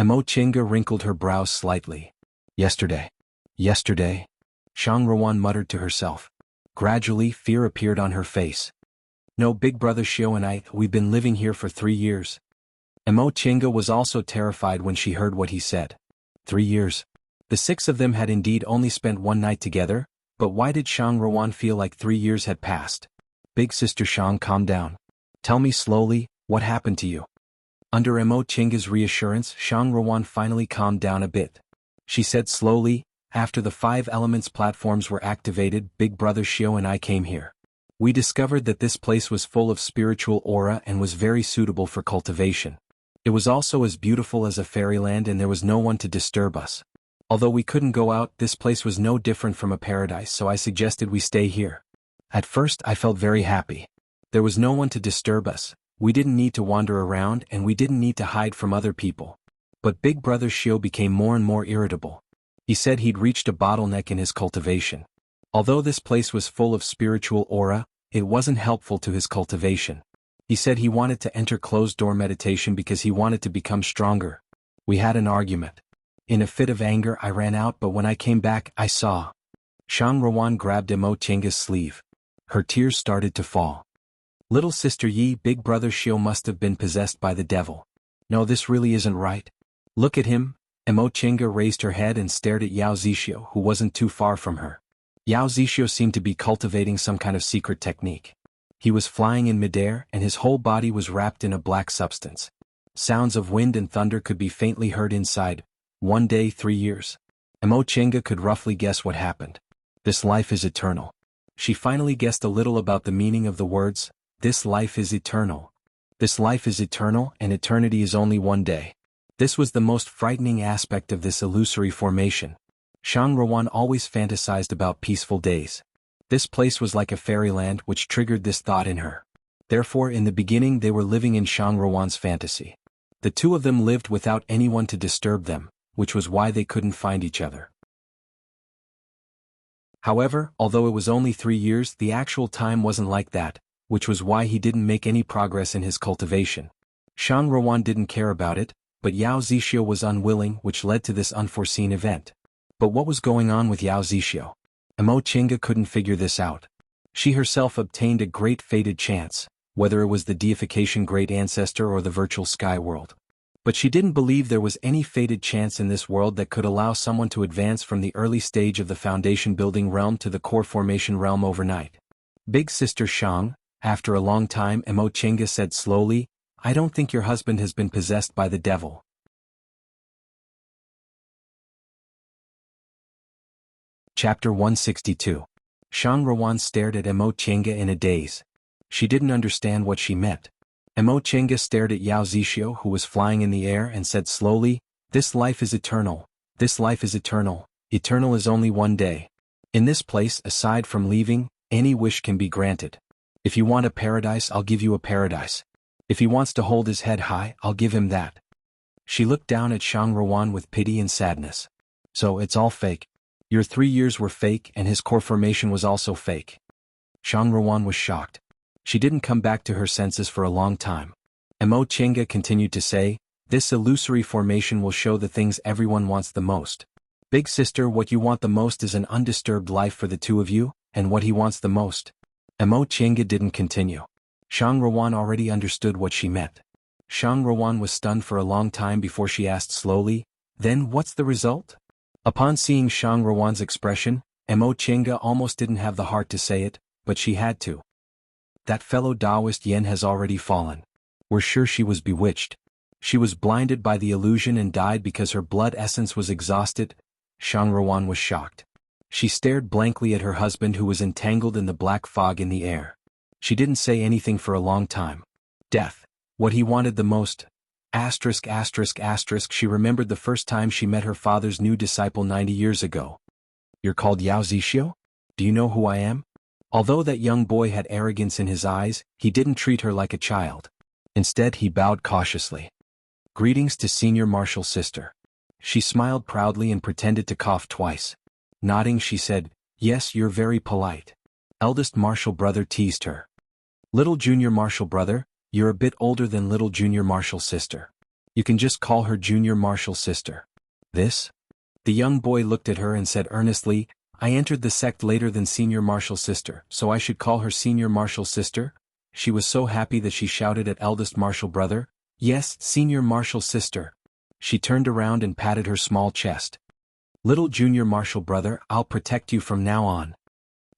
Mo Qingge wrinkled her brows slightly. Yesterday. Yesterday? Shang Ruan muttered to herself. Gradually, fear appeared on her face. No, Big Brother Xiu and we've been living here for 3 years. Mo Qingge was also terrified when she heard what he said. 3 years. The 6 of them had indeed only spent one night together, but why did Shang Ruan feel like 3 years had passed? Big Sister Shang, calm down. Tell me slowly, what happened to you? Under Mo Qingge's reassurance, Shang Ruan finally calmed down a bit. She said slowly, after the 5 elements platforms were activated, Big Brother Xiu and I came here. We discovered that this place was full of spiritual aura and was very suitable for cultivation. It was also as beautiful as a fairyland and there was no one to disturb us. Although we couldn't go out, this place was no different from a paradise, so I suggested we stay here. At first I felt very happy. There was no one to disturb us. We didn't need to wander around and we didn't need to hide from other people. But Big Brother Xiu became more and more irritable. He said he'd reached a bottleneck in his cultivation. Although this place was full of spiritual aura, it wasn't helpful to his cultivation. He said he wanted to enter closed-door meditation because he wanted to become stronger. We had an argument. In a fit of anger I ran out, but when I came back I saw. Shang Ruan grabbed Mo Qingge's sleeve. Her tears started to fall. Little sister Yi, Big Brother Xiu must have been possessed by the devil. No, this really isn't right. Look at him. Mo Qingge raised her head and stared at Yao Zixio, who wasn't too far from her. Yao Zixio seemed to be cultivating some kind of secret technique. He was flying in midair and his whole body was wrapped in a black substance. Sounds of wind and thunder could be faintly heard inside. 1 day, 3 years. Mo Qingge could roughly guess what happened. This life is eternal. She finally guessed a little about the meaning of the words, this life is eternal. This life is eternal and eternity is only 1 day. This was the most frightening aspect of this illusory formation. Shang Ruan always fantasized about peaceful days. This place was like a fairyland which triggered this thought in her. Therefore in the beginning they were living in Shang Ruan's fantasy. The two of them lived without anyone to disturb them, which was why they couldn't find each other. However, although it was only 3 years, the actual time wasn't like that, which was why he didn't make any progress in his cultivation. Shang Ruan didn't care about it, but Yao Zixio was unwilling, which led to this unforeseen event. But what was going on with Yao Zixio? Mo Qingge couldn't figure this out. She herself obtained a great fated chance, whether it was the deification great ancestor or the virtual sky world. But she didn't believe there was any fated chance in this world that could allow someone to advance from the early stage of the foundation building realm to the core formation realm overnight. Big Sister Shang, after a long time, Mo Qingge said slowly, I don't think your husband has been possessed by the devil. Chapter 162. Shang Ruan stared at Emo Chenga in a daze. She didn't understand what she meant. Emo Chenga stared at Yao Zixio, who was flying in the air, and said slowly, "This life is eternal. This life is eternal. Eternal is only one day. In this place, aside from leaving, any wish can be granted. If you want a paradise, I'll give you a paradise. If he wants to hold his head high, I'll give him that." She looked down at Shang Ruan with pity and sadness. "So it's all fake. Your 3 years were fake, and his core formation was also fake." Shang Ruan was shocked. She didn't come back to her senses for a long time. Emo Chenga continued to say, "This illusory formation will show the things everyone wants the most. Big sister, what you want the most is an undisturbed life for the two of you, and what he wants the most." Emo Chenga didn't continue. Shang Ruan already understood what she meant. Shang Ruan was stunned for a long time before she asked slowly, "Then what's the result?" Upon seeing Shang Ruan's expression, Emo Chenga almost didn't have the heart to say it, but she had to. "That fellow Taoist Yen has already fallen. We're sure she was bewitched. She was blinded by the illusion and died because her blood essence was exhausted." Shang Ruan was shocked. She stared blankly at her husband, who was entangled in the black fog in the air. She didn't say anything for a long time. Death. What he wanted the most. She remembered the first time she met her father's new disciple 90 years ago. "You're called Yao Zixio? Do you know who I am?" Although that young boy had arrogance in his eyes, he didn't treat her like a child. Instead, he bowed cautiously. "Greetings to Senior Marshal Sister." She smiled proudly and pretended to cough twice. Nodding, she said, "Yes, you're very polite." Eldest Marshal Brother teased her. "Little Junior Marshal Brother, you're a bit older than Little Junior Marshal Sister. You can just call her Junior Marshal Sister." "This?" The young boy looked at her and said earnestly, "I entered the sect later than Senior Marshal Sister, so I should call her Senior Marshal Sister?" She was so happy that she shouted at Eldest Marshal Brother, "Yes, Senior Marshal Sister." She turned around and patted her small chest. "Little Junior Marshal Brother, I'll protect you from now on."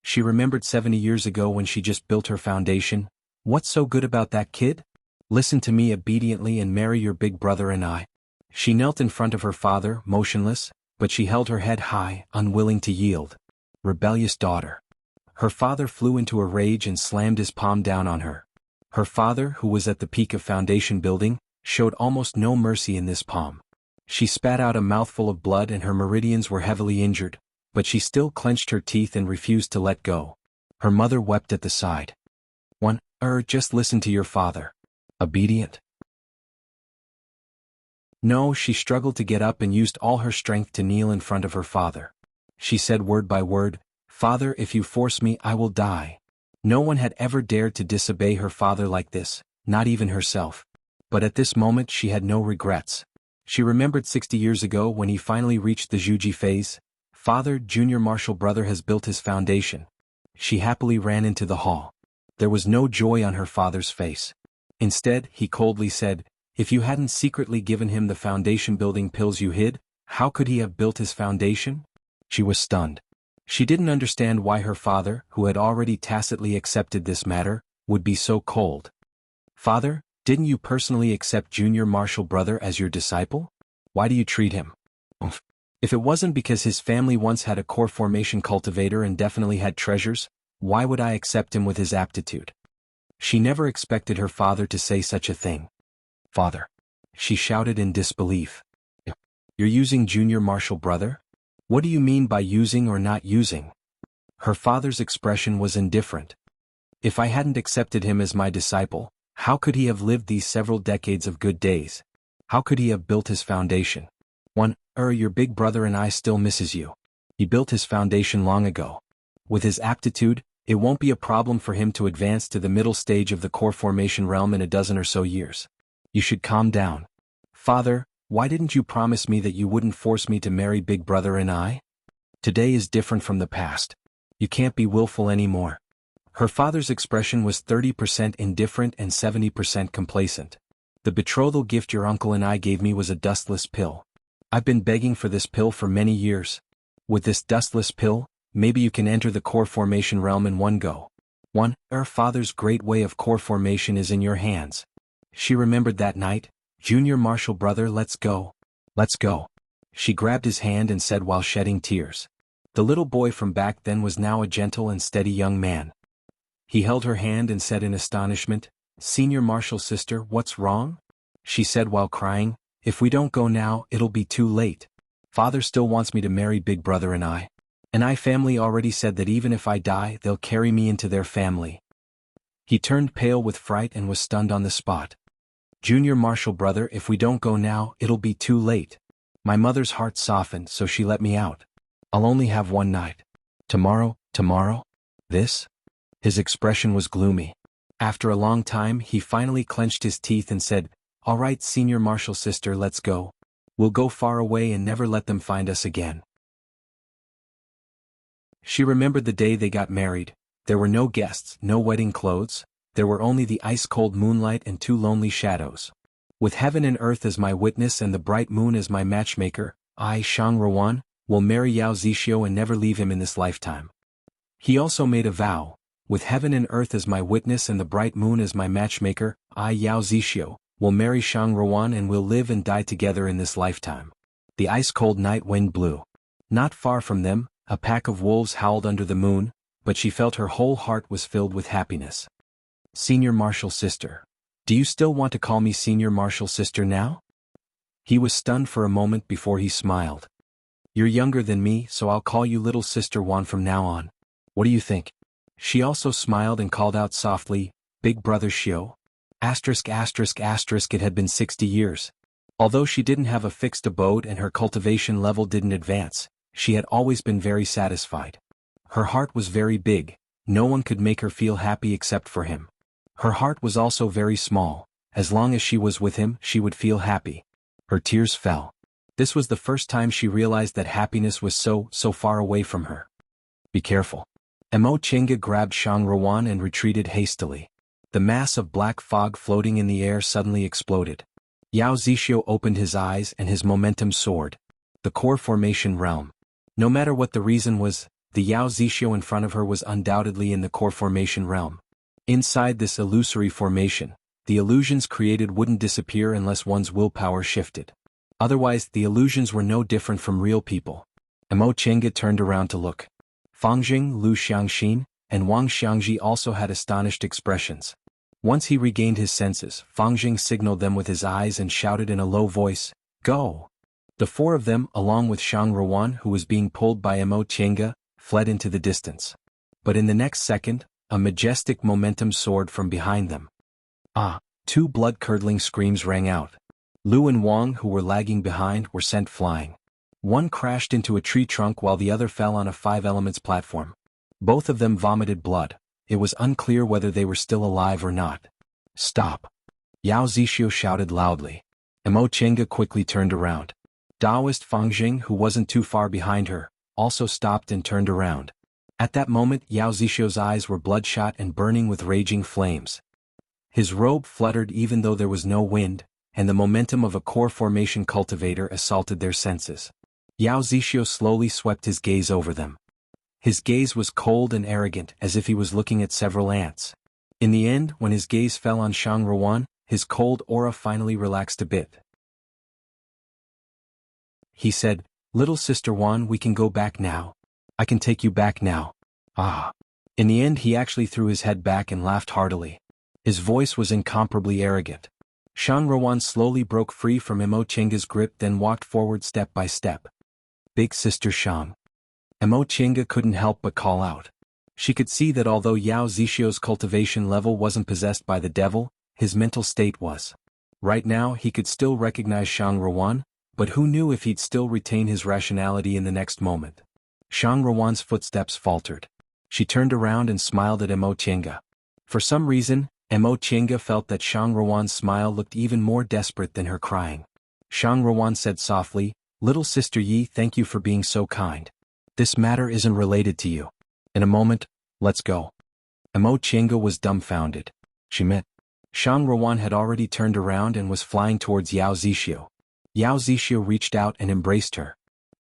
She remembered 70 years ago when she just built her foundation. What's so good about that kid? Listen to me obediently and marry your big brother and I. She knelt in front of her father, motionless, but she held her head high, unwilling to yield. Rebellious daughter. Her father flew into a rage and slammed his palm down on her. Her father, who was at the peak of foundation building, showed almost no mercy in this palm. She spat out a mouthful of blood and her meridians were heavily injured, but she still clenched her teeth and refused to let go. Her mother wept at the side. Just listen to your father." Obedient? No, she struggled to get up and used all her strength to kneel in front of her father. She said word by word, "Father, if you force me, I will die." No one had ever dared to disobey her father like this, not even herself. But at this moment she had no regrets. She remembered 60 years ago when he finally reached the Zhuji phase. "Father, Junior Marshal Brother has built his foundation." She happily ran into the hall. There was no joy on her father's face. Instead, he coldly said, "If you hadn't secretly given him the foundation building pills you hid, how could he have built his foundation?" She was stunned. She didn't understand why her father, who had already tacitly accepted this matter, would be so cold. "Father, didn't you personally accept Junior Marshal Brother as your disciple? Why do you treat him?" "If it wasn't because his family once had a core formation cultivator and definitely had treasures, why would I accept him with his aptitude?" She never expected her father to say such a thing. "Father!" She shouted in disbelief. "You're using Junior Marshal Brother? What do you mean by using or not using?" Her father's expression was indifferent. "If I hadn't accepted him as my disciple, how could he have lived these several decades of good days? How could he have built his foundation? Your big brother and I still misses you. He built his foundation long ago. With his aptitude, it won't be a problem for him to advance to the middle stage of the core formation realm in a dozen or so years. You should calm down. Father, why didn't you promise me that you wouldn't force me to marry Big Brother and I? Today is different from the past. You can't be willful anymore." Her father's expression was 30% indifferent and 70% complacent. "The betrothal gift your uncle and I gave me was a dustless pill. I've been begging for this pill for many years. With this dustless pill, maybe you can enter the core formation realm in one go. Our father's great way of core formation is in your hands." She remembered that night. "Junior Marshal Brother, let's go. Let's go." She grabbed his hand and said while shedding tears, The little boy from back then was now a gentle and steady young man. He held her hand and said in astonishment, "Senior Marshal sister, what's wrong?" She said while crying, "If we don't go now, it'll be too late. Father still wants me to marry Big Brother and I family already said that even if I die, they'll carry me into their family." He turned pale with fright and was stunned on the spot. "Junior Marshal brother, if we don't go now, it'll be too late. My mother's heart softened, so she let me out. I'll only have one night. Tomorrow? This?" His expression was gloomy. After a long time, he finally clenched his teeth and said, "All right, Senior Marshal sister, let's go. We'll go far away and never let them find us again." She remembered the day they got married. There were no guests, no wedding clothes. There were only the ice-cold moonlight and two lonely shadows. "With heaven and earth as my witness and the bright moon as my matchmaker, I, Shang Ruan, will marry Yao Zixio and never leave him in this lifetime." He also made a vow, "With heaven and earth as my witness and the bright moon as my matchmaker, I, Yao Zixio, will marry Shang Ruan and will live and die together in this lifetime." The ice-cold night wind blew. Not far from them, a pack of wolves howled under the moon, but she felt her whole heart was filled with happiness. "Senior Marshal sister. Do you still want to call me Senior Marshal sister now?" He was stunned for a moment before he smiled. "You're younger than me, so I'll call you Little Sister Wan from now on. What do you think?" She also smiled and called out softly, "Big Brother Xiao?" It had been 60 years. Although she didn't have a fixed abode and her cultivation level didn't advance, she had always been very satisfied. Her heart was very big, no one could make her feel happy except for him. Her heart was also very small, as long as she was with him, she would feel happy. Her tears fell. This was the first time she realized that happiness was so far away from her. "Be careful." Mo Chinga grabbed Shang Ruan and retreated hastily. The mass of black fog floating in the air suddenly exploded. Yao Zixio opened his eyes and his momentum soared. The core formation realm. No matter what the reason was, the Yao Zixio in front of her was undoubtedly in the core formation realm. Inside this illusory formation, the illusions created wouldn't disappear unless one's willpower shifted. Otherwise, the illusions were no different from real people. Mo Chinga turned around to look. Fangjing, Lu Xiangxin, and Wang Xiangji also had astonished expressions. Once he regained his senses, Fangjing signaled them with his eyes and shouted in a low voice, "Go!" The four of them, along with Shang Ruan who was being pulled by Mo Chinga, fled into the distance. But in the next second, a majestic momentum soared from behind them. "Ah!" Two blood-curdling screams rang out. Lu and Wang, who were lagging behind, were sent flying. One crashed into a tree trunk while the other fell on a 5 elements platform. Both of them vomited blood. It was unclear whether they were still alive or not. "Stop!" Yao Zixio shouted loudly. Mo Chinga quickly turned around. Taoist Fangjing, who wasn't too far behind her, also stopped and turned around. At that moment, Yao Zixio's eyes were bloodshot and burning with raging flames. His robe fluttered even though there was no wind, and the momentum of a core formation cultivator assaulted their senses. Yao Zixio slowly swept his gaze over them. His gaze was cold and arrogant, as if he was looking at several ants. In the end, when his gaze fell on Shang Ruan, his cold aura finally relaxed a bit. He said, "Little Sister Wan, we can go back now. I can take you back now." Ah. In the end, he actually threw his head back and laughed heartily. His voice was incomparably arrogant. Shang Ruan slowly broke free from Mo Chinga's grip, then walked forward step by step. "Big Sister Shang." Mo Chinga couldn't help but call out. She could see that although Yao Zixio's cultivation level wasn't possessed by the devil, his mental state was. Right now he could still recognize Shang Ruan, but who knew if he'd still retain his rationality in the next moment. Shang Ruan's footsteps faltered. She turned around and smiled at Mo Chinga. For some reason, Mo Chinga felt that Shang Ruan's smile looked even more desperate than her crying. Shang Ruan said softly, "Little Sister Yi, thank you for being so kind. This matter isn't related to you. In a moment, let's go." Mo Chinga was dumbfounded. She meant. Shang Ruan had already turned around and was flying towards Yao Zixio. Yao Zixio reached out and embraced her.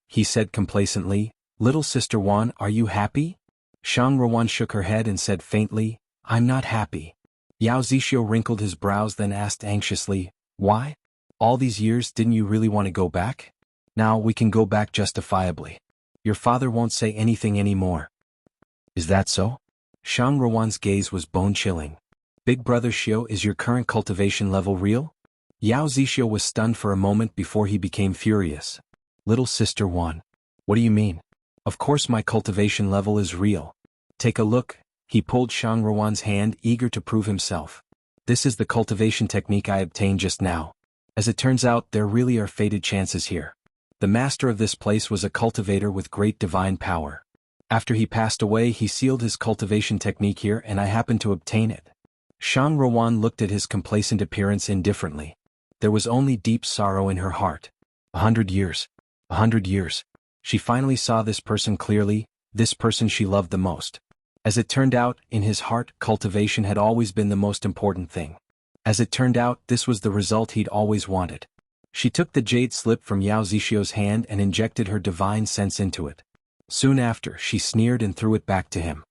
He said complacently, "Little Sister Wan, are you happy?" Shang Ruan shook her head and said faintly, "I'm not happy." Yao Zixio wrinkled his brows then asked anxiously, "Why? All these years, didn't you really want to go back? Now we can go back justifiably." Your father won't say anything anymore. Is that so? Shang Ruan's gaze was bone-chilling. Big brother Xiao, is your current cultivation level real? Yao Zixio was stunned for a moment before he became furious. Little sister Wan. What do you mean? Of course my cultivation level is real. Take a look. He pulled Shang Ruan's hand, eager to prove himself. This is the cultivation technique I obtained just now. As it turns out, there really are fated chances here. The master of this place was a cultivator with great divine power. After he passed away, he sealed his cultivation technique here and I happened to obtain it. Shang Ruan looked at his complacent appearance indifferently. There was only deep sorrow in her heart. 100 years. 100 years. She finally saw this person clearly, this person she loved the most. As it turned out, in his heart, cultivation had always been the most important thing. As it turned out, this was the result he'd always wanted. She took the jade slip from Yao Zixio's hand and injected her divine sense into it. Soon after, she sneered and threw it back to him.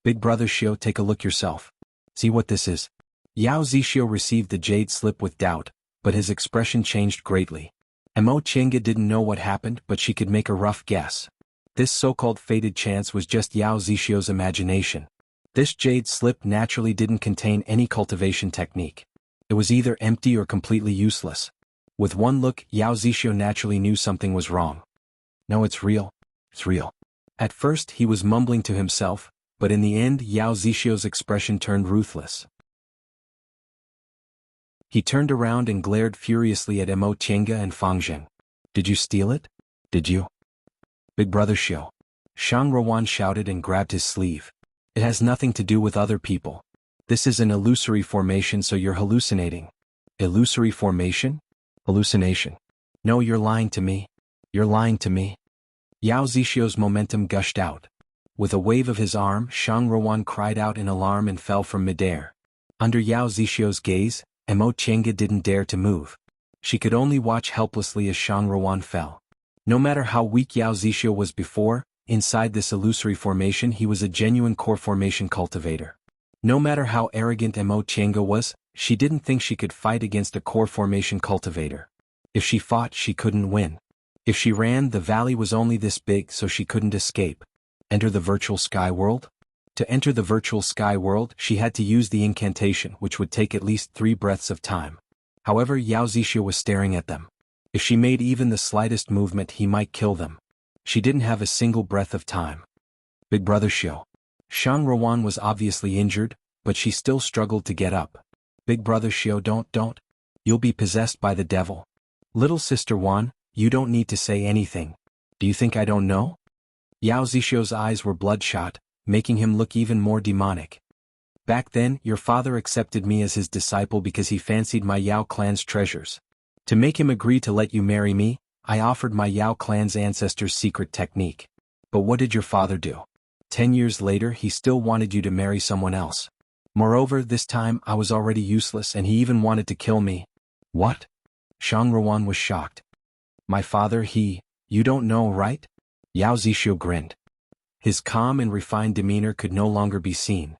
Big brother Xiao, take a look yourself. See what this is? Yao Zixio received the jade slip with doubt, but his expression changed greatly. Mo Chenga didn't know what happened, but she could make a rough guess. This so-called fated chance was just Yao Zixio's imagination. This jade slip naturally didn't contain any cultivation technique. It was either empty or completely useless. With one look, Yao Zixio naturally knew something was wrong. No, it's real. It's real. At first, he was mumbling to himself, but in the end, Yao Zixio's expression turned ruthless. He turned around and glared furiously at Mo Chenga and Fang Zheng. Did you steal it? Did you? Big brother Xiao. Shang Ruan shouted and grabbed his sleeve. It has nothing to do with other people. This is an illusory formation, so you're hallucinating. Illusory formation? Hallucination. No, you're lying to me. You're lying to me. Yao Zixio's momentum gushed out. With a wave of his arm, Shang Ruan cried out in alarm and fell from midair. Under Yao Zixio's gaze, Mo Chenga didn't dare to move. She could only watch helplessly as Shang Ruan fell. No matter how weak Yao Zixio was before, inside this illusory formation he was a genuine core formation cultivator. No matter how arrogant Mo Chenga was, she didn't think she could fight against a core formation cultivator. If she fought, she couldn't win. If she ran, the valley was only this big, so she couldn't escape. Enter the virtual sky world? To enter the virtual sky world, she had to use the incantation, which would take at least 3 breaths of time. However, Yao Zixio was staring at them. If she made even the slightest movement, he might kill them. She didn't have a single breath of time. Big brother Xiao. Shang Ruan was obviously injured, but she still struggled to get up. Big brother Xiao, don't. You'll be possessed by the devil. Little sister Wan, you don't need to say anything. Do you think I don't know? Yao Zixio's eyes were bloodshot, making him look even more demonic. Back then, your father accepted me as his disciple because he fancied my Yao clan's treasures. To make him agree to let you marry me, I offered my Yao clan's ancestors' secret technique. But what did your father do? 10 years later, he still wanted you to marry someone else. Moreover, this time I was already useless and he even wanted to kill me. What? Shang Ruan was shocked. My father, you don't know, right? Yao Zixio grinned. His calm and refined demeanor could no longer be seen.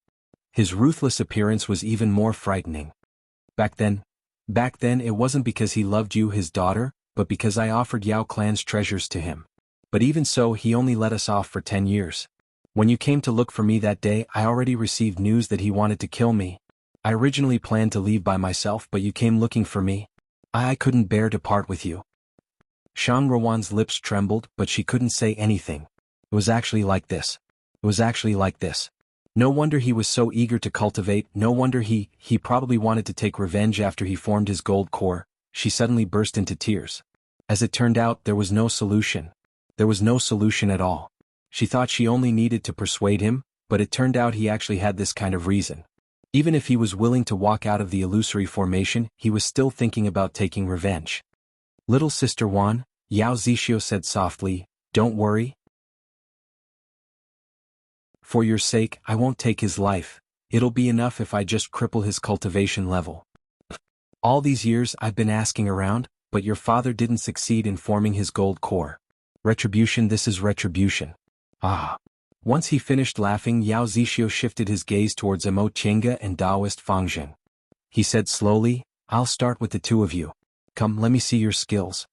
His ruthless appearance was even more frightening. Back then it wasn't because he loved you, his daughter, but because I offered Yao clan's treasures to him. But even so, he only let us off for 10 years. When you came to look for me that day, I already received news that he wanted to kill me. I originally planned to leave by myself, but you came looking for me. I couldn't bear to part with you. Shang Ruan's lips trembled, but she couldn't say anything. It was actually like this. No wonder he was so eager to cultivate, no wonder he probably wanted to take revenge after he formed his gold core. She suddenly burst into tears. As it turned out, there was no solution. There was no solution at all. She thought she only needed to persuade him, but it turned out he actually had this kind of reason. Even if he was willing to walk out of the illusory formation, he was still thinking about taking revenge. Little sister Wan, Yao Zixio said softly, don't worry. For your sake, I won't take his life. It'll be enough if I just cripple his cultivation level. All these years I've been asking around, but your father didn't succeed in forming his gold core. Retribution, this is retribution. Ah. Once he finished laughing, Yao Zixio shifted his gaze towards Mo Chenga and Taoist Fang Zheng. He said slowly, I'll start with the two of you. Come, let me see your skills.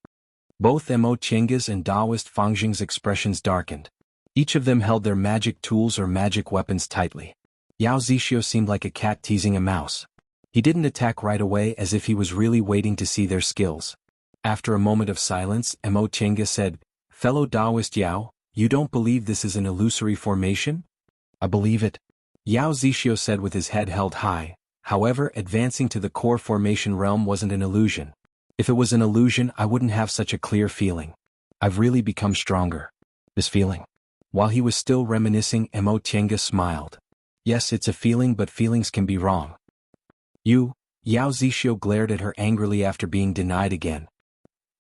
Both Mo Chinga's and Daoist Fangjing's expressions darkened. Each of them held their magic tools or magic weapons tightly. Yao Zixio seemed like a cat teasing a mouse. He didn't attack right away as if he was really waiting to see their skills. After a moment of silence, Mo Chinga said, "Fellow Daoist Yao, you don't believe this is an illusory formation?" "I believe it," Yao Zixio said with his head held high. However, advancing to the core formation realm wasn't an illusion. If it was an illusion, I wouldn't have such a clear feeling. I've really become stronger. This feeling. While he was still reminiscing, Mo Chinga smiled. Yes, it's a feeling, but feelings can be wrong. You, Yao Zixio glared at her angrily after being denied again.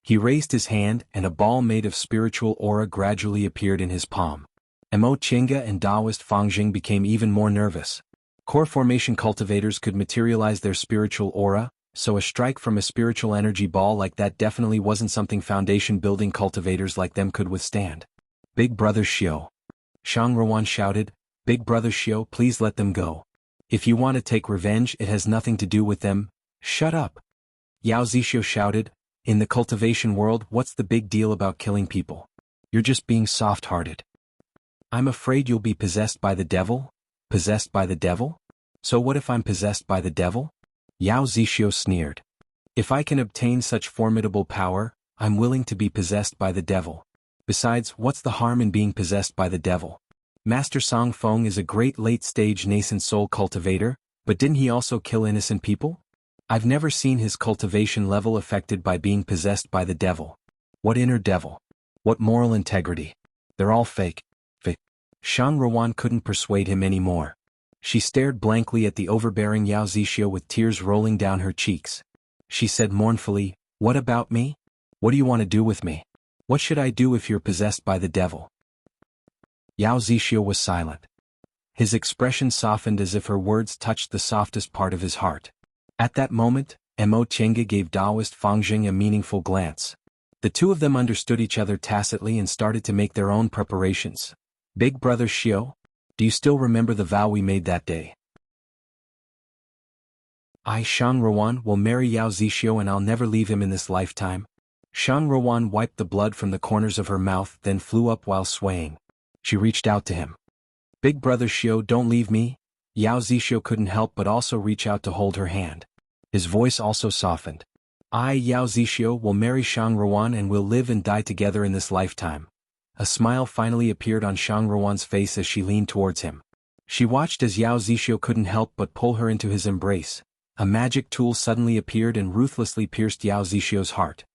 He raised his hand, and a ball made of spiritual aura gradually appeared in his palm. Mo Chinga and Daoist Fangjing became even more nervous. Core formation cultivators could materialize their spiritual aura, so a strike from a spiritual energy ball like that definitely wasn't something foundation-building cultivators like them could withstand. "Big Brother Xiao!" Shang Ruan shouted, "Big Brother Xiao, please let them go. If you want to take revenge, it has nothing to do with them." "Shut up!" Yao Zixio shouted, "In the cultivation world, what's the big deal about killing people? You're just being soft-hearted." "I'm afraid you'll be possessed by the devil?" "Possessed by the devil? So what if I'm possessed by the devil?" Yao Zixio sneered. "If I can obtain such formidable power, I'm willing to be possessed by the devil. Besides, what's the harm in being possessed by the devil? Master Song Feng is a great late-stage nascent soul cultivator, but didn't he also kill innocent people? I've never seen his cultivation level affected by being possessed by the devil. What inner devil? What moral integrity? They're all fake." Shang Ruan couldn't persuade him anymore. She stared blankly at the overbearing Yao Zixio with tears rolling down her cheeks. She said mournfully, "What about me? What do you want to do with me? What should I do if you're possessed by the devil?" Yao Zixio was silent. His expression softened as if her words touched the softest part of his heart. At that moment, Mo Chinga gave Daoist Fangjing a meaningful glance. The two of them understood each other tacitly and started to make their own preparations. "Big Brother Xiao, do you still remember the vow we made that day? I, Shang Ruan, will marry Yao Zixio and I'll never leave him in this lifetime." Shang Ruan wiped the blood from the corners of her mouth, then flew up while swaying. She reached out to him. "Big Brother Xiao, don't leave me." Yao Zixio couldn't help but also reach out to hold her hand. His voice also softened. "I, Yao Zixio, will marry Shang Ruan and we'll live and die together in this lifetime." A smile finally appeared on Shang Ruan's face as she leaned towards him. She watched as Yao Zixio couldn't help but pull her into his embrace. A magic tool suddenly appeared and ruthlessly pierced Yao Zixio's heart.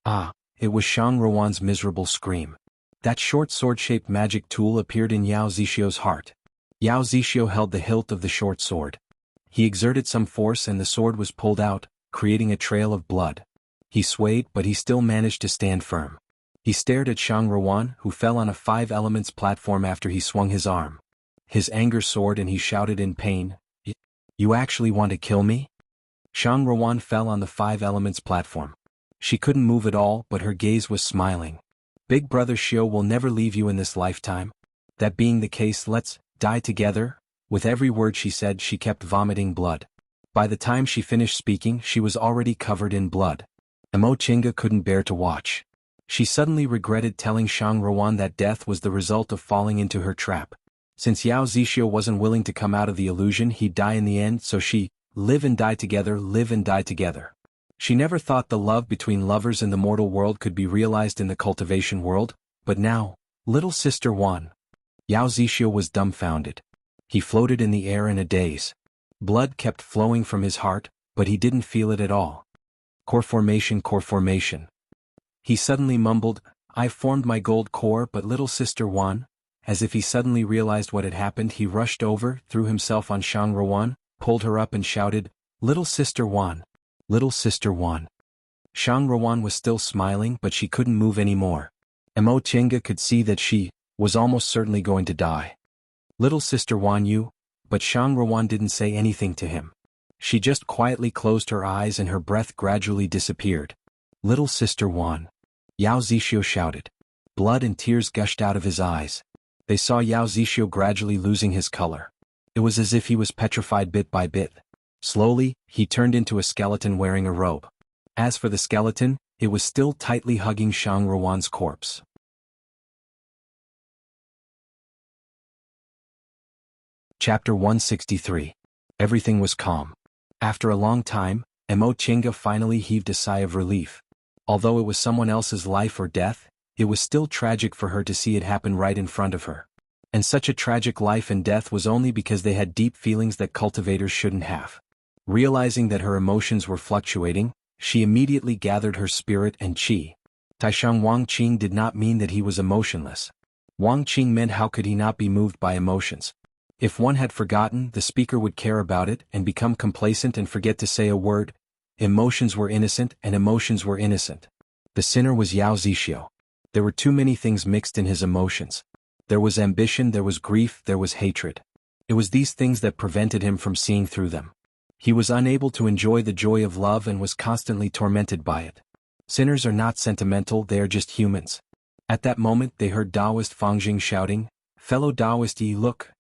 Ah, it was Shang Ruan's miserable scream. That short sword-shaped magic tool appeared in Yao Zixio's heart. Yao Zixio held the hilt of the short sword. He exerted some force and the sword was pulled out, creating a trail of blood. He swayed, but he still managed to stand firm. He stared at Shang Ruan, who fell on a 5 elements platform after he swung his arm. His anger soared and he shouted in pain, "You actually want to kill me?" Shang Ruan fell on the 5 elements platform. She couldn't move at all, but her gaze was smiling. "Big Brother Xiao will never leave you in this lifetime. That being the case, let's die together." With every word she said, she kept vomiting blood. By the time she finished speaking, she was already covered in blood. Mo Chinga couldn't bear to watch. She suddenly regretted telling Shang Ruan that death was the result of falling into her trap. Since Yao Zixio wasn't willing to come out of the illusion, he'd die in the end, so she, live and die together, live and die together. She never thought the love between lovers in the mortal world could be realized in the cultivation world, but now, little sister Wan. Yao Zixio was dumbfounded. He floated in the air in a daze. Blood kept flowing from his heart, but he didn't feel it at all. Core formation, core formation. He suddenly mumbled, "I formed my gold core, but little sister Wan." As if he suddenly realized what had happened, he rushed over, threw himself on Shang Ruan, pulled her up and shouted, "Little sister Wan! Little sister Wan!" Shang Ruan was still smiling, but she couldn't move anymore. Mo Chinga could see that she was almost certainly going to die. "Little sister Wan, you..." But Shang Ruan didn't say anything to him. She just quietly closed her eyes and her breath gradually disappeared. "Little sister Wan!" Yao Zixio shouted. Blood and tears gushed out of his eyes. They saw Yao Zixio gradually losing his color. It was as if he was petrified bit by bit. Slowly, he turned into a skeleton wearing a robe. As for the skeleton, it was still tightly hugging Shang Ruan's corpse. Chapter 163. Everything was calm. After a long time, Emo Chinga finally heaved a sigh of relief. Although it was someone else's life or death, it was still tragic for her to see it happen right in front of her. And such a tragic life and death was only because they had deep feelings that cultivators shouldn't have. Realizing that her emotions were fluctuating, she immediately gathered her spirit and qi. Taishang Wang Qing did not mean that he was emotionless. Wang Qing meant how could he not be moved by emotions. If one had forgotten, the speaker would care about it and become complacent and forget to say a word. Emotions were innocent and emotions were innocent. The sinner was Yao Zixio. There were too many things mixed in his emotions. There was ambition, there was grief, there was hatred. It was these things that prevented him from seeing through them. He was unable to enjoy the joy of love and was constantly tormented by it. Sinners are not sentimental, they are just humans. At that moment they heard Taoist Fangjing shouting, "Fellow Taoist Yi, look."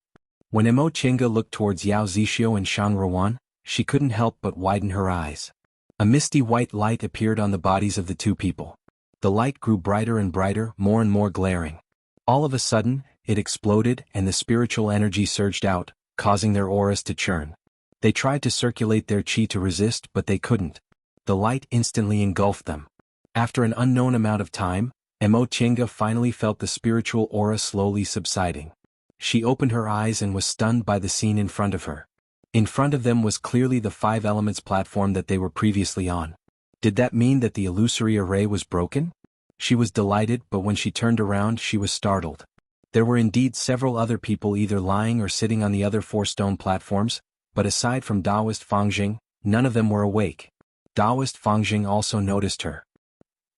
When Emo Chinga looked towards Yao Zixio and Shang Ruan, she couldn't help but widen her eyes. A misty white light appeared on the bodies of the two people. The light grew brighter and brighter, more and more glaring. All of a sudden, it exploded and the spiritual energy surged out, causing their auras to churn. They tried to circulate their qi to resist, but they couldn't. The light instantly engulfed them. After an unknown amount of time, Emo Chinga finally felt the spiritual aura slowly subsiding. She opened her eyes and was stunned by the scene in front of her. In front of them was clearly the 5 elements platform that they were previously on. Did that mean that the illusory array was broken? She was delighted, but when she turned around she was startled. There were indeed several other people either lying or sitting on the other 4 stone platforms, but aside from Taoist Fangjing, none of them were awake. Taoist Fangjing also noticed her.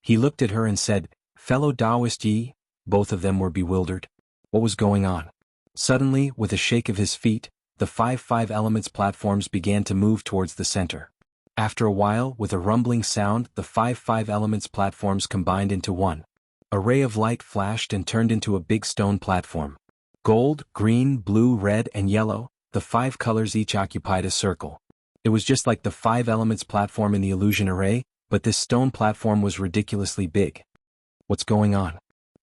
He looked at her and said, "Fellow Taoist Yi." Both of them were bewildered. What was going on? Suddenly, with a shake of his feet, the 5 elements platforms began to move towards the center. After a while, with a rumbling sound, the 5 elements platforms combined into one. A ray of light flashed and turned into a big stone platform. Gold, green, blue, red, and yellow, the 5 colors each occupied a circle. It was just like the 5 elements platform in the illusion array, but this stone platform was ridiculously big. What's going on?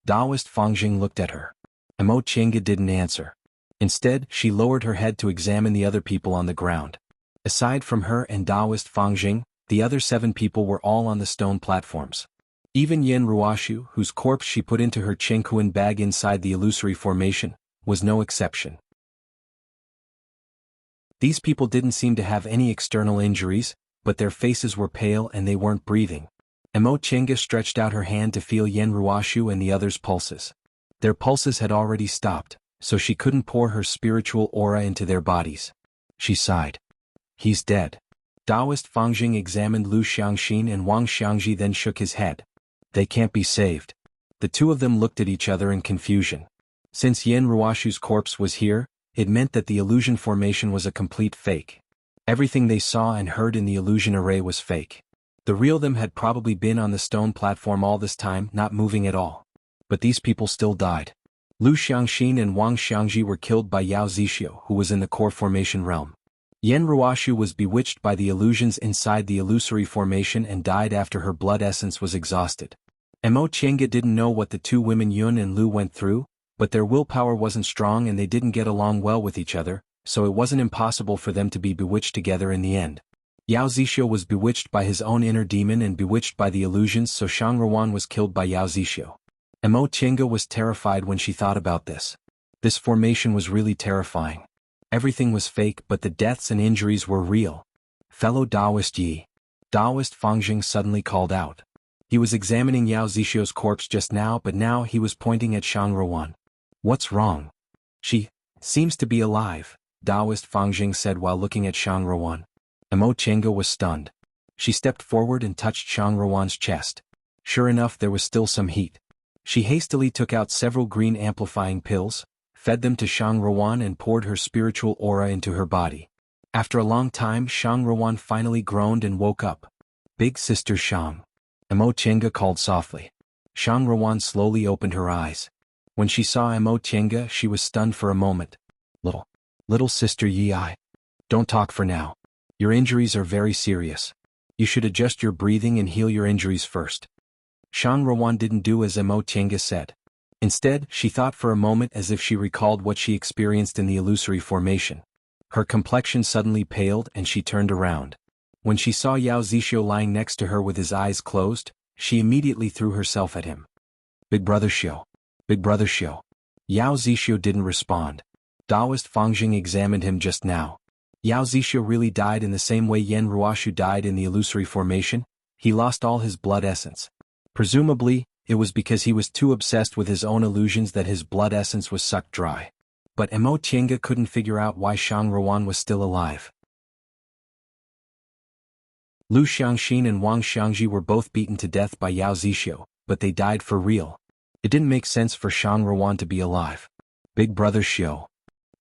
Taoist Fangjing looked at her. Emo Chinga didn't answer. Instead, she lowered her head to examine the other people on the ground. Aside from her and Taoist Fangjing, the other 7 people were all on the stone platforms. Even Yin Ruoshu, whose corpse she put into her Qinghuan bag inside the illusory formation, was no exception. These people didn't seem to have any external injuries, but their faces were pale and they weren't breathing. Emo Chinga stretched out her hand to feel Yin Ruoshu and the others' pulses. Their pulses had already stopped, so she couldn't pour her spiritual aura into their bodies. She sighed. He's dead. Taoist Fangjing examined Lu Xiangxin and Wang Xiangji, then shook his head. They can't be saved. The two of them looked at each other in confusion. Since Yin Ruoshu's corpse was here, it meant that the illusion formation was a complete fake. Everything they saw and heard in the illusion array was fake. The real them had probably been on the stone platform all this time, not moving at all. But these people still died. Lu Xiangxin and Wang Xiangji were killed by Yao Zixio, who was in the core formation realm. Yin Ruoshu was bewitched by the illusions inside the illusory formation and died after her blood essence was exhausted. Emo Chinga didn't know what the 2 women Yun and Lu went through, but their willpower wasn't strong and they didn't get along well with each other, so it wasn't impossible for them to be bewitched together in the end. Yao Zixio was bewitched by his own inner demon and bewitched by the illusions, so Shang Ruan was killed by Yao Zixio. Emo Chinga was terrified when she thought about this. This formation was really terrifying. Everything was fake, but the deaths and injuries were real. Fellow Taoist Yi. Taoist Fangjing suddenly called out. He was examining Yao Zixio's corpse just now, but now he was pointing at Shang Ruan. What's wrong? She seems to be alive, Taoist Fangjing said while looking at Shang Ruan. Emo Chinga was stunned. She stepped forward and touched Shang Ruan's chest. Sure enough, there was still some heat. She hastily took out several green amplifying pills, fed them to Shang Ruan and poured her spiritual aura into her body. After a long time, Shang Ruan finally groaned and woke up. Big Sister Shang. Emo Chinga called softly. Shang Ruan slowly opened her eyes. When she saw Emo Chinga, she was stunned for a moment. Little Sister Yi, don't talk for now. Your injuries are very serious. You should adjust your breathing and heal your injuries first. Shang Ruan didn't do as Mo Tiange said. Instead, she thought for a moment as if she recalled what she experienced in the illusory formation. Her complexion suddenly paled and she turned around. When she saw Yao Zixio lying next to her with his eyes closed, she immediately threw herself at him. Big Brother Xiu. Big Brother Xiu. Yao Zixio didn't respond. Taoist Fangjing examined him just now. Yao Zixio really died in the same way Yen Ruoshu died in the illusory formation. He lost all his blood essence. Presumably, it was because he was too obsessed with his own illusions that his blood essence was sucked dry. But Mo Tiange couldn't figure out why Shang Ruan was still alive. Lu Xiangxin and Wang Xiangji were both beaten to death by Yao Zixio, but they died for real. It didn't make sense for Shang Ruan to be alive. Big Brother Xiu.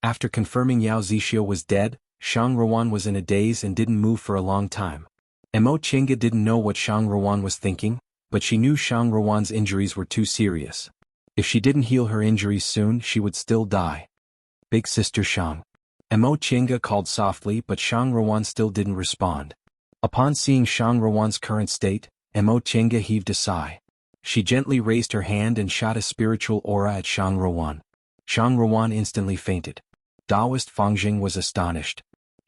After confirming Yao Zixio was dead, Shang Ruan was in a daze and didn't move for a long time. Mo Tiange didn't know what Shang Ruan was thinking, but she knew Shang Ruan's injuries were too serious. If she didn't heal her injuries soon, she would still die. Big Sister Shang. Mo Tiange called softly, but Shang Ruan still didn't respond. Upon seeing Shang Ruan's current state, Mo Tiange heaved a sigh. She gently raised her hand and shot a spiritual aura at Shang Ruan. Shang Ruan instantly fainted. Taoist Fangjing was astonished.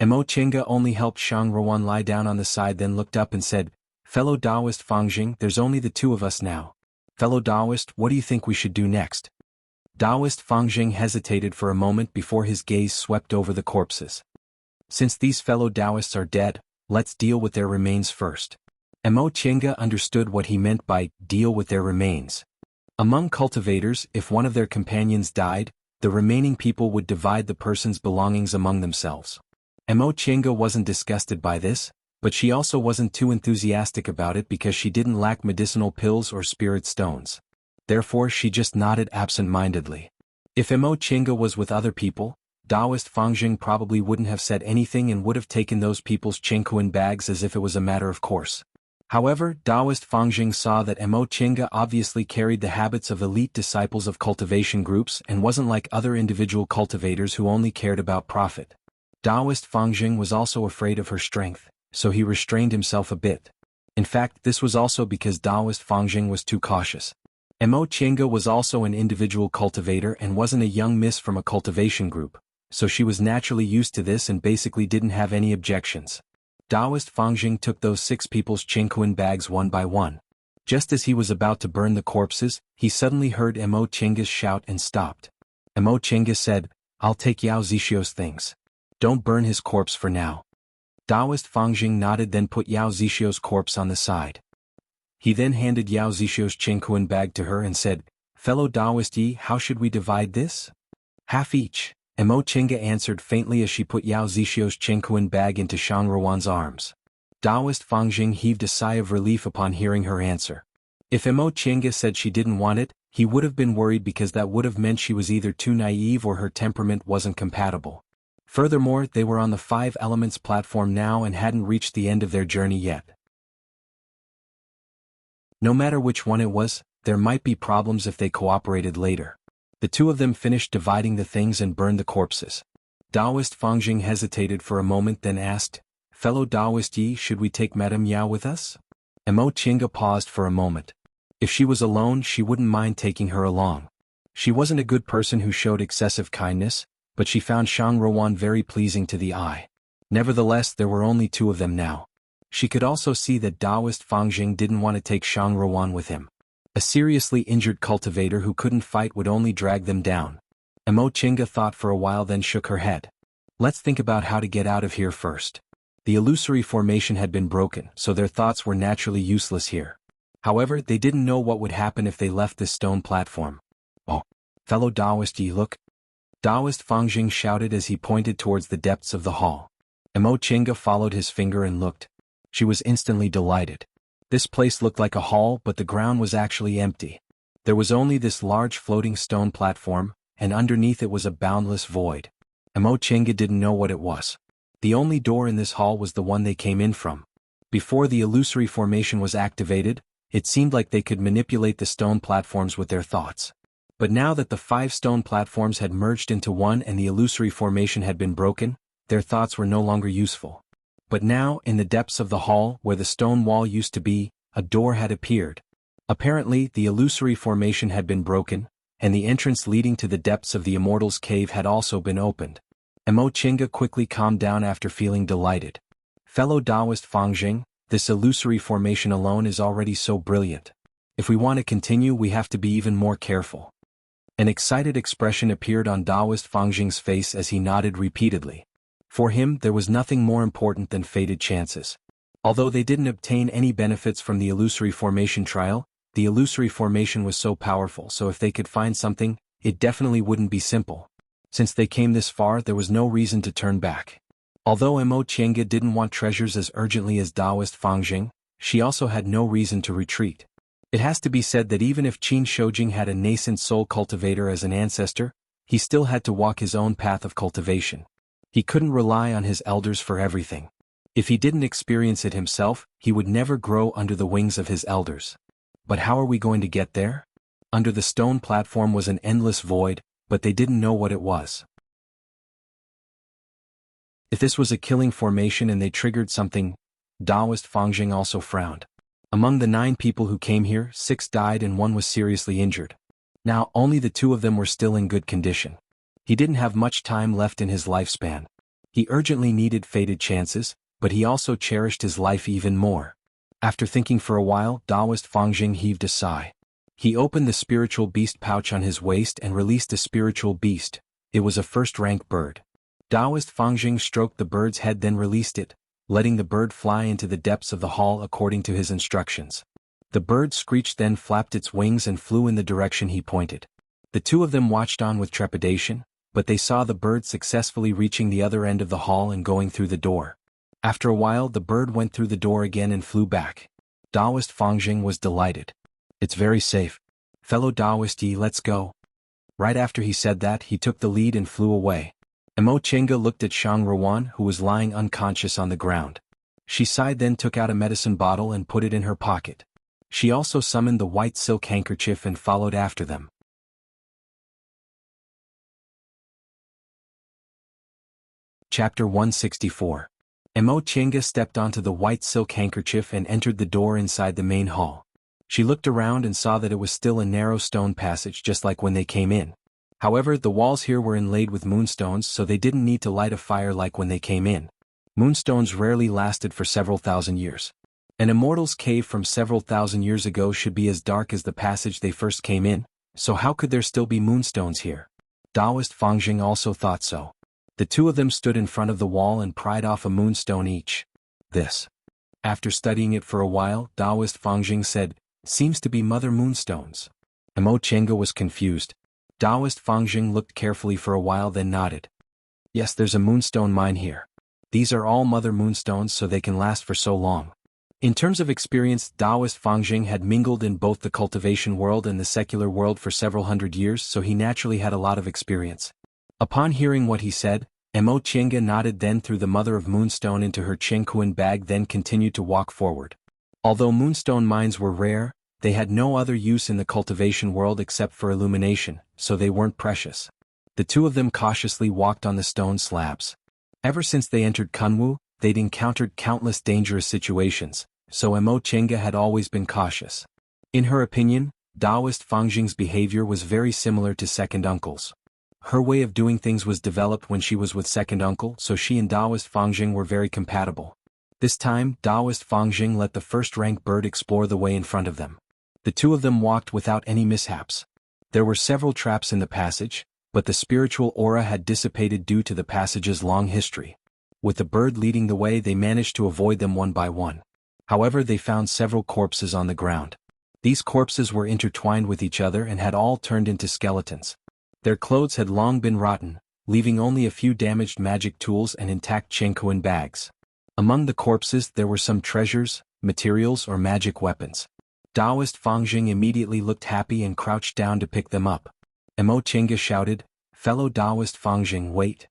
Mo Tiange only helped Shang Ruan lie down on the side, then looked up and said, "Fellow Taoist Fangjing, there's only the two of us now. Fellow Taoist, what do you think we should do next?" Taoist Fangjing hesitated for a moment before his gaze swept over the corpses. "Since these fellow Taoists are dead, let's deal with their remains first." Mo Tiange understood what he meant by deal with their remains. Among cultivators, if one of their companions died, the remaining people would divide the person's belongings among themselves. Mo Tiange wasn't disgusted by this, but she also wasn't too enthusiastic about it because she didn't lack medicinal pills or spirit stones. Therefore she just nodded absent-mindedly. If Mo Tiange was with other people, Taoist Fangjing probably wouldn't have said anything and would have taken those people's Chengkuan bags as if it was a matter of course. However, Taoist Fangjing saw that Mo Tiange obviously carried the habits of elite disciples of cultivation groups and wasn't like other individual cultivators who only cared about profit. Taoist Fangjing was also afraid of her strength, so he restrained himself a bit. In fact, this was also because Taoist Fangjing was too cautious. Mo Tiange was also an individual cultivator and wasn't a young miss from a cultivation group, so she was naturally used to this and basically didn't have any objections. Taoist Fangjing took those 6 people's Chengkuan bags one by one. Just as he was about to burn the corpses, he suddenly heard Mo Tiange's shout and stopped. Mo Tiange said, "I'll take Yao Zixio's things. Don't burn his corpse for now." Taoist Fangjing nodded, then put Yao Zixio's corpse on the side. He then handed Yao Zixio's Chengkuan bag to her and said, "Fellow Taoist Yi, how should we divide this?" "Half each," Mo Tiange answered faintly as she put Yao Zixio's Chengkuan bag into Shang Ruan's arms. Taoist Fangjing heaved a sigh of relief upon hearing her answer. If Mo Tiange said she didn't want it, he would have been worried because that would have meant she was either too naive or her temperament wasn't compatible. Furthermore, they were on the 5 Elements platform now and hadn't reached the end of their journey yet. No matter which one it was, there might be problems if they cooperated later. The two of them finished dividing the things and burned the corpses. Taoist Fangjing hesitated for a moment, then asked, "Fellow Taoist Yi, should we take Madame Yao with us?" Mo Tiange paused for a moment. If she was alone, she wouldn't mind taking her along. She wasn't a good person who showed excessive kindness, but she found Shang Ruan very pleasing to the eye. Nevertheless, there were only 2 of them now. She could also see that Taoist Fangjing didn't want to take Shang Ruan with him. A seriously injured cultivator who couldn't fight would only drag them down. Mo Tiange thought for a while, then shook her head. "Let's think about how to get out of here first." The illusory formation had been broken, so their thoughts were naturally useless here. However, they didn't know what would happen if they left this stone platform. "Oh, fellow Taoist Yi, look!" Taoist Fangjing shouted as he pointed towards the depths of the hall. Mo Tiange followed his finger and looked. She was instantly delighted. This place looked like a hall, but the ground was actually empty. There was only this large floating stone platform, and underneath it was a boundless void. Mo Tiange didn't know what it was. The only door in this hall was the one they came in from. Before the illusory formation was activated, it seemed like they could manipulate the stone platforms with their thoughts. But now that the 5 stone platforms had merged into one and the illusory formation had been broken, their thoughts were no longer useful. But now, in the depths of the hall where the stone wall used to be, a door had appeared. Apparently, the illusory formation had been broken, and the entrance leading to the depths of the Immortal's cave had also been opened. Emo Chinga quickly calmed down after feeling delighted. Fellow Taoist Fangjing, this illusory formation alone is already so brilliant. If we want to continue, we have to be even more careful. An excited expression appeared on Taoist Fangjing's face as he nodded repeatedly. For him, there was nothing more important than fated chances. Although they didn't obtain any benefits from the illusory formation trial, the illusory formation was so powerful, so if they could find something, it definitely wouldn't be simple. Since they came this far, there was no reason to turn back. Although Mo Qianga didn't want treasures as urgently as Taoist Fangjing, she also had no reason to retreat. It has to be said that even if Qin Shoujing had a nascent soul cultivator as an ancestor, he still had to walk his own path of cultivation. He couldn't rely on his elders for everything. If he didn't experience it himself, he would never grow under the wings of his elders. But how are we going to get there? Under the stone platform was an endless void, but they didn't know what it was. If this was a killing formation and they triggered something, Taoist Fangjing also frowned. Among the 9 people who came here, 6 died and 1 was seriously injured. Now, only the 2 of them were still in good condition. He didn't have much time left in his lifespan. He urgently needed fated chances, but he also cherished his life even more. After thinking for a while, Taoist Fangjing heaved a sigh. He opened the spiritual beast pouch on his waist and released a spiritual beast. It was a first-rank bird. Taoist Fangjing stroked the bird's head, then released it, letting the bird fly into the depths of the hall according to his instructions. The bird screeched, then flapped its wings and flew in the direction he pointed. The 2 of them watched on with trepidation, but they saw the bird successfully reaching the other end of the hall and going through the door. After a while, the bird went through the door again and flew back. Taoist Fangjing was delighted. It's very safe. Fellow Taoist Yi, let's go. Right after he said that, he took the lead and flew away. Mo Chinga looked at Shang Ruan, who was lying unconscious on the ground. She sighed, then took out a medicine bottle and put it in her pocket. She also summoned the white silk handkerchief and followed after them. Chapter 164. Mo Chinga stepped onto the white silk handkerchief and entered the door inside the main hall. She looked around and saw that it was still a narrow stone passage just like when they came in. However, the walls here were inlaid with moonstones, so they didn't need to light a fire like when they came in. Moonstones rarely lasted for several thousand years. An immortal's cave from several thousand years ago should be as dark as the passage they first came in, so how could there still be moonstones here? Taoist Fangjing also thought so. The 2 of them stood in front of the wall and pried off a moonstone each. This. After studying it for a while, Taoist Fangjing said, "Seems to be mother moonstones." Mo Chinga was confused. Taoist Fangjing looked carefully for a while, then nodded. Yes, there's a moonstone mine here. These are all mother moonstones, so they can last for so long. In terms of experience, Taoist Fangjing had mingled in both the cultivation world and the secular world for several hundred years, so he naturally had a lot of experience. Upon hearing what he said, Mo Chinga nodded, then threw the mother of moonstone into her Qingquan bag, then continued to walk forward. Although moonstone mines were rare, they had no other use in the cultivation world except for illumination, so they weren't precious. The 2 of them cautiously walked on the stone slabs. Ever since they entered Kunwu, they'd encountered countless dangerous situations, so Mo Chinga had always been cautious. In her opinion, Taoist Fangjing's behavior was very similar to second uncle's. Her way of doing things was developed when she was with second uncle, so she and Taoist Fangjing were very compatible. This time, Taoist Fangjing let the first-rank bird explore the way in front of them. The 2 of them walked without any mishaps. There were several traps in the passage, but the spiritual aura had dissipated due to the passage's long history. With the bird leading the way, they managed to avoid them one by one. However, they found several corpses on the ground. These corpses were intertwined with each other and had all turned into skeletons. Their clothes had long been rotten, leaving only a few damaged magic tools and intact Qingquan bags. Among the corpses there were some treasures, materials, or magic weapons. Taoist Fangjing immediately looked happy and crouched down to pick them up. Mo Chinga shouted, "Fellow Taoist Fangjing, wait."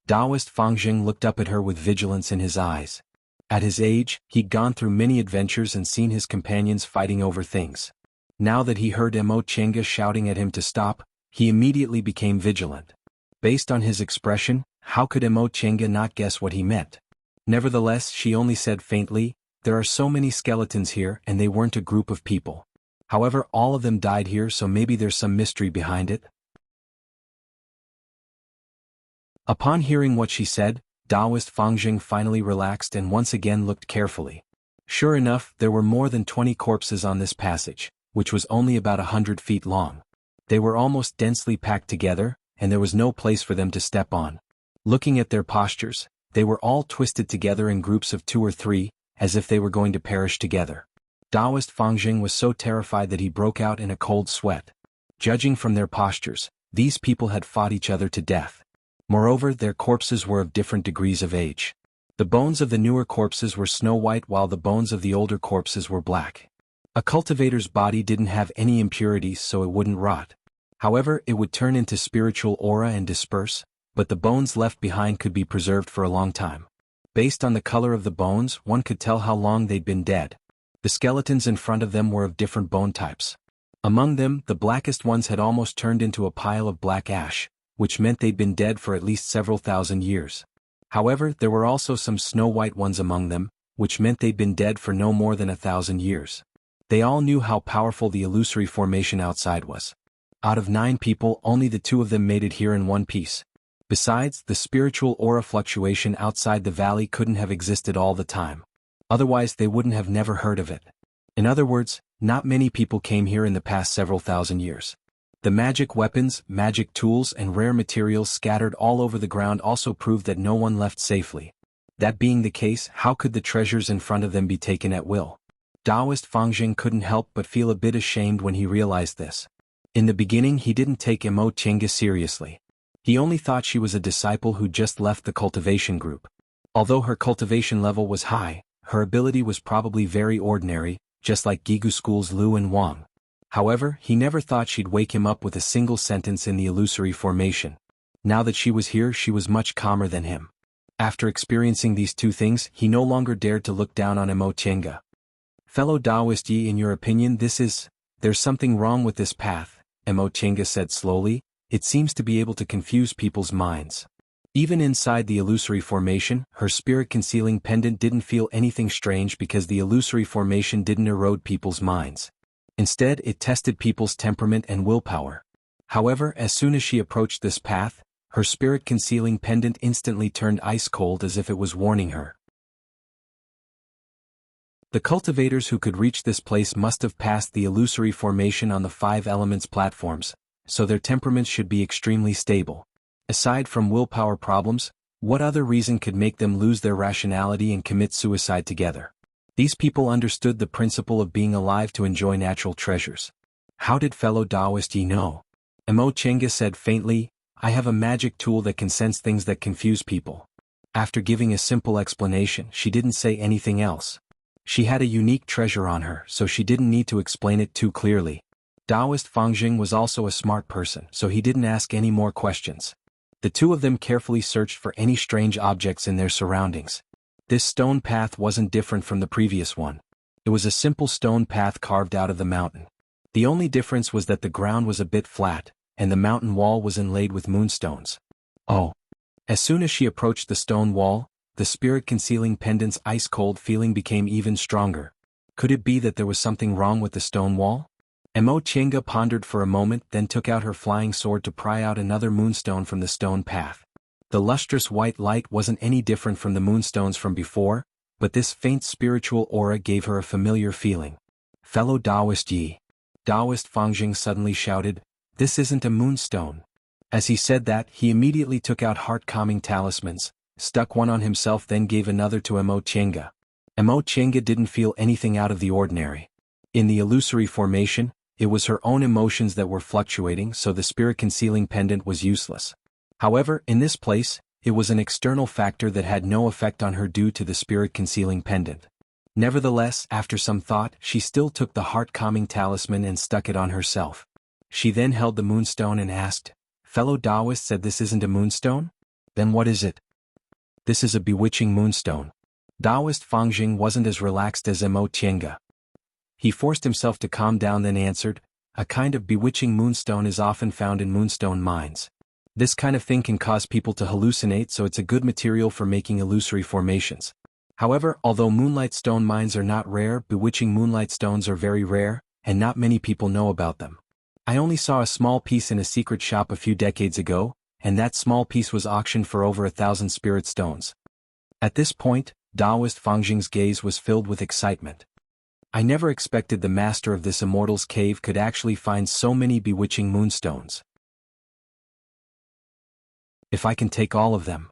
Taoist Fangjing looked up at her with vigilance in his eyes. At his age, he'd gone through many adventures and seen his companions fighting over things. Now that he heard Mo Chinga shouting at him to stop, he immediately became vigilant. Based on his expression, how could Mo Chinga not guess what he meant? Nevertheless, she only said faintly, "There are so many skeletons here and they weren't a group of people. However, all of them died here, so maybe there's some mystery behind it." Upon hearing what she said, Taoist Fangjing finally relaxed and once again looked carefully. Sure enough, there were more than 20 corpses on this passage, which was only about 100 feet long. They were almost densely packed together, and there was no place for them to step on. Looking at their postures, they were all twisted together in groups of 2 or 3, as if they were going to perish together. Taoist Fangjing was so terrified that he broke out in a cold sweat. Judging from their postures, these people had fought each other to death. Moreover, their corpses were of different degrees of age. The bones of the newer corpses were snow white while the bones of the older corpses were black. A cultivator's body didn't have any impurities, so it wouldn't rot. However, it would turn into spiritual aura and disperse, but the bones left behind could be preserved for a long time. Based on the color of the bones, one could tell how long they'd been dead. The skeletons in front of them were of different bone types. Among them, the blackest ones had almost turned into a pile of black ash, which meant they'd been dead for at least several thousand years. However, there were also some snow-white ones among them, which meant they'd been dead for no more than 1,000 years. They all knew how powerful the illusory formation outside was. Out of 9 people, only the 2 of them made it here in one piece. Besides, the spiritual aura fluctuation outside the valley couldn't have existed all the time. Otherwise, they wouldn't have never heard of it. In other words, not many people came here in the past several thousand years. The magic weapons, magic tools, and rare materials scattered all over the ground also proved that no one left safely. That being the case, how could the treasures in front of them be taken at will? Taoist Fangjing couldn't help but feel a bit ashamed when he realized this. In the beginning, he didn't take Emo Chenga seriously. He only thought she was a disciple who just left the cultivation group. Although her cultivation level was high, her ability was probably very ordinary, just like Gigu School's Lu and Wang. However, he never thought she'd wake him up with a single sentence in the illusory formation. Now that she was here, she was much calmer than him. After experiencing these 2 things, he no longer dared to look down on Emo Chenga. "Fellow Taoist Yi, in your opinion, there's something wrong with this path," Emo Chenga said slowly. "It seems to be able to confuse people's minds." Even inside the illusory formation, her spirit-concealing pendant didn't feel anything strange because the illusory formation didn't erode people's minds. Instead, it tested people's temperament and willpower. However, as soon as she approached this path, her spirit-concealing pendant instantly turned ice-cold as if it was warning her. The cultivators who could reach this place must have passed the illusory formation on the 5 elements platforms, so their temperaments should be extremely stable. Aside from willpower problems, what other reason could make them lose their rationality and commit suicide together? These people understood the principle of being alive to enjoy natural treasures. How did fellow Taoist Yi know? Emo Chenga said faintly, "I have a magic tool that can sense things that confuse people." After giving a simple explanation, she didn't say anything else. She had a unique treasure on her, so she didn't need to explain it too clearly. Taoist Fangjing was also a smart person, so he didn't ask any more questions. The 2 of them carefully searched for any strange objects in their surroundings. This stone path wasn't different from the previous one. It was a simple stone path carved out of the mountain. The only difference was that the ground was a bit flat, and the mountain wall was inlaid with moonstones. Oh! As soon as she approached the stone wall, the spirit-concealing pendant's ice-cold feeling became even stronger. Could it be that there was something wrong with the stone wall? Emo Chenga pondered for a moment, then took out her flying sword to pry out another moonstone from the stone path. The lustrous white light wasn't any different from the moonstones from before, but this faint spiritual aura gave her a familiar feeling. "Fellow Taoist Yi." Taoist Fangjing suddenly shouted, "This isn't a moonstone." As he said that, he immediately took out heart-calming talismans, stuck one on himself, then gave another to Emo Chenga. Emo Chenga didn't feel anything out of the ordinary. In the illusory formation, it was her own emotions that were fluctuating, so the spirit-concealing pendant was useless. However, in this place, it was an external factor that had no effect on her due to the spirit-concealing pendant. Nevertheless, after some thought, she still took the heart-calming talisman and stuck it on herself. She then held the moonstone and asked, "Fellow Taoist said this isn't a moonstone? Then what is it?" "This is a bewitching moonstone." Taoist Fangjing wasn't as relaxed as Emo Chenga. He forced himself to calm down, then answered, "A kind of bewitching moonstone is often found in moonstone mines. This kind of thing can cause people to hallucinate, so it's a good material for making illusory formations. However, although moonlight stone mines are not rare, bewitching moonlight stones are very rare, and not many people know about them. I only saw a small piece in a secret shop a few decades ago, and that small piece was auctioned for over 1,000 spirit stones. At this point, Taoist Fangjing's gaze was filled with excitement. I never expected the master of this immortal's cave could actually find so many bewitching moonstones. If I can take all of them.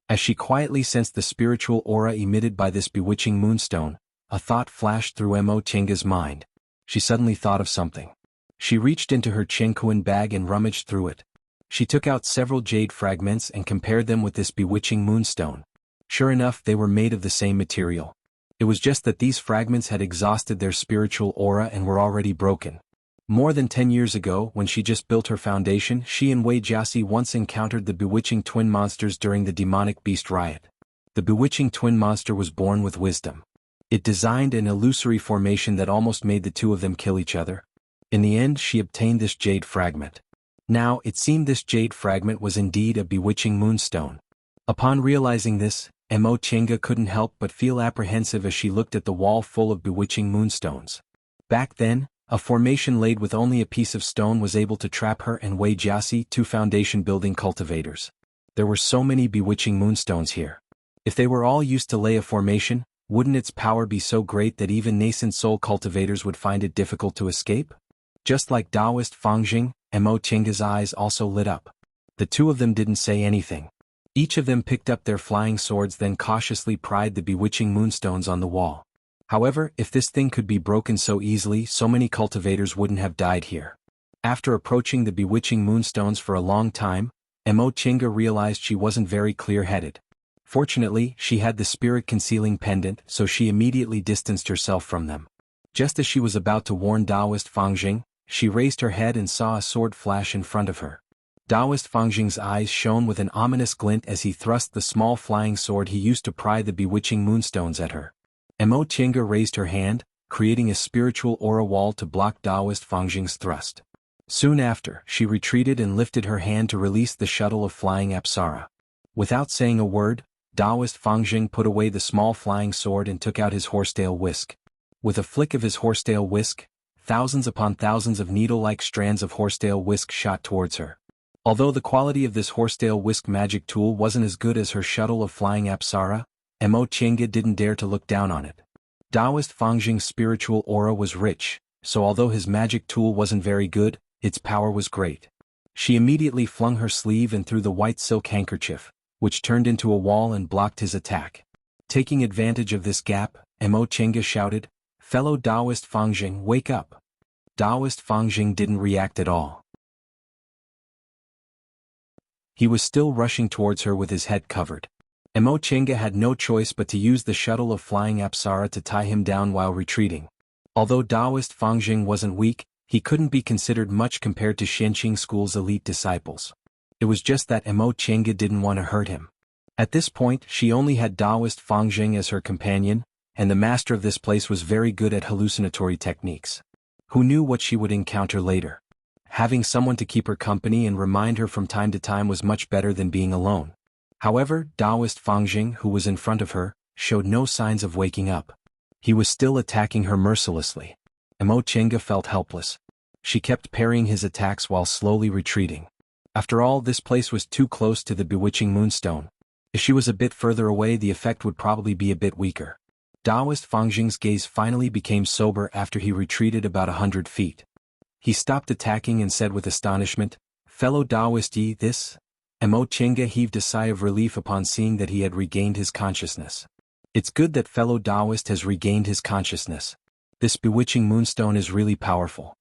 As she quietly sensed the spiritual aura emitted by this bewitching moonstone, a thought flashed through Mo Chinga's mind. She suddenly thought of something. She reached into her Qingkuan bag and rummaged through it. She took out several jade fragments and compared them with this bewitching moonstone. Sure enough, they were made of the same material. It was just that these fragments had exhausted their spiritual aura and were already broken. More than 10 years ago, when she just built her foundation, she and Wei Jiasi once encountered the bewitching twin monsters during the demonic beast riot. The bewitching twin monster was born with wisdom. It designed an illusory formation that almost made the two of them kill each other. In the end, she obtained this jade fragment. Now, it seemed this jade fragment was indeed a bewitching moonstone. Upon realizing this, Mo Chinga couldn't help but feel apprehensive as she looked at the wall full of bewitching moonstones. Back then, a formation laid with only a piece of stone was able to trap her and Wei Jiasi, two foundation-building cultivators. There were so many bewitching moonstones here. If they were all used to lay a formation, wouldn't its power be so great that even nascent soul cultivators would find it difficult to escape? Just like Taoist Fangjing, Mo Chinga's eyes also lit up. The two of them didn't say anything. Each of them picked up their flying swords, then cautiously pried the bewitching moonstones on the wall. However, if this thing could be broken so easily, so many cultivators wouldn't have died here. After approaching the bewitching moonstones for a long time, Mo Chinga realized she wasn't very clear-headed. Fortunately, she had the spirit-concealing pendant, so she immediately distanced herself from them. Just as she was about to warn Taoist Fangjing, she raised her head and saw a sword flash in front of her. Taoist Fangjing's eyes shone with an ominous glint as he thrust the small flying sword he used to pry the bewitching moonstones at her. Mo Chinga raised her hand, creating a spiritual aura wall to block Taoist Fangjing's thrust. Soon after, she retreated and lifted her hand to release the shuttle of flying Apsara. Without saying a word, Taoist Fangjing put away the small flying sword and took out his horsetail whisk. With a flick of his horsetail whisk, thousands upon thousands of needle-like strands of horsetail whisk shot towards her. Although the quality of this horsetail whisk magic tool wasn't as good as her shuttle of flying Apsara, Mo Chinga didn't dare to look down on it. Taoist Fangjing's spiritual aura was rich, so although his magic tool wasn't very good, its power was great. She immediately flung her sleeve and threw the white silk handkerchief, which turned into a wall and blocked his attack. Taking advantage of this gap, Mo Chinga shouted, "Fellow Taoist Fangjing, wake up!" Taoist Fangjing didn't react at all. He was still rushing towards her with his head covered. Mo Chinga had no choice but to use the shuttle of flying Apsara to tie him down while retreating. Although Taoist Fangjing wasn't weak, he couldn't be considered much compared to Xianqing School's elite disciples. It was just that Mo Chinga didn't want to hurt him. At this point, she only had Taoist Fangjing as her companion, and the master of this place was very good at hallucinatory techniques. Who knew what she would encounter later? Having someone to keep her company and remind her from time to time was much better than being alone. However, Taoist Fangjing, who was in front of her, showed no signs of waking up. He was still attacking her mercilessly. Mo Chinga felt helpless. She kept parrying his attacks while slowly retreating. After all, this place was too close to the bewitching moonstone. If she was a bit further away, the effect would probably be a bit weaker. Taoist Fangjing's gaze finally became sober after he retreated about 100 feet. He stopped attacking and said with astonishment, "Fellow Taoist, this?" Mo Chinga heaved a sigh of relief upon seeing that he had regained his consciousness. It's good that fellow Taoist has regained his consciousness. This bewitching moonstone is really powerful.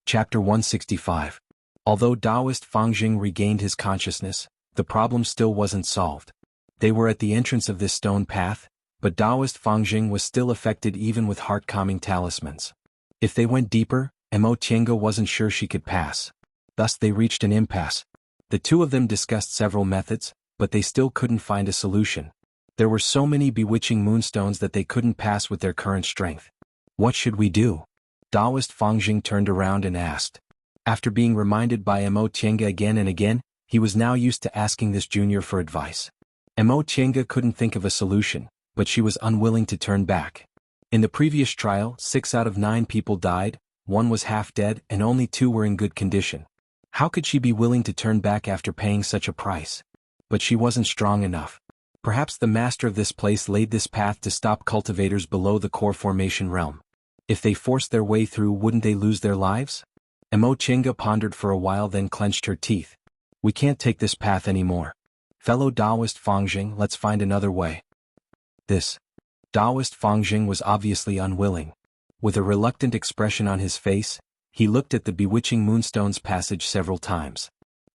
Chapter 165. Although Taoist Fangjing regained his consciousness, the problem still wasn't solved. They were at the entrance of this stone path, but Taoist Fangjing was still affected even with heart-calming talismans. If they went deeper, Mo Chinga wasn't sure she could pass. Thus they reached an impasse. The two of them discussed several methods, but they still couldn't find a solution. There were so many bewitching moonstones that they couldn't pass with their current strength. What should we do? Taoist Fangjing turned around and asked. After being reminded by Mo Tiange again and again, he was now used to asking this junior for advice. Mo Tiange couldn't think of a solution, but she was unwilling to turn back. In the previous trial, 6 out of 9 people died, 1 was half dead and only 2 were in good condition. How could she be willing to turn back after paying such a price? But she wasn't strong enough. Perhaps the master of this place laid this path to stop cultivators below the core formation realm. If they forced their way through, wouldn't they lose their lives? Mo Chinga pondered for a while, then clenched her teeth. We can't take this path anymore. Fellow Taoist Fangjing, let's find another way. This. Taoist Fangjing was obviously unwilling. With a reluctant expression on his face, he looked at the bewitching Moonstone's passage several times.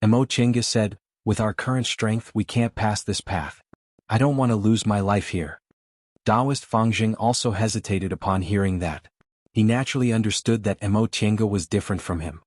Mo Chinga said, with our current strength we can't pass this path. I don't want to lose my life here. Taoist Fangjing also hesitated upon hearing that. He naturally understood that Mo Chinga was different from him.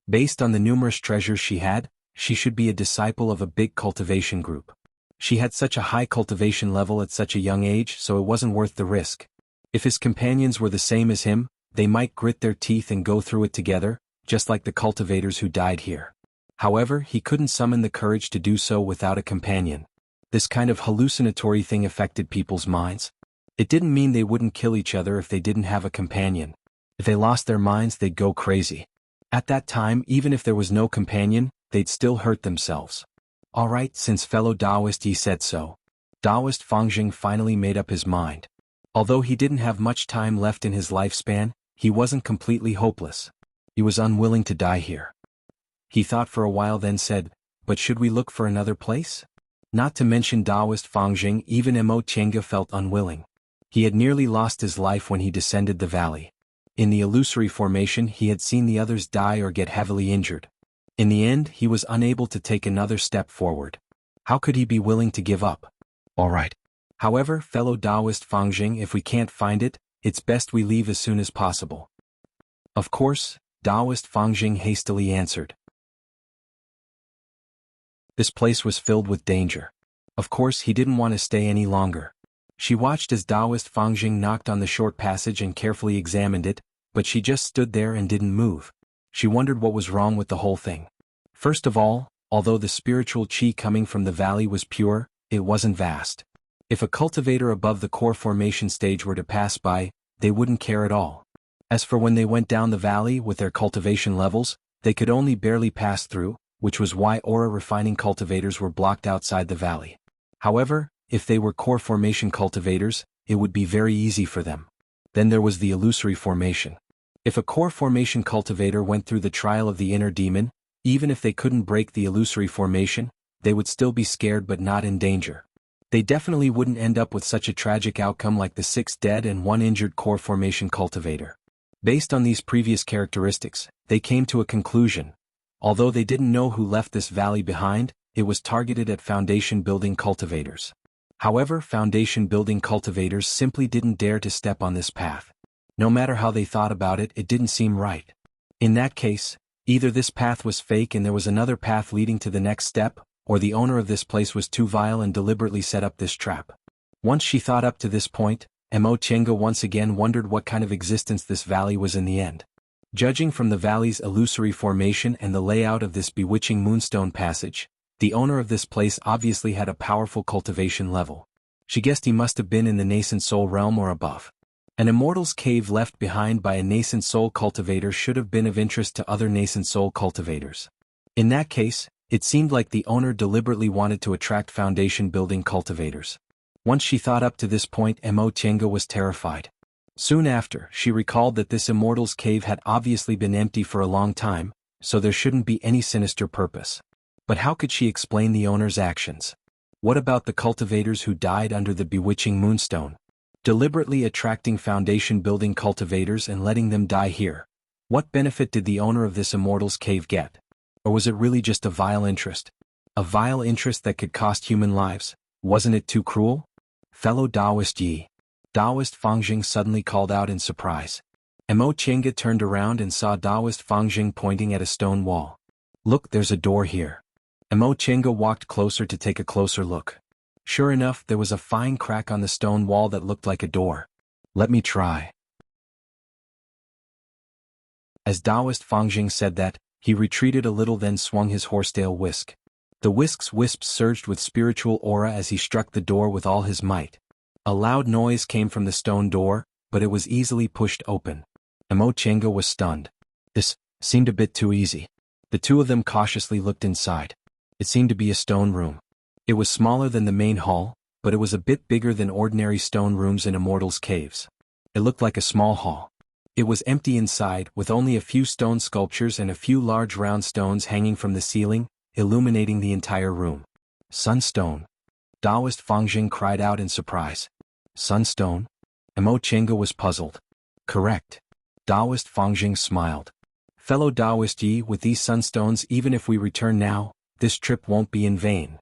Based on the numerous treasures she had, she should be a disciple of a big cultivation group. She had such a high cultivation level at such a young age, so it wasn't worth the risk. If his companions were the same as him, they might grit their teeth and go through it together, just like the cultivators who died here. However, he couldn't summon the courage to do so without a companion. This kind of hallucinatory thing affected people's minds. It didn't mean they wouldn't kill each other if they didn't have a companion. If they lost their minds, they'd go crazy. At that time, even if there was no companion, they'd still hurt themselves. Alright, since fellow Taoist Yi said so. Taoist Fangjing finally made up his mind. Although he didn't have much time left in his lifespan, he wasn't completely hopeless. He was unwilling to die here. He thought for a while, then said, but should we look for another place? Not to mention Taoist Fangjing, even Mo Chenga felt unwilling. He had nearly lost his life when he descended the valley. In the illusory formation, he had seen the others die or get heavily injured. In the end, he was unable to take another step forward. How could he be willing to give up? Alright. However, fellow Taoist Fangjing, if we can't find it, it's best we leave as soon as possible. Of course, Taoist Fangjing hastily answered. This place was filled with danger. Of course, he didn't want to stay any longer. She watched as Taoist Fangjing knocked on the short passage and carefully examined it, but she just stood there and didn't move. She wondered what was wrong with the whole thing. First of all, although the spiritual qi coming from the valley was pure, it wasn't vast. If a cultivator above the core formation stage were to pass by, they wouldn't care at all. As for when they went down the valley with their cultivation levels, they could only barely pass through, which was why aura refining cultivators were blocked outside the valley. However, if they were core formation cultivators, it would be very easy for them. Then there was the illusory formation. If a core formation cultivator went through the trial of the inner demon, even if they couldn't break the illusory formation, they would still be scared but not in danger. They definitely wouldn't end up with such a tragic outcome like the 6 dead and 1 injured core formation cultivator. Based on these previous characteristics, they came to a conclusion. Although they didn't know who left this valley behind, it was targeted at foundation building cultivators. However, foundation building cultivators simply didn't dare to step on this path. No matter how they thought about it, it didn't seem right. In that case, either this path was fake and there was another path leading to the next step, or the owner of this place was too vile and deliberately set up this trap. Once she thought up to this point, Mo Chenga once again wondered what kind of existence this valley was in the end. Judging from the valley's illusory formation and the layout of this bewitching moonstone passage, the owner of this place obviously had a powerful cultivation level. She guessed he must have been in the nascent soul realm or above. An immortal's cave left behind by a nascent soul cultivator should have been of interest to other nascent soul cultivators. In that case, it seemed like the owner deliberately wanted to attract foundation building cultivators. Once she thought up to this point, Mo Chenga was terrified. Soon after, she recalled that this immortal's cave had obviously been empty for a long time, so there shouldn't be any sinister purpose. But how could she explain the owner's actions? What about the cultivators who died under the bewitching moonstone? Deliberately attracting foundation-building cultivators and letting them die here. What benefit did the owner of this immortal's cave get? Or was it really just a vile interest? A vile interest that could cost human lives? Wasn't it too cruel? Fellow Taoist Yi. Taoist Fangjing suddenly called out in surprise. Mo Chenga turned around and saw Taoist Fangjing pointing at a stone wall. Look, there's a door here. Mo Chenga walked closer to take a closer look. Sure enough, there was a fine crack on the stone wall that looked like a door. Let me try. As Taoist Fangjing said that, he retreated a little then swung his horsetail whisk. The whisk's wisps surged with spiritual aura as he struck the door with all his might. A loud noise came from the stone door, but it was easily pushed open. Emo Chenga was stunned. This seemed a bit too easy. The two of them cautiously looked inside. It seemed to be a stone room. It was smaller than the main hall, but it was a bit bigger than ordinary stone rooms in immortals' caves. It looked like a small hall. It was empty inside, with only a few stone sculptures and a few large round stones hanging from the ceiling, illuminating the entire room. Sunstone. Taoist Fangjing cried out in surprise. Sunstone? Emo Chenga was puzzled. Correct. Taoist Fangjing smiled. Fellow Taoist Yi, with these sunstones, even if we return now, this trip won't be in vain.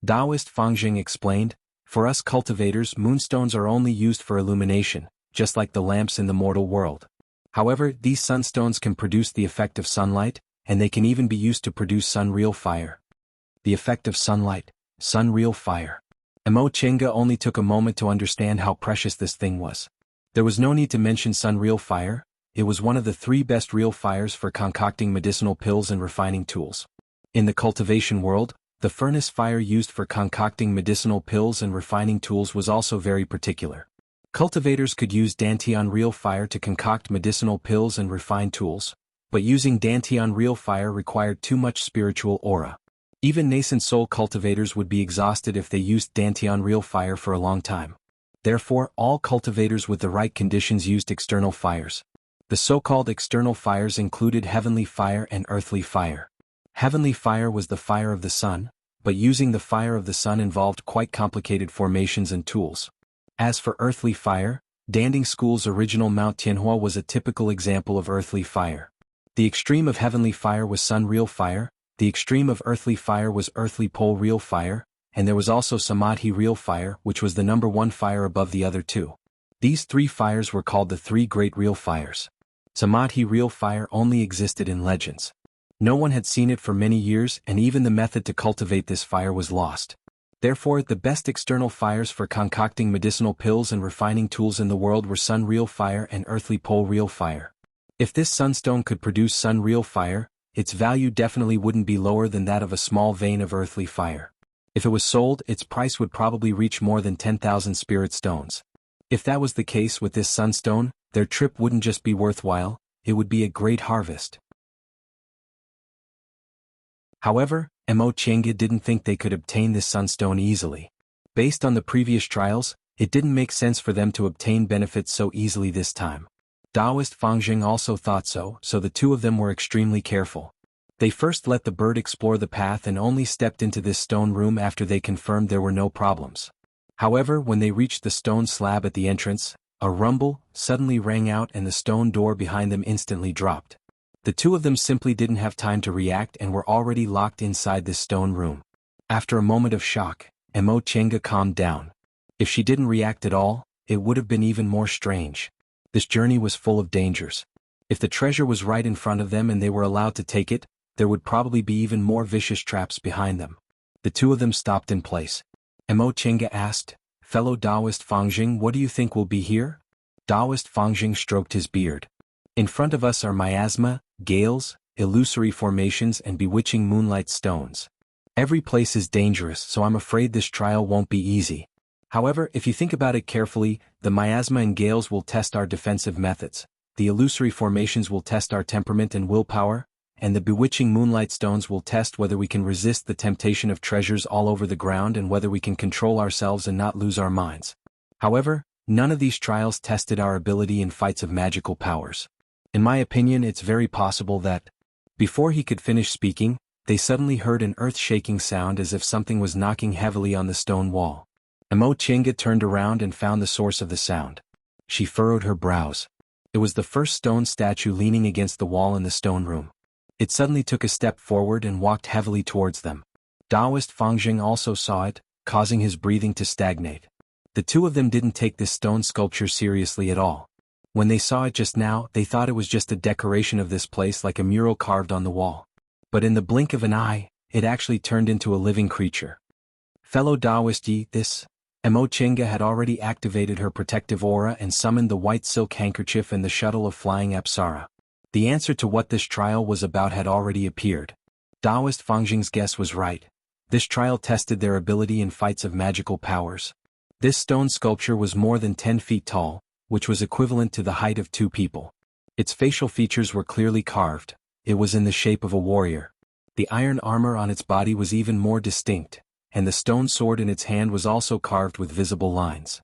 Taoist Fangjing explained, for us cultivators, moonstones are only used for illumination, just like the lamps in the mortal world. However, these sunstones can produce the effect of sunlight, and they can even be used to produce sun-real fire. The effect of sunlight, sun-real fire. Emo Chenga only took a moment to understand how precious this thing was. There was no need to mention sun-real fire. It was one of the 3 best real fires for concocting medicinal pills and refining tools. In the cultivation world, the furnace fire used for concocting medicinal pills and refining tools was also very particular. Cultivators could use Dantian real fire to concoct medicinal pills and refine tools, but using Dantian real fire required too much spiritual aura. Even nascent soul cultivators would be exhausted if they used Dantian real fire for a long time. Therefore, all cultivators with the right conditions used external fires. The so-called external fires included heavenly fire and earthly fire. Heavenly fire was the fire of the sun, but using the fire of the sun involved quite complicated formations and tools. As for earthly fire, Danding School's original Mount Tianhua was a typical example of earthly fire. The extreme of heavenly fire was sun-real fire, the extreme of earthly fire was earthly pole-real fire, and there was also Samadhi-real fire, which was the number 1 fire above the other 2. These 3 fires were called the 3 great real fires. Samadhi-real fire only existed in legends. No one had seen it for many years, and even the method to cultivate this fire was lost. Therefore, the best external fires for concocting medicinal pills and refining tools in the world were sun-real fire and earthly pole-real fire. If this sunstone could produce sun-real fire, its value definitely wouldn't be lower than that of a small vein of earthly fire. If it was sold, its price would probably reach more than 10,000 spirit stones. If that was the case with this sunstone, their trip wouldn't just be worthwhile, it would be a great harvest. However, Emo Chenga didn't think they could obtain this sunstone easily. Based on the previous trials, it didn't make sense for them to obtain benefits so easily this time. Taoist Fangjing also thought so the two of them were extremely careful. They first let the bird explore the path and only stepped into this stone room after they confirmed there were no problems. However, when they reached the stone slab at the entrance, a rumble suddenly rang out and the stone door behind them instantly dropped. The two of them simply didn't have time to react and were already locked inside this stone room. After a moment of shock, Emo Chenga calmed down. If she didn't react at all, it would have been even more strange. This journey was full of dangers. If the treasure was right in front of them and they were allowed to take it, there would probably be even more vicious traps behind them. The two of them stopped in place. Emo Chenga asked, "Fellow Taoist Fangjing, what do you think will be here?" Taoist Fangjing stroked his beard. "In front of us are miasma, gales, illusory formations and bewitching moonlight stones. Every place is dangerous, so I'm afraid this trial won't be easy. However, if you think about it carefully, the miasma and gales will test our defensive methods, the illusory formations will test our temperament and willpower, and the bewitching moonlight stones will test whether we can resist the temptation of treasures all over the ground and whether we can control ourselves and not lose our minds. However, none of these trials tested our ability in fights of magical powers. In my opinion, it's very possible that..." Before he could finish speaking, they suddenly heard an earth-shaking sound as if something was knocking heavily on the stone wall. Emo Chenga turned around and found the source of the sound. She furrowed her brows. It was the first stone statue leaning against the wall in the stone room. It suddenly took a step forward and walked heavily towards them. Taoist Fangjing also saw it, causing his breathing to stagnate. The two of them didn't take this stone sculpture seriously at all. When they saw it just now, they thought it was just a decoration of this place like a mural carved on the wall. But in the blink of an eye, it actually turned into a living creature. Fellow Taoist Yi, this... Emo Chenga had already activated her protective aura and summoned the white silk handkerchief and the shuttle of flying Apsara. The answer to what this trial was about had already appeared. Taoist Fangjing's guess was right. This trial tested their ability in fights of magical powers. This stone sculpture was more than 10 feet tall, which was equivalent to the height of 2 people. Its facial features were clearly carved. It was in the shape of a warrior. The iron armor on its body was even more distinct, and the stone sword in its hand was also carved with visible lines.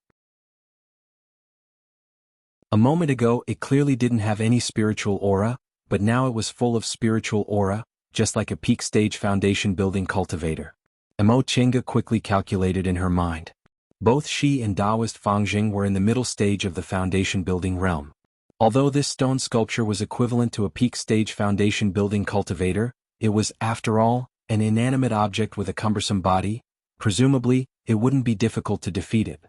A moment ago it clearly didn't have any spiritual aura, but now it was full of spiritual aura, just like a peak stage foundation building cultivator. Emo Chinga quickly calculated in her mind. Both she and Taoist Fangjing were in the middle stage of the foundation building realm. Although this stone sculpture was equivalent to a peak stage foundation building cultivator, it was, after all, an inanimate object with a cumbersome body. Presumably, it wouldn't be difficult to defeat it.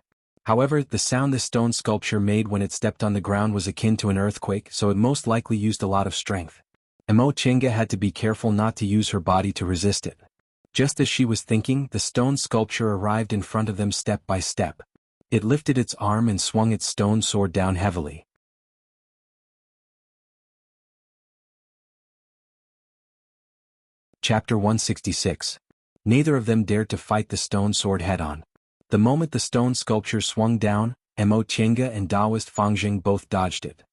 However, the sound the stone sculpture made when it stepped on the ground was akin to an earthquake, so it most likely used a lot of strength. Emo Chinga had to be careful not to use her body to resist it. Just as she was thinking, the stone sculpture arrived in front of them step by step. It lifted its arm and swung its stone sword down heavily. Chapter 166. Neither of them dared to fight the stone sword head-on. The moment the stone sculpture swung down, Emo Chinga and Taoist Fangjing both dodged it.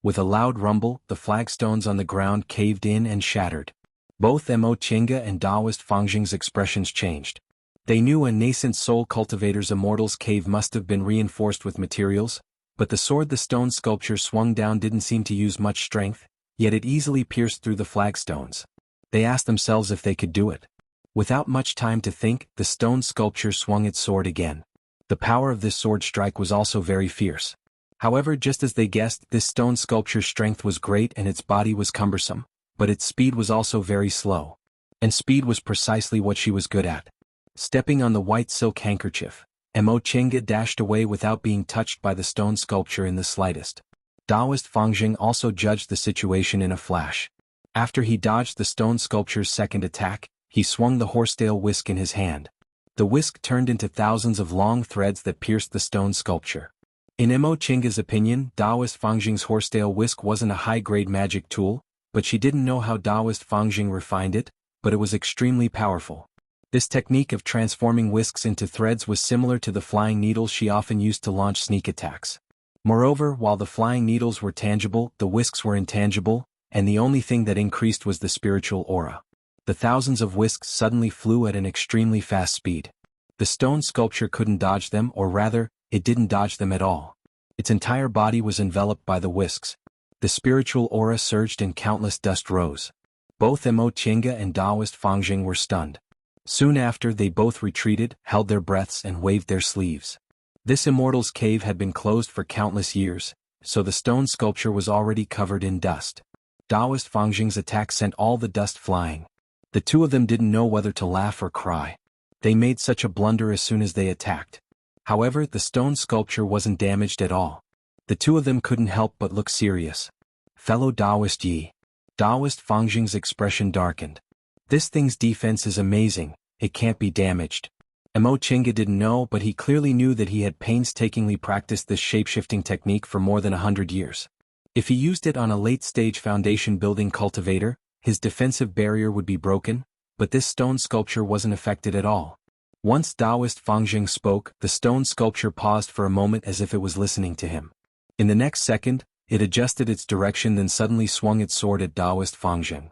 With a loud rumble, the flagstones on the ground caved in and shattered. Both Emo Chinga and Taoist Fangjing's expressions changed. They knew a nascent soul cultivator's immortal's cave must have been reinforced with materials, but the sword the stone sculpture swung down didn't seem to use much strength, yet it easily pierced through the flagstones. They asked themselves if they could do it. Without much time to think, the stone sculpture swung its sword again. The power of this sword strike was also very fierce. However, just as they guessed, this stone sculpture's strength was great and its body was cumbersome, but its speed was also very slow. And speed was precisely what she was good at. Stepping on the white silk handkerchief, Emo Chinga dashed away without being touched by the stone sculpture in the slightest. Taoist Fangjing also judged the situation in a flash. After he dodged the stone sculpture's second attack, he swung the horsetail whisk in his hand. The whisk turned into thousands of long threads that pierced the stone sculpture. In Emo Chinga's opinion, Taoist Fangjing's horsetail whisk wasn't a high-grade magic tool, but she didn't know how Taoist Fangjing refined it, but it was extremely powerful. This technique of transforming whisks into threads was similar to the flying needles she often used to launch sneak attacks. Moreover, while the flying needles were tangible, the whisks were intangible, and the only thing that increased was the spiritual aura. The thousands of whisks suddenly flew at an extremely fast speed. The stone sculpture couldn't dodge them, or rather, it didn't dodge them at all. Its entire body was enveloped by the whisks. The spiritual aura surged and countless dust rose. Both Emo Chinga and Taoist Fangjing were stunned. Soon after, they both retreated, held their breaths and waved their sleeves. This immortal's cave had been closed for countless years, so the stone sculpture was already covered in dust. Taoist Fangjing's attack sent all the dust flying. The two of them didn't know whether to laugh or cry. They made such a blunder as soon as they attacked. However, the stone sculpture wasn't damaged at all. The two of them couldn't help but look serious. Fellow Taoist Yi. Taoist Fangjing's expression darkened. This thing's defense is amazing, it can't be damaged. Emo Chinga didn't know, but he clearly knew that he had painstakingly practiced this shape-shifting technique for more than 100 years. If he used it on a late-stage foundation building cultivator, his defensive barrier would be broken, but this stone sculpture wasn't affected at all. Once Taoist Fangjing spoke, the stone sculpture paused for a moment as if it was listening to him. In the next second, it adjusted its direction, then suddenly swung its sword at Taoist Fangjing.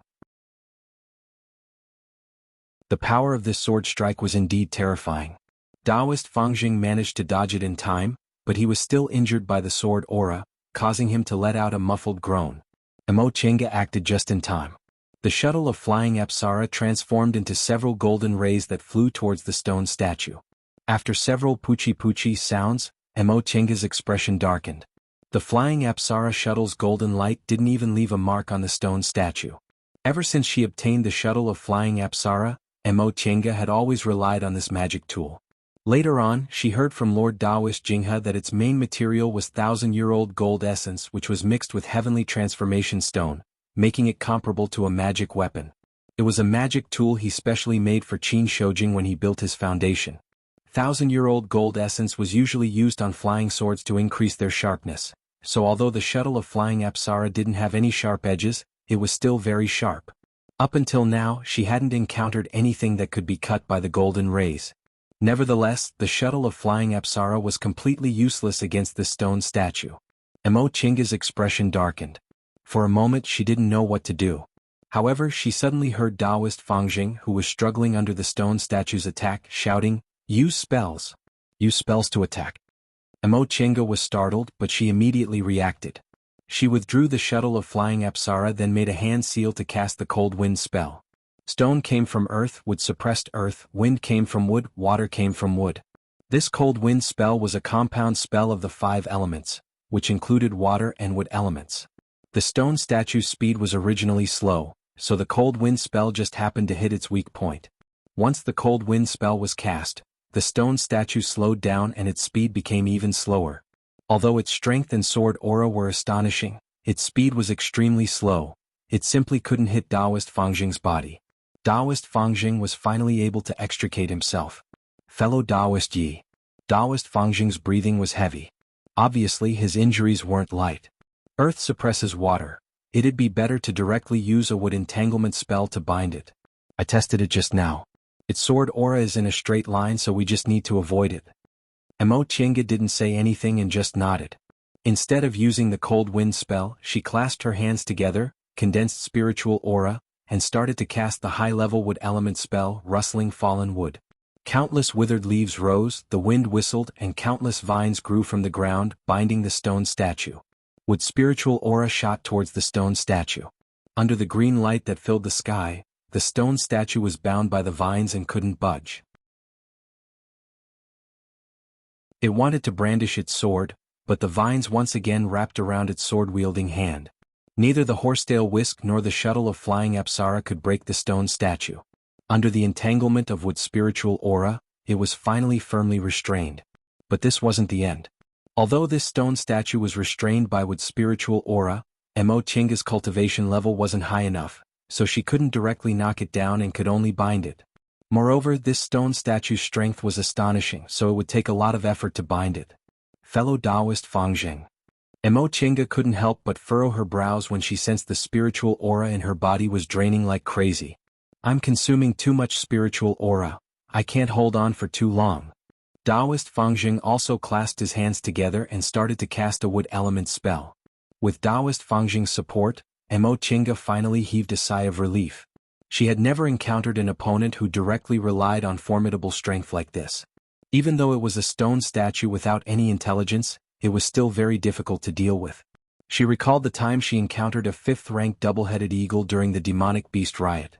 The power of this sword strike was indeed terrifying. Taoist Fangjing managed to dodge it in time, but he was still injured by the sword aura, causing him to let out a muffled groan. Emo Chinga acted just in time. The shuttle of flying Apsara transformed into several golden rays that flew towards the stone statue. After several poochie-poochie sounds, Emo Chinga's expression darkened. The flying Apsara shuttle's golden light didn't even leave a mark on the stone statue. Ever since she obtained the shuttle of flying Apsara, Emo Chinga had always relied on this magic tool. Later on, she heard from Lord Taoist Jinghe that its main material was 1,000-year-old gold essence, which was mixed with heavenly transformation stone, making it comparable to a magic weapon. It was a magic tool he specially made for Qin Shoujing when he built his foundation. 1,000-year-old gold essence was usually used on flying swords to increase their sharpness, so although the shuttle of flying Apsara didn't have any sharp edges, it was still very sharp. Up until now, she hadn't encountered anything that could be cut by the golden rays. Nevertheless, the shuttle of flying Apsara was completely useless against the stone statue. Emo Chinga's expression darkened. For a moment she didn't know what to do. However, she suddenly heard Taoist Fangjing, who was struggling under the stone statue's attack, shouting, "Use spells! Use spells to attack!" Emo Chinga was startled, but she immediately reacted. She withdrew the shuttle of flying Apsara, then made a hand seal to cast the cold wind spell. Stone came from earth, wood suppressed earth, wind came from wood, water came from wood. This cold wind spell was a compound spell of the 5 elements, which included water and wood elements. The stone statue's speed was originally slow, so the cold wind spell just happened to hit its weak point. Once the cold wind spell was cast, the stone statue slowed down and its speed became even slower. Although its strength and sword aura were astonishing, its speed was extremely slow. It simply couldn't hit Taoist Fangjing's body. Taoist Fangjing was finally able to extricate himself. Fellow Taoist Yi. Taoist Fangjing's breathing was heavy. Obviously his injuries weren't light. Earth suppresses water. It'd be better to directly use a wood entanglement spell to bind it. I tested it just now. Its sword aura is in a straight line, so we just need to avoid it. Emo Chinga didn't say anything and just nodded. Instead of using the cold wind spell, she clasped her hands together, condensed spiritual aura, and started to cast the high-level wood element spell, Rustling Fallen Wood. Countless withered leaves rose, the wind whistled, and countless vines grew from the ground, binding the stone statue. Wood spiritual aura shot towards the stone statue. Under the green light that filled the sky, the stone statue was bound by the vines and couldn't budge. It wanted to brandish its sword, but the vines once again wrapped around its sword-wielding hand. Neither the horsetail whisk nor the shuttle of flying Apsara could break the stone statue. Under the entanglement of wood's spiritual aura, it was finally firmly restrained. But this wasn't the end. Although this stone statue was restrained by wood's spiritual aura, Emo Chinga's cultivation level wasn't high enough, so she couldn't directly knock it down and could only bind it. Moreover, this stone statue's strength was astonishing, so it would take a lot of effort to bind it. Fellow Taoist Fangjing. Emo Chinga couldn't help but furrow her brows when she sensed the spiritual aura in her body was draining like crazy. I'm consuming too much spiritual aura. I can't hold on for too long. Taoist Fangjing also clasped his hands together and started to cast a wood element spell. With Taoist Fangjing's support, Emo Chinga finally heaved a sigh of relief. She had never encountered an opponent who directly relied on formidable strength like this. Even though it was a stone statue without any intelligence, it was still very difficult to deal with. She recalled the time she encountered a 5th-ranked double-headed eagle during the demonic beast riot.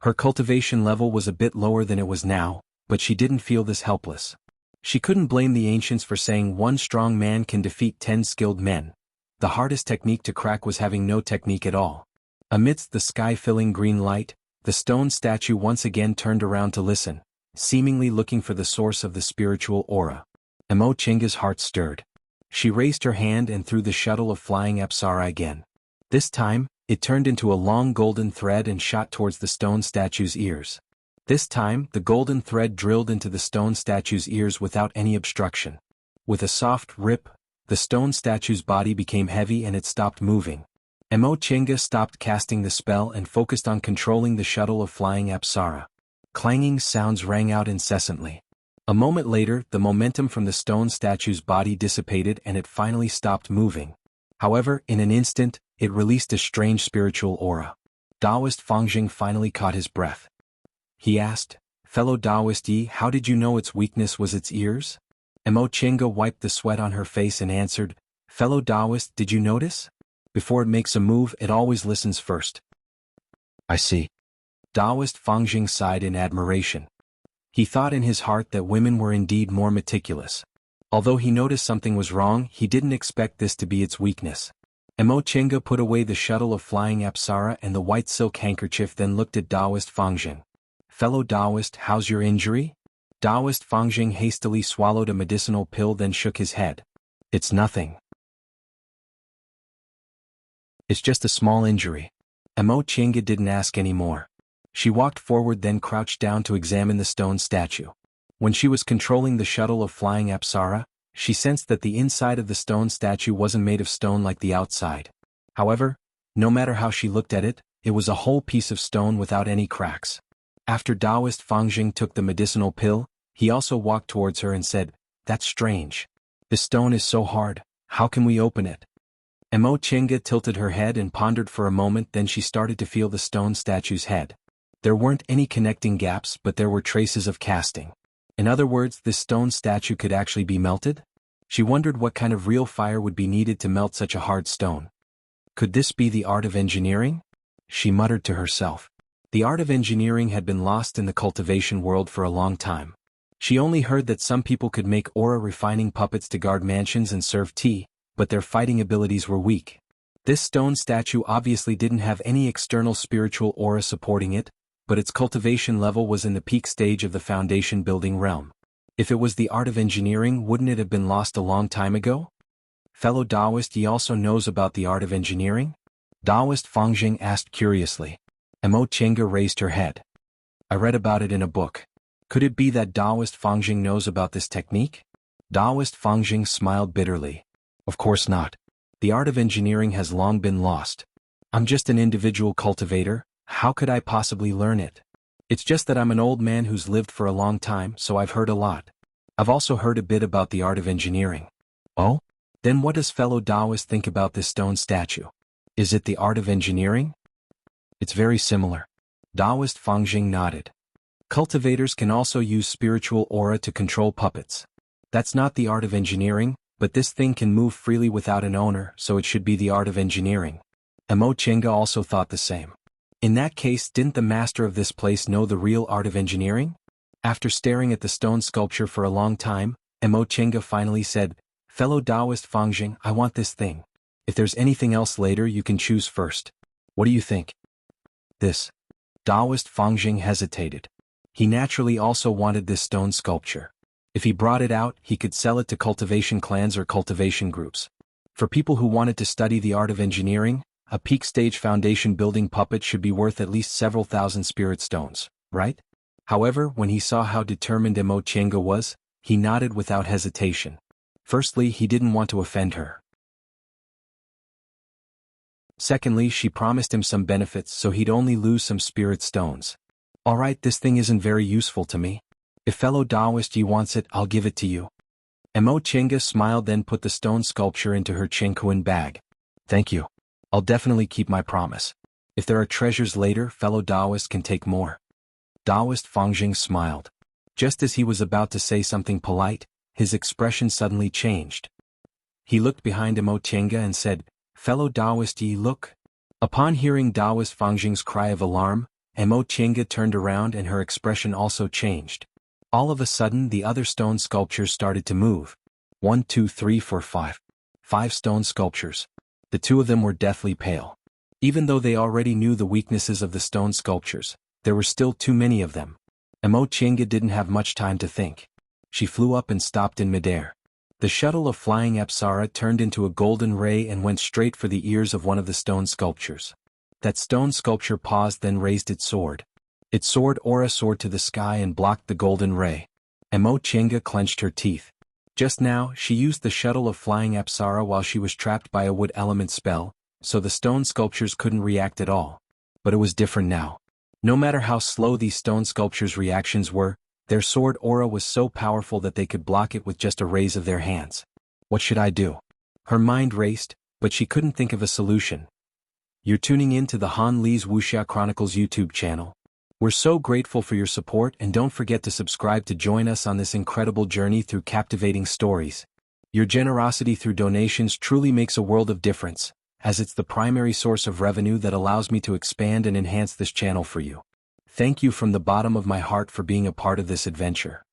Her cultivation level was a bit lower than it was now, but she didn't feel this helpless. She couldn't blame the ancients for saying one strong man can defeat 10 skilled men. The hardest technique to crack was having no technique at all. Amidst the sky-filling green light, the stone statue once again turned around to listen, seemingly looking for the source of the spiritual aura. Emo Chinga's heart stirred. She raised her hand and threw the shuttle of flying Apsara again. This time, it turned into a long golden thread and shot towards the stone statue's ears. This time, the golden thread drilled into the stone statue's ears without any obstruction. With a soft rip, the stone statue's body became heavy and it stopped moving. Emo Chinga stopped casting the spell and focused on controlling the shuttle of flying Apsara. Clanging sounds rang out incessantly. A moment later, the momentum from the stone statue's body dissipated and it finally stopped moving. However, in an instant, it released a strange spiritual aura. Taoist Fangjing finally caught his breath. He asked, "Fellow Taoist Yi, how did you know its weakness was its ears?" Emo Chinga wiped the sweat on her face and answered, "Fellow Taoist, did you notice? Before it makes a move, it always listens first." "I see." Taoist Fangjing sighed in admiration. He thought in his heart that women were indeed more meticulous. Although he noticed something was wrong, he didn't expect this to be its weakness. Emo Chinga put away the shuttle of flying Apsara and the white silk handkerchief, then looked at Taoist Fangjing. "Fellow Taoist, how's your injury?" Taoist Fangjing hastily swallowed a medicinal pill, then shook his head. "It's nothing. It's just a small injury." Emo Chinga didn't ask any more. She walked forward, then crouched down to examine the stone statue. When she was controlling the shuttle of flying Apsara, She sensed that the inside of the stone statue wasn't made of stone like the outside. However, no matter how she looked at it, it was a whole piece of stone without any cracks. After Taoist Fangjing took the medicinal pill, he also walked towards her and said, "That's strange. This stone is so hard, how can we open it?" Mo Chinga tilted her head and pondered for a moment, then she started to feel the stone statue's head. There weren't any connecting gaps, but there were traces of casting. In other words, this stone statue could actually be melted? She wondered what kind of real fire would be needed to melt such a hard stone. Could this be the art of engineering? She muttered to herself. The art of engineering had been lost in the cultivation world for a long time. She only heard that some people could make aura refining puppets to guard mansions and serve tea, but their fighting abilities were weak. This stone statue obviously didn't have any external spiritual aura supporting it, but its cultivation level was in the peak stage of the foundation building realm. If it was the art of engineering, wouldn't it have been lost a long time ago? Fellow Taoist, ye also knows about the art of engineering? Taoist Fangjing asked curiously. Mo Chinga raised her head. I read about it in a book. Could it be that Taoist Fangjing knows about this technique? Taoist Fangjing smiled bitterly. Of course not. The art of engineering has long been lost. I'm just an individual cultivator, how could I possibly learn it? It's just that I'm an old man who's lived for a long time, so I've heard a lot. I've also heard a bit about the art of engineering. Oh? Then what does fellow Taoist think about this stone statue? Is it the art of engineering? It's very similar. Taoist Fangjing nodded. Cultivators can also use spiritual aura to control puppets. That's not the art of engineering, but this thing can move freely without an owner, so it should be the art of engineering. Mo Chinga also thought the same. In that case, didn't the master of this place know the real art of engineering? After staring at the stone sculpture for a long time, Mo Chinga finally said, Fellow Taoist Fangjing, I want this thing. If there's anything else later, you can choose first. What do you think? This. Taoist Fangjing hesitated. He naturally also wanted this stone sculpture. If he brought it out, he could sell it to cultivation clans or cultivation groups. For people who wanted to study the art of engineering, a peak stage foundation building puppet should be worth at least several thousand spirit stones, right? However, when he saw how determined Mo Chinga was, he nodded without hesitation. Firstly, he didn't want to offend her. Secondly, she promised him some benefits, so he'd only lose some spirit stones. Alright, this thing isn't very useful to me. If fellow Taoist Yi wants it, I'll give it to you. Mo Chinga smiled, then put the stone sculpture into her Chinkuan bag. Thank you. I'll definitely keep my promise. If there are treasures later, fellow Taoist can take more. Taoist Fangjing smiled. Just as he was about to say something polite, his expression suddenly changed. He looked behind Mo Chinga and said, Fellow Taoist Yi, look. Upon hearing Taoist Fangjing's cry of alarm, Mo Chinga turned around and her expression also changed. All of a sudden, the other stone sculptures started to move. 1, 2, 3, 4, 5. 5 stone sculptures. The 2 of them were deathly pale. Even though they already knew the weaknesses of the stone sculptures, there were still too many of them. Mo Chinga didn't have much time to think. She flew up and stopped in midair. The shuttle of flying Apsara turned into a golden ray and went straight for the ears of one of the stone sculptures. That stone sculpture paused, then raised its sword. Its sword aura soared to the sky and blocked the golden ray. Mo Chinga clenched her teeth. Just now, she used the shuttle of flying Apsara while she was trapped by a wood element spell, so the stone sculptures couldn't react at all. But it was different now. No matter how slow these stone sculptures' reactions were, their sword aura was so powerful that they could block it with just a raise of their hands. What should I do? Her mind raced, but she couldn't think of a solution. You're tuning in to the Han Li's Wuxia Chronicles YouTube channel. We're so grateful for your support, and don't forget to subscribe to join us on this incredible journey through captivating stories. Your generosity through donations truly makes a world of difference, as it's the primary source of revenue that allows me to expand and enhance this channel for you. Thank you from the bottom of my heart for being a part of this adventure.